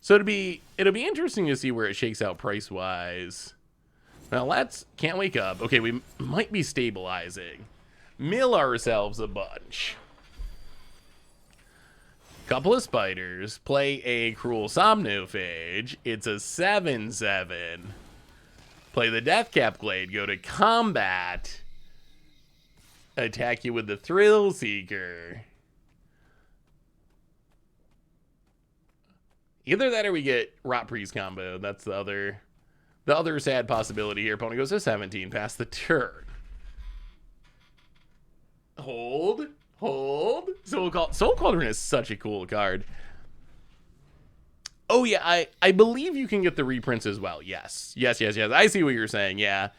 So it'll be interesting to see where it shakes out price wise. Now can't wake up. Okay, we might be stabilizing. Mill ourselves a bunch. Couple of spiders. Play a cruel somnophage. It's a 7/7. Play the Deathcap Glade. Go to combat. Attack you with the Thrill Seeker. Either that or we get Rot Priest combo. That's the other sad possibility here. Opponent goes to 17 past the turn. Hold. Soul Cauldron is such a cool card. Oh yeah, I believe you can get the reprints as well. Yes. I see what you're saying. Yeah.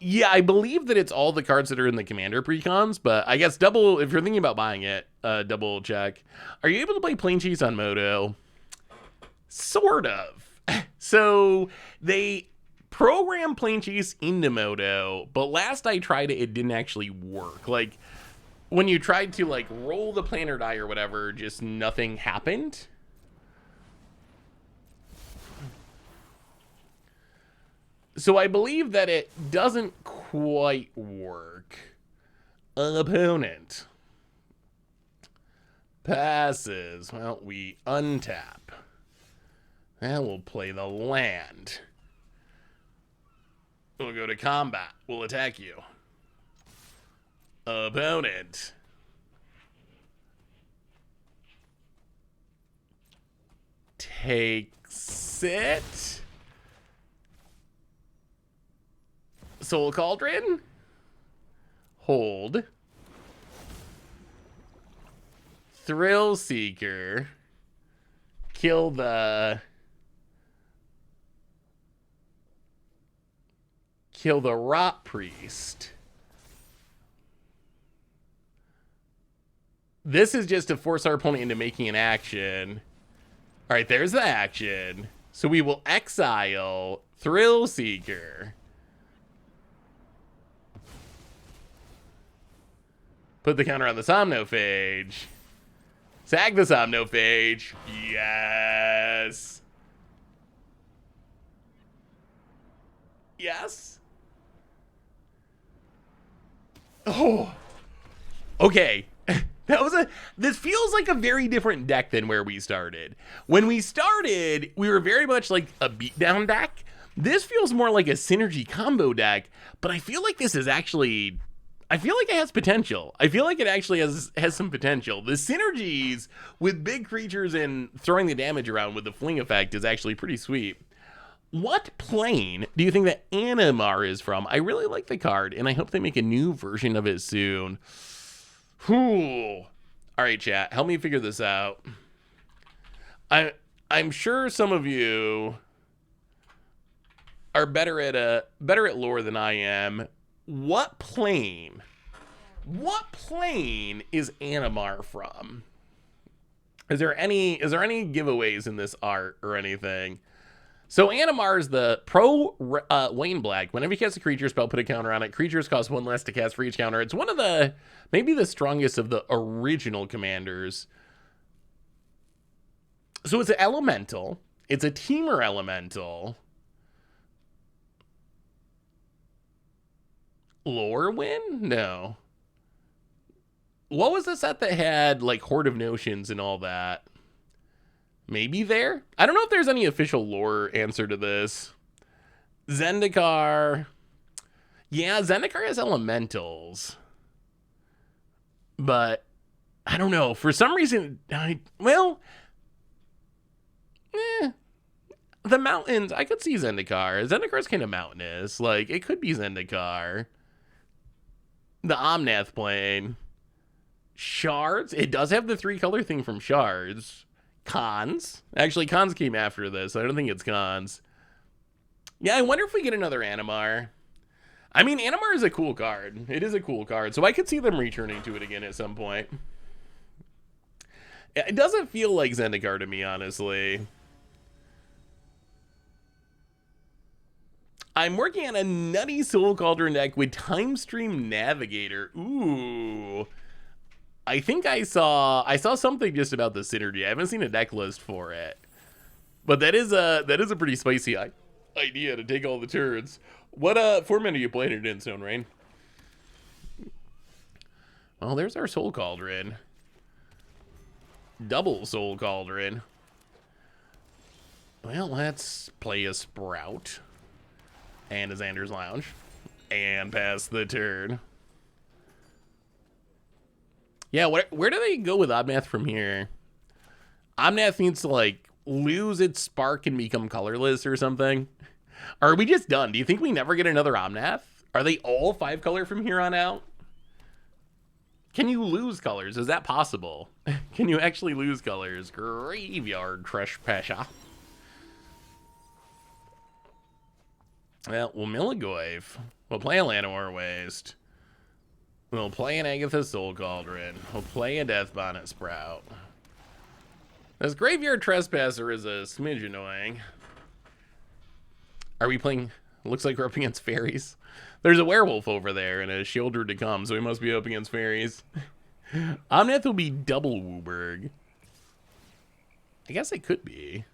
Yeah, I believe that it's all the cards that are in the Commander precons, but I guess if you're thinking about buying it, double check. Are you able to play Plane Chase on Moto? Sort of. So they program Plane Chase into Moto, but last I tried it, it didn't actually work. Like when you tried to like roll the planar die or whatever, just nothing happened. So I believe that it doesn't quite work. Opponent passes. Well, we untap. And we'll play the land. We'll go to combat. We'll attack you. Opponent takes it. Soul Cauldron. Hold. Thrill Seeker. Kill the Rot Priest. This is just to force our opponent into making an action. All right, there's the action. So we will exile Thrill Seeker. Put the counter on the Somnophage. Sag the Somnophage. Yes. Yes. Oh. Okay. This feels like a very different deck than where we started. When we started, we were very much like a beatdown deck. This feels more like a synergy combo deck, but I feel like this is actually... I feel like it has potential. I feel like it actually has some potential. The synergies with big creatures and throwing the damage around with the fling effect is actually pretty sweet. What plane do you think that Animar is from? I really like the card, and I hope they make a new version of it soon. Whew. All right, chat, help me figure this out. I'm sure some of you are better at lore than I am. What plane is Animar from? Is there any giveaways in this art or anything? So Animar is the pro Wayne Black. Whenever you cast a creature spell, put a counter on it. Creatures cost 1 less to cast for each counter. It's one of maybe the strongest of the original commanders. So it's an elemental. It's a teamer elemental. Lorwyn? No. What was the set that had like Horde of Notions and all that? Maybe there? I don't know if there's any official lore answer to this. Zendikar. Yeah, Zendikar has elementals. But I don't know. For some reason, the mountains, I could see Zendikar. Zendikar's kind of mountainous. Like, it could be Zendikar. The Omnath plane. Shards. It does have the 3-color thing from Shards. Cons. Actually, Cons came after this. I don't think it's Cons. Yeah, I wonder if we get another Animar. I mean, Animar is a cool card. It is a cool card. So I could see them returning to it again at some point. It doesn't feel like Zendikar to me, honestly. I'm working on a nutty Soul Cauldron deck with Time Stream Navigator. Ooh. I think I saw something just about the synergy. I haven't seen a deck list for it. But that is a pretty spicy idea to take all the turns. What format are you playing it in, Stone Rain? Well, there's our Soul Cauldron. Double Soul Cauldron. Well, let's play a Sprout. And a Xander's Lounge. And pass the turn. Yeah, where do they go with Omnath from here? Omnath needs to, like, lose its spark and become colorless or something. Are we just done? Do you think we never get another Omnath? Are they all 5-color from here on out? Can you lose colors? Is that possible? Can you actually lose colors? Graveyard Trespasser. Well, we'll mill a Goyf. We'll play a Llanowar Waste. We'll play an Agatha Soul Cauldron. We'll play a Death Bonnet Sprout. This Graveyard Trespasser is a smidge annoying. Are we playing... Looks like we're up against fairies. There's a werewolf over there and a shielder to come, so we must be up against fairies. Omnath will be double Urborg. I guess it could be.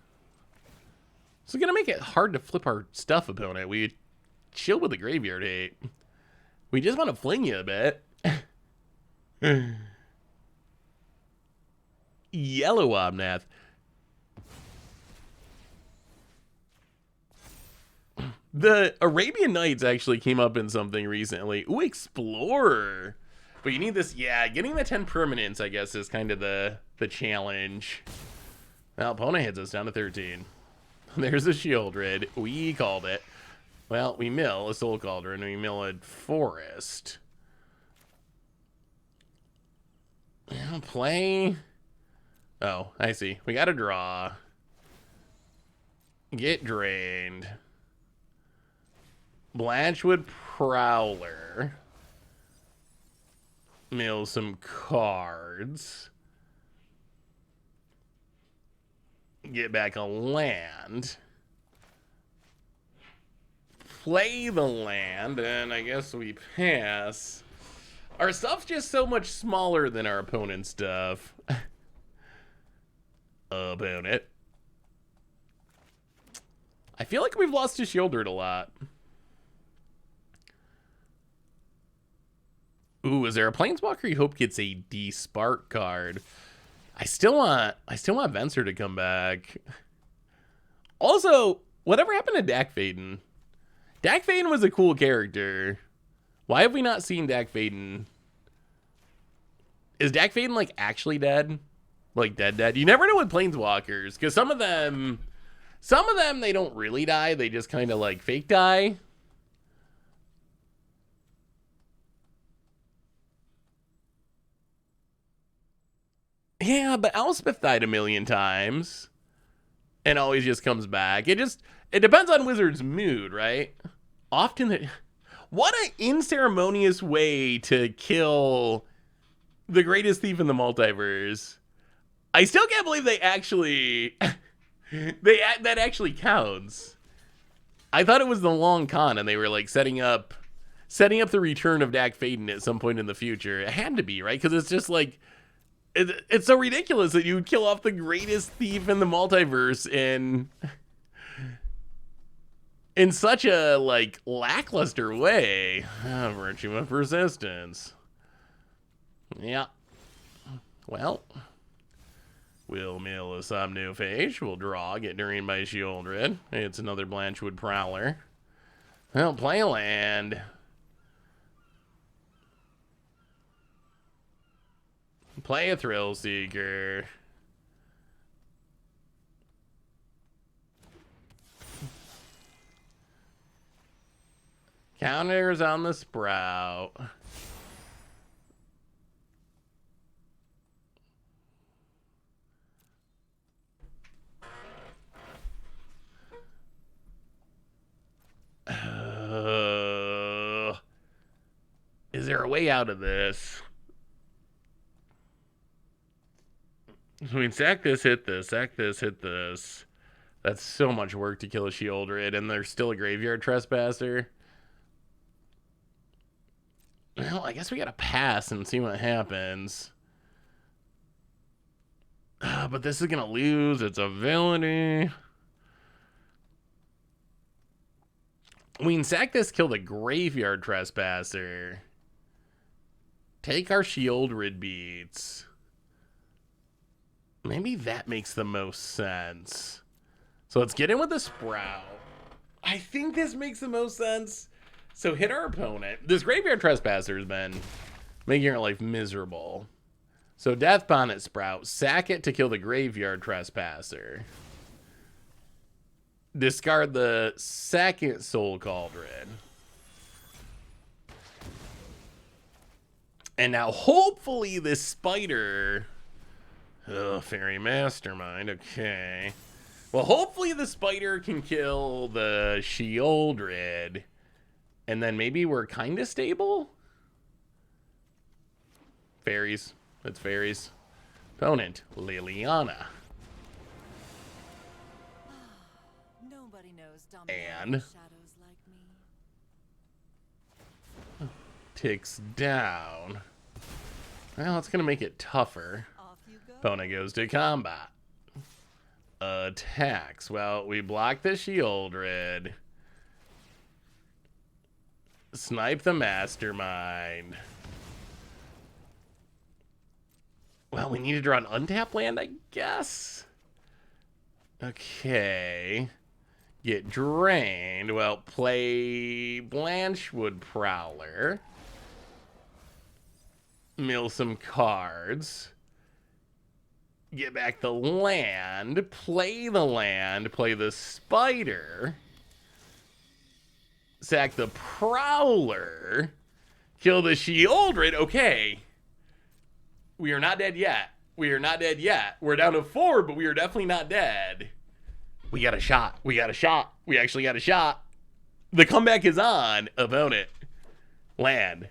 This is going to make it hard to flip our stuff, opponent. We chill with the graveyard hate. We just want to fling you a bit. Yellow Omnath. The Arabian Nights actually came up in something recently. Ooh, Explorer. But you need this, yeah, getting the 10 permanents, I guess, is kind of the challenge. Well, opponent hits us down to 13. There's a Shieldred. We called it. Well, we mill a Soul Cauldron, we mill a Forest. I'll play... Oh, I see. We gotta draw. Get drained. Blanchwood Prowler. Mill some cards. Get back a land. Play the land, and I guess we pass. Our stuff's just so much smaller than our opponent's stuff. Opponent. I feel like we've lost to Shieldred a lot. Ooh, is there a Planeswalker you hope gets a D-Spark card? I still want Venser to come back. Also, whatever happened to Dak Faden? Dak Faden was a cool character. Why have we not seen Dak Faden? Is Dak Faden, like, actually dead? Like, dead? You never know with Planeswalkers, because some of them, they don't really die. They just kind of, like, fake die. Yeah, but Elspeth died a million times and always just comes back. It depends on Wizard's mood, right? Often, what an unceremonious way to kill the greatest thief in the multiverse. I still can't believe they actually, that actually counts. I thought it was the long con and they were like setting up the return of Dak Faden at some point in the future. It had to be, right? Because it's just like, it's so ridiculous that you would kill off the greatest thief in the multiverse in such a, like, lackluster way. Virtue of persistence. Yeah. Well, we'll mill a Somnophage. We'll draw, get drained by Shieldred. It's another Blanchwood Prowler. Well, play a land. Play a Thrill Seeker. Counters on the Sprout. Is there a way out of this? I mean, sack this, hit this, sack this, hit this. That's so much work to kill a Shieldred, and there's still a Graveyard Trespasser. Well, I guess we gotta pass and see what happens. But this is gonna lose its ability. We can sack this, kill the Graveyard Trespasser. Take our Shieldred beats. Maybe that makes the most sense. So let's get in with the Sprout. I think this makes the most sense. So hit our opponent. This Graveyard Trespasser has been making our life miserable. So Death Bonnet Sprout. Sack it to kill the Graveyard Trespasser. Discard the second Soul Cauldron. And now hopefully this spider... Oh, Fairy Mastermind. Okay. Well, hopefully the spider can kill the Shieldred. And then maybe we're kind of stable? Fairies. It's fairies. Opponent, Liliana. Nobody knows And shadows like me. ticks down. Well, it's going to make it tougher. Off you go. Opponent goes to combat. Attacks. Well, we block the Shieldred. Snipe the Mastermind. Well, we need to draw an untap land, I guess. Okay. Get drained. Well, play Blanchwood Prowler. Mill some cards. Get back the land. Play the land. Play the spider. Sack the Prowler. Kill the Shieldred. Okay. We are not dead yet. We are not dead yet. We're down to 4, but we are definitely not dead. We got a shot. We got a shot. We actually got a shot. The comeback is on. Opponent. Land.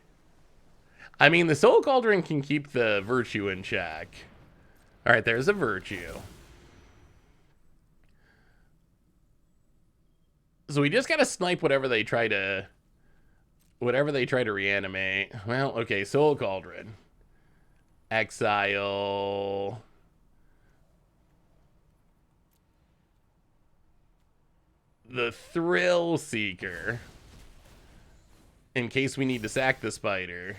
I mean, the Soul Cauldron can keep the Virtue in check. All right, there's a Virtue. So we just got to snipe whatever they try to reanimate. Well, okay, Soul Cauldron. Exile. The Thrill Seeker. In case we need to sack the spider.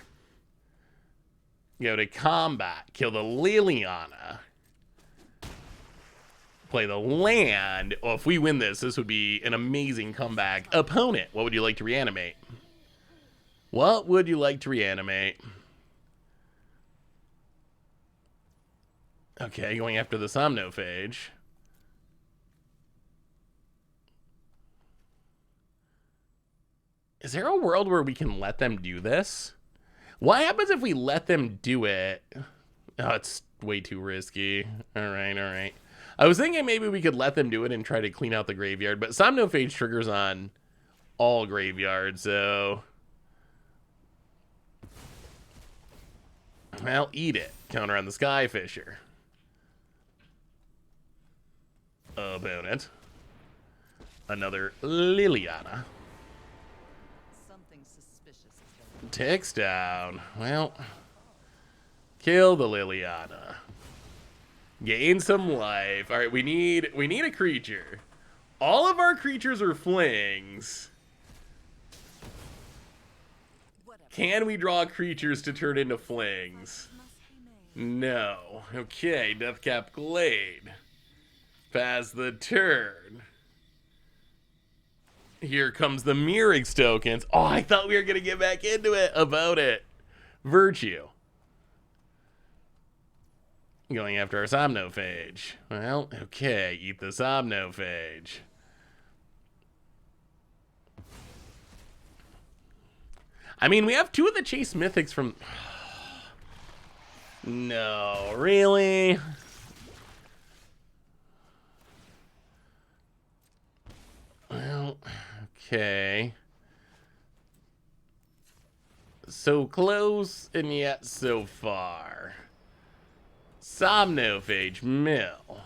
Go to combat. Kill the Liliana. Play the land. Oh, if we win this, this would be an amazing comeback. Opponent, what would you like to reanimate? What would you like to reanimate? Okay, going after the Somnophage. Is there a world where we can let them do this? What happens if we let them do it? Oh, it's way too risky. All right. I was thinking maybe we could let them do it and try to clean out the graveyard, but Somnophage triggers on all graveyards, so... Well, eat it. Counter on the Skyfisher. Opponent. Another Liliana. Something suspicious is going Ticks down. Well, kill the Liliana. Gain some life. All right, we need a creature. All of our creatures are flings. Whatever. Can we draw creatures to turn into flings? Must be made. No. Okay, Deathcap Glade. Pass the turn. Here comes the Mirror's tokens. Oh, I thought we were going to get back into it. About it. Virtue. Going after our Somnophage. Well, okay. Eat the Somnophage. I mean, we have 2 of the Chase Mythics from... No, really? Well, okay. So close and yet so far. Somnophage Mill.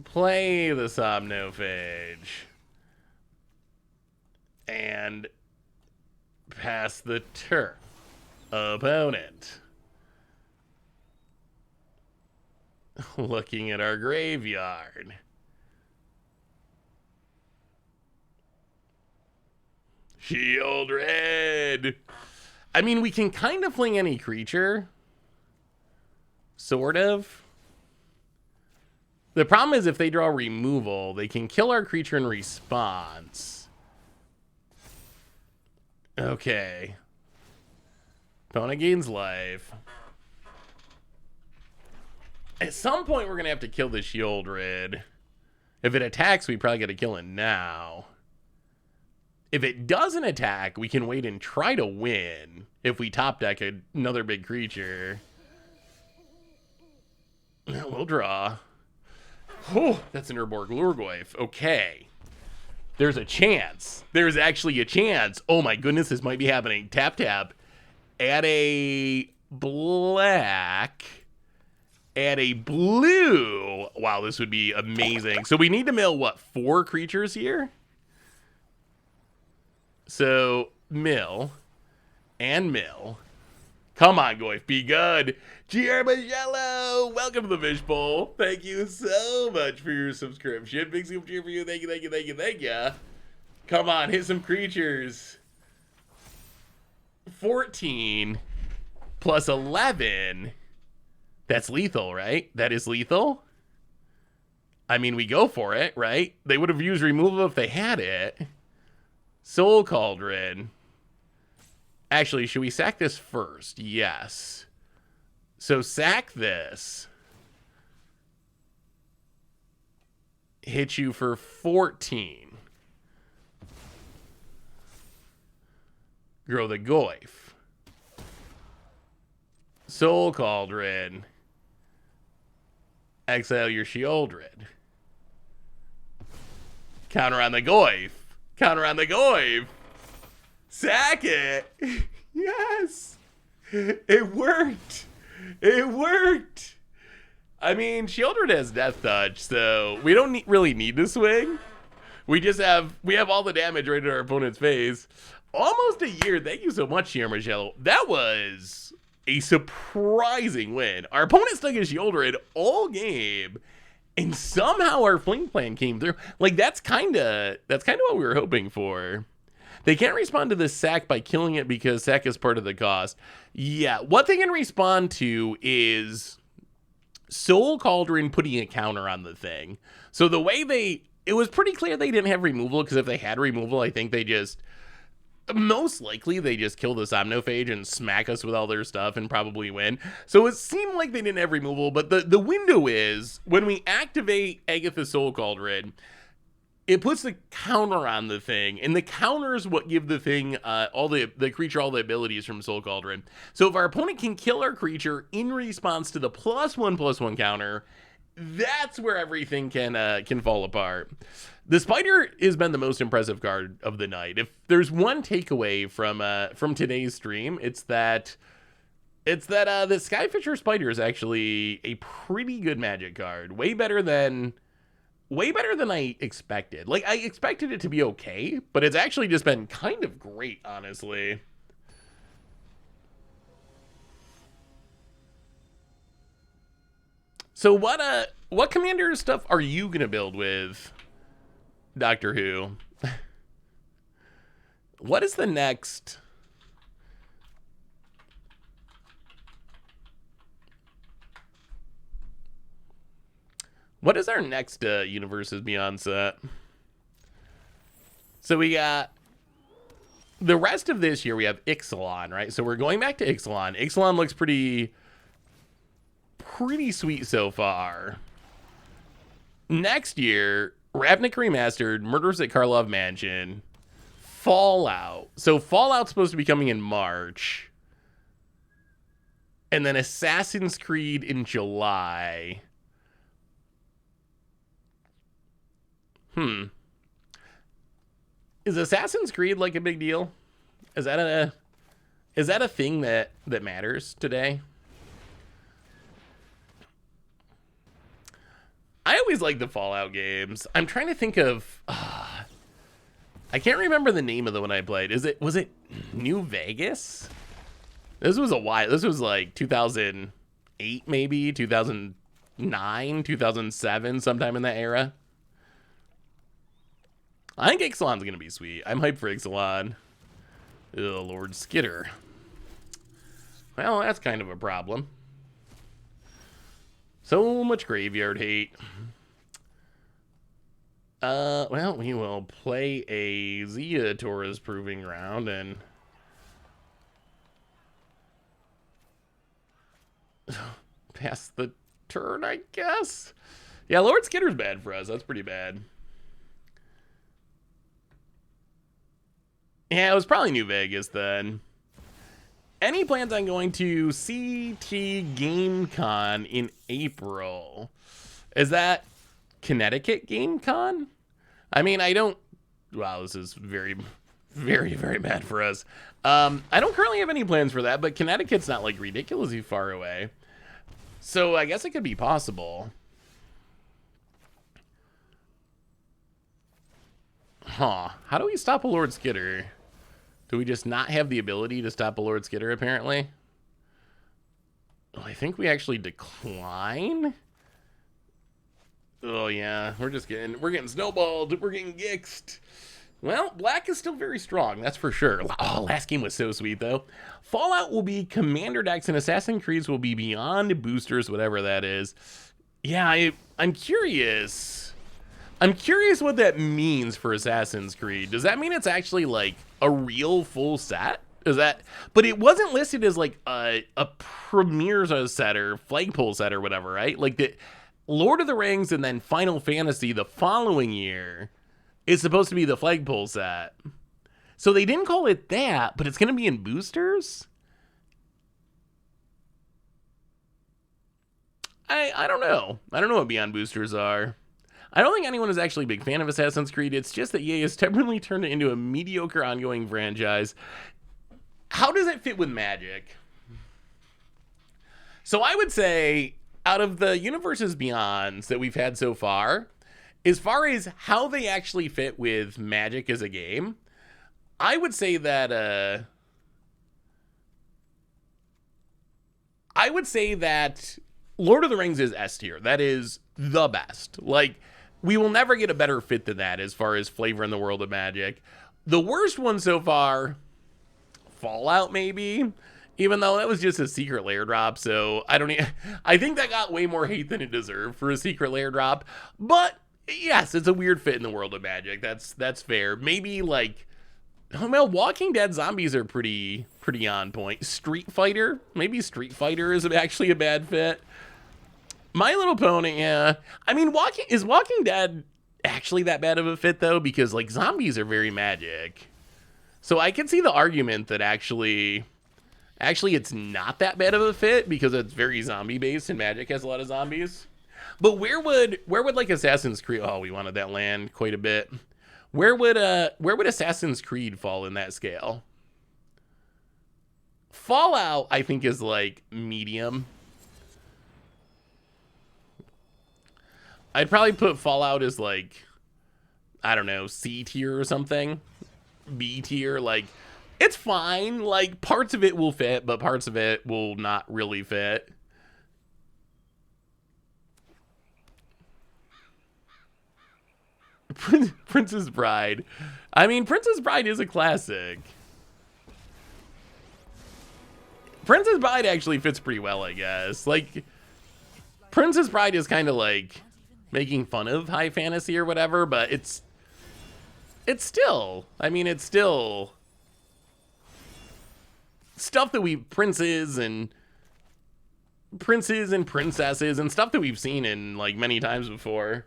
Play the Somnophage. And pass the turn. Opponent. Looking at our graveyard. Shield Red. I mean, we can kind of fling any creature. Sort of. The problem is if they draw removal, they can kill our creature in response. Okay. Opponent gains life. At some point, we're going to have to kill the Shield Red. If it attacks, we probably got to kill it now. If it doesn't attack, we can wait and try to win if we top deck another big creature. We'll draw. Oh, that's an Urborg Lhurgoyf. Okay. There's a chance. There's actually a chance. Oh my goodness, this might be happening. Tap, tap. Add a black. Add a blue. Wow, this would be amazing. So we need to mill, what, 4 creatures here? So, mill. And mill. Come on, Goyf, be good. Giarmagello, welcome to the Fishbowl. Thank you so much for your subscription. Big super cheer for you. Thank you, thank you, thank you, thank you. Come on, hit some creatures. 14 plus 11. That's lethal, right? That is lethal. I mean, we go for it, right? They would have used removal if they had it. Soul Cauldron. Actually, should we sack this first? Yes. So sack this. Hit you for 14. Grow the Goyf. Soul Cauldron. Exile your Shieldred. Counter on the Goyf. Counter on the Goyf. Sack it. Yes. It worked. It worked. I mean, Shieldred has Death Touch, so we don't really need to swing. We have all the damage right in our opponent's face. Almost a year. Thank you so much, Giarmagello. That was a surprising win. Our opponent stuck his Shieldred all game, and somehow our fling plan came through. Like, that's kind of what we were hoping for. They can't respond to this sack by killing it because sack is part of the cost. Yeah, what they can respond to is Soul Cauldron putting a counter on the thing. So the way it was pretty clear they didn't have removal, because if they had removal, I think most likely they just kill the Somnophage and smack us with all their stuff and probably win. So it seemed like they didn't have removal, but the window is when we activate Agatha's Soul Cauldron, it puts the counter on the thing, and the counter is what give the thing all the creature all the abilities from Soul Cauldron. So if our opponent can kill our creature in response to the +1/+1 counter, that's where everything can fall apart. The Spider has been the most impressive card of the night. If there's one takeaway from today's stream, it's that the Skyfisher Spider is actually a pretty good Magic card. Way better than I expected. Like, I expected it to be okay, but it's actually just been kind of great, honestly. So what commander stuff are you gonna build with, Doctor Who? What is the next? What is our next Universes Beyond set? So we got the rest of this year. We have Ixalan, right? So we're going back to Ixalan. Ixalan looks pretty sweet so far. Next year, Ravnica Remastered, Murders at Karlov Mansion, Fallout. So Fallout's supposed to be coming in March. And then Assassin's Creed in July. Is Assassin's Creed like a big deal? Is that a thing that matters today? I always like the Fallout games. I'm trying to think of... I can't remember the name of the one I played. Was it New Vegas? This was a while. This was like 2008, maybe 2009, 2007, sometime in that era. I think Ixalan's gonna be sweet. I'm hyped for Ixalan. Ugh, Lord Skitter. Well, that's kind of a problem. So much graveyard hate. Well, we will play a Zia Torres Proving Ground and... pass the turn, I guess? Yeah, Lord Skitter's bad for us. That's pretty bad. Yeah, it was probably New Vegas then. Any plans on going to CT GameCon in April? Is that Connecticut GameCon? I mean, I don't... Wow, this is very, very, very bad for us. I don't currently have any plans for that, but Connecticut's not, like, ridiculously far away. So I guess it could be possible. Huh. How do we stop a Lord Skitter? Do we just not have the ability to stop a Lord Skitter, apparently? Oh, I think we actually decline. Oh, yeah. We're getting snowballed. We're getting gixed. Well, black is still very strong, that's for sure. Oh, last game was so sweet, though. Fallout will be Commander decks, and Assassin's Creed will be beyond boosters, whatever that is. Yeah, I'm curious. I'm curious what that means for Assassin's Creed. Does that mean it's actually, like, a real full set? Is that... But it wasn't listed as, like, a Premier set or Flagpole set or whatever, right? Like, the Lord of the Rings and then Final Fantasy the following year is supposed to be the Flagpole set. So they didn't call it that, but it's going to be in boosters? I don't know. I don't know what Beyond boosters are. I don't think anyone is actually a big fan of Assassin's Creed. It's just that EA has stubbornly turned it into a mediocre ongoing franchise. How does it fit with Magic? So I would say, out of the universes Beyonds that we've had so far as how they actually fit with Magic as a game, I would say that Lord of the Rings is S tier. That is the best. Like, we will never get a better fit than that as far as flavor in the world of Magic. The worst one so far, Fallout maybe, even though that was just a secret lair drop. So I think that got way more hate than it deserved for a secret lair drop. But yes, it's a weird fit in the world of Magic. That's fair. Maybe like, well, Walking Dead zombies are pretty on point. Street Fighter, maybe Street Fighter is actually a bad fit. My Little Pony, yeah. I mean, is Walking Dead actually that bad of a fit though? Because like zombies are very Magic. So I can see the argument that actually it's not that bad of a fit because it's very zombie based and Magic has a lot of zombies. But where would like Assassin's Creed? Oh, we wanted that land quite a bit. Where would Assassin's Creed fall in that scale? Fallout, I think, is like medium. I'd probably put Fallout as like, I don't know, C tier or something. B tier, like, it's fine. Like, parts of it will fit, but parts of it will not really fit. Princess Bride. I mean, Princess Bride is a classic. Princess Bride actually fits pretty well, I guess. Like, Princess Bride is kind of like making fun of high fantasy or whatever, but it's still, I mean, it's still stuff that princes and princesses and stuff that we've seen in like many times before.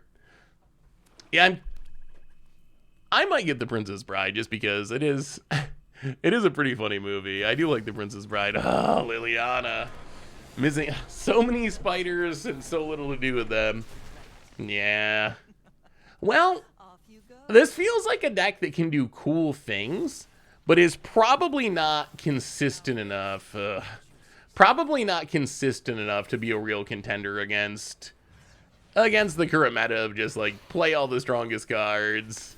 Yeah, I might get the Princess Bride just because it is a pretty funny movie. I do like the Princess Bride. Oh, Liliana. Missing so many spiders and so little to do with them. Yeah. Well, this feels like a deck that can do cool things, but is probably not consistent enough. Probably not consistent enough to be a real contender against against the current meta of just like play all the strongest cards.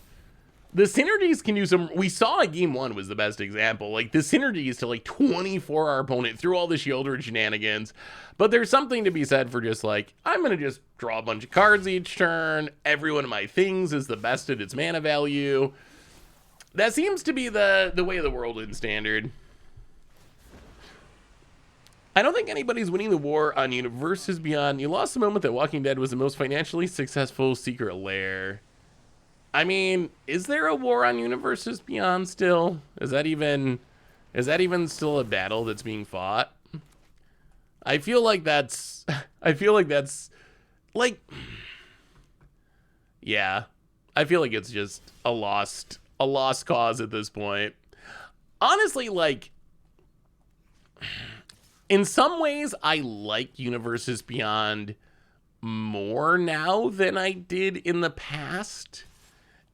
The synergies can do some. We saw game one was the best example. Like the synergies to like 24 our opponent through all the shielded shenanigans. But there's something to be said for just like, I'm going to just draw a bunch of cards each turn. Every one of my things is the best at its mana value. That seems to be the way of the world in Standard. I don't think anybody's winning the war on Universes Beyond. You lost the moment that Walking Dead was the most financially successful secret lair. I mean, is there a war on Universes Beyond still? Is that even still a battle that's being fought? I feel like that's like, yeah, I feel like it's just a lost cause at this point. Honestly, like, in some ways, I like Universes Beyond more now than I did in the past.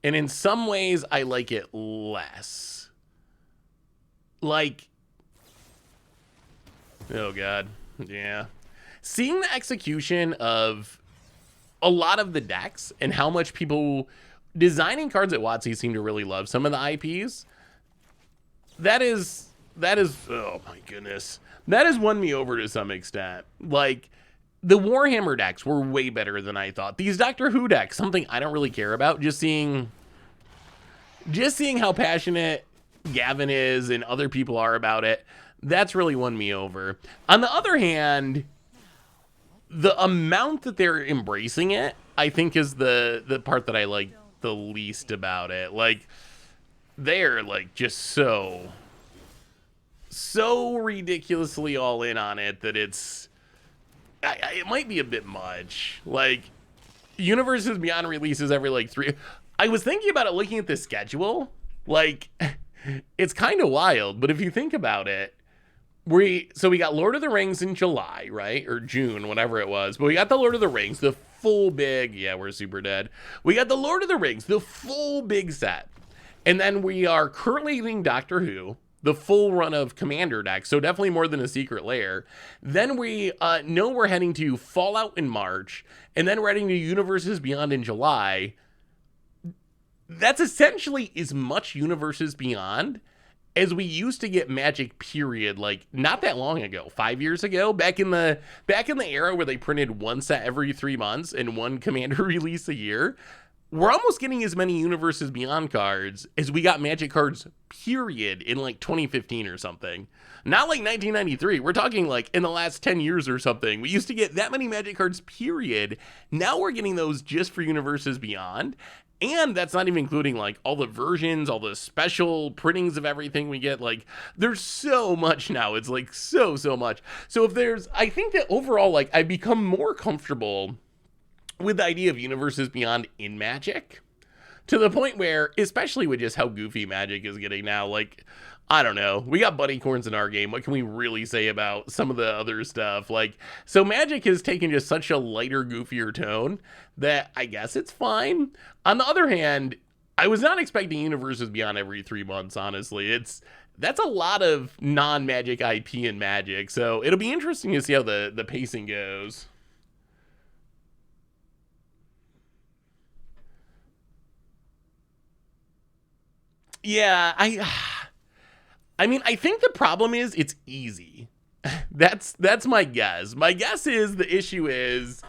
And in some ways, I like it less. Like, oh God, yeah. Seeing the execution of a lot of the decks and how much people designing cards at WotC seem to really love some of the IPs, that is, oh my goodness. That has won me over to some extent. Like, the Warhammer decks were way better than I thought. These Doctor Who decks, something I don't really care about, just seeing how passionate Gavin is and other people are about it, that's really won me over. On the other hand, the amount that they're embracing it, I think is the part that I like the least about it. Like, they're like just so ridiculously all in on it that it's, it might be a bit much. Like, Universes Beyond releases every like 3. I was thinking about it looking at the schedule. Like, it's kind of wild, but if you think about it, we got Lord of the Rings in July, right? Or June, whatever it was. But we got the Lord of the Rings, the full big, yeah, we're super dead. We got the Lord of the Rings, the full big set. And then we are currently getting Doctor Who, the full run of Commander decks, so definitely more than a secret lair. Then we know we're heading to Fallout in March, and then we're heading to Universes Beyond in July. That's essentially as much Universes Beyond as we used to get Magic, period, like not that long ago, 5 years ago, back in the era where they printed one set every 3 months and one Commander release a year. We're almost getting as many Universes Beyond cards as we got Magic cards, period, in like 2015 or something. Not like 1993. We're talking like in the last 10 years or something. We used to get that many Magic cards, period. Now we're getting those just for Universes Beyond. And that's not even including like all the versions, all the special printings of everything we get. Like, there's so much now. It's like so much. So if there's, I think that overall, like, I've become more comfortable with the idea of Universes Beyond in Magic, to the point where, especially with just how goofy Magic is getting now, like, I don't know, we got Buddy Corns in our game. What can we really say about some of the other stuff? Like, so Magic has taken just such a lighter, goofier tone that I guess it's fine. On the other hand, I was not expecting Universes Beyond every 3 months, honestly. That's a lot of non-Magic IP in Magic, so it'll be interesting to see how the pacing goes. Yeah, I mean, I think the problem is it's easy. That's my guess. My guess is the issue is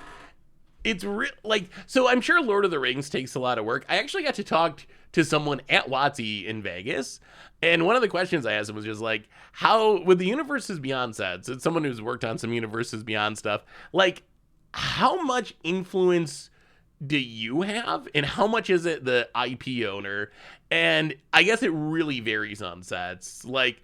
it's like, so I'm sure Lord of the Rings takes a lot of work. I actually got to talk to someone at WotC in Vegas, and one of the questions I asked him was just like, how, with the Universes Beyond sets, it's someone who's worked on some Universes Beyond stuff, like, how much influence do you have, and how much is it the IP owner? And I guess it really varies on sets. Like,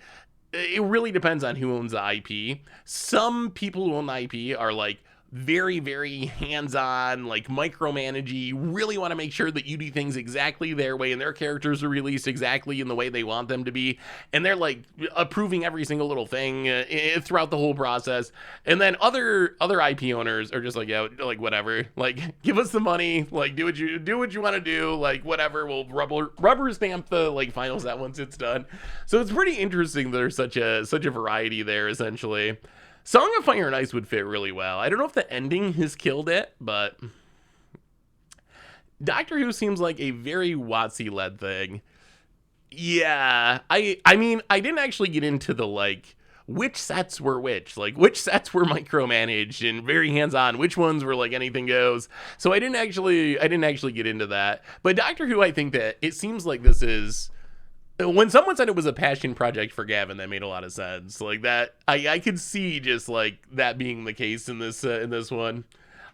it really depends on who owns the IP. Some people who own the IP are like very, very hands-on, like micromanagey, really want to make sure that you do things exactly their way and their characters are released exactly in the way they want them to be. And they're like approving every single little thing throughout the whole process. And then other IP owners are just like, yeah, like whatever, like give us the money, like do what you want to do, like whatever, we'll rubber stamp the like final set once it's done. So it's pretty interesting there's such a variety there essentially. Song of Fire and Ice would fit really well. I don't know if the ending has killed it, but Doctor Who seems like a very WotC-led thing. Yeah, I mean, I didn't actually get into the like which sets were which sets were micromanaged and very hands-on, which ones were like anything goes. So I didn't actually get into that. But Doctor Who, I think that it seems like this is when someone said it was a passion project for Gavin, that made a lot of sense. Like that, I could see just like that being the case in this one.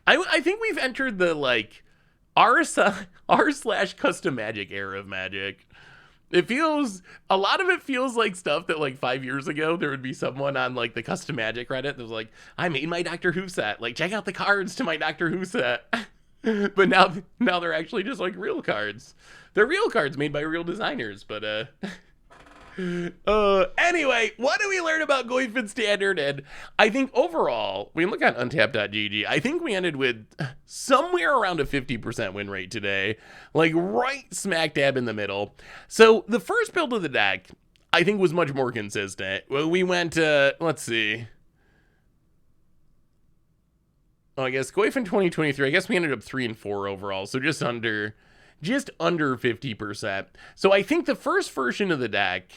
I think we've entered the like r slash custom magic era of Magic. It feels a lot of it feels like stuff that like 5 years ago there would be someone on like the custom magic Reddit that was like, I made my Doctor Who set. Like check out the cards to my Doctor Who set. But now they're actually just like real cards. They're real cards made by real designers, but anyway, what do we learn about Goyf and Standard? And I think overall, we can look at untap.gg. I think we ended with somewhere around a 50% win rate today, like right smack dab in the middle. So the first build of the deck, I think, was much more consistent. We went, let's see. Oh, I guess Goyf in 2023, I guess we ended up 3 and 4 overall, so just under 50%. So I think the first version of the deck,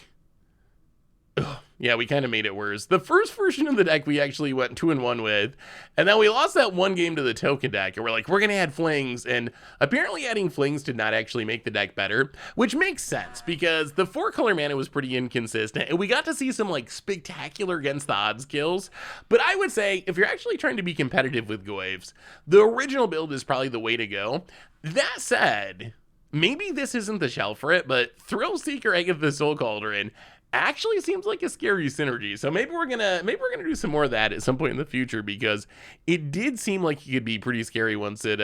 yeah, we kind of made it worse. The first version of the deck we actually went 2 and 1 with, and then we lost that one game to the token deck, and we're like, we're gonna add flings, and apparently adding flings did not actually make the deck better, which makes sense because the 4-color mana was pretty inconsistent, and we got to see some like spectacular against the odds kills. But I would say if you're actually trying to be competitive with Goyfs, the original build is probably the way to go. That said, maybe this isn't the shell for it, but Thrill Seeker, Agatha Soul Cauldron actually seems like a scary synergy. So maybe we're gonna do some more of that at some point in the future, because it did seem like it could be pretty scary once it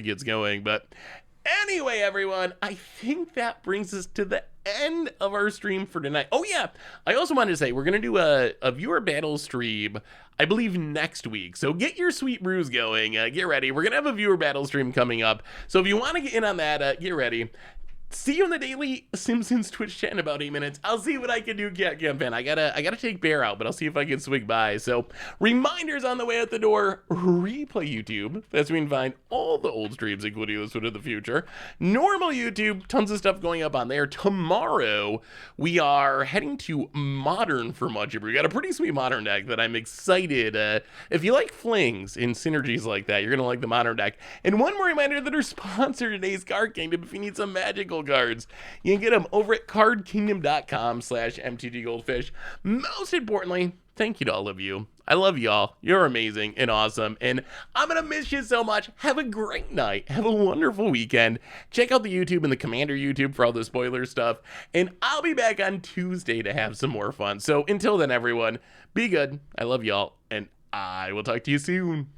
gets going. But anyway, everyone, I think that brings us to the end of our stream for tonight. Oh yeah, I also wanted to say we're gonna do a viewer battle stream, I believe, next week. So get your sweet brews going. Get ready. We're gonna have a viewer battle stream coming up. So if you want to get in on that, get ready. See you in the daily Simpsons Twitch chat in about 8 minutes. I'll see what I can do, Cat Fan. I gotta take Bear out, but I'll see if I can swing by. So reminders on the way out the door. Replay YouTube. That's where you can find all the old streams, including this one of the future. Normal YouTube, tons of stuff going up on there. Tomorrow we are heading to Modern for much of it. We got a pretty sweet Modern deck that I'm excited. If you like flings and synergies like that, you're gonna like the Modern deck. And one more reminder that our sponsor today's Card Kingdom. If you need some magical cards, you can get them over at cardkingdom.com/mtggoldfish. Most importantly, thank you to all of you. I love y'all. You're amazing and awesome, and I'm gonna miss you so much. Have a great night. Have a wonderful weekend. Check out the YouTube and the Commander YouTube for all the spoiler stuff, and I'll be back on Tuesday to have some more fun. So until then, everyone, be good. I love y'all, and I will talk to you soon.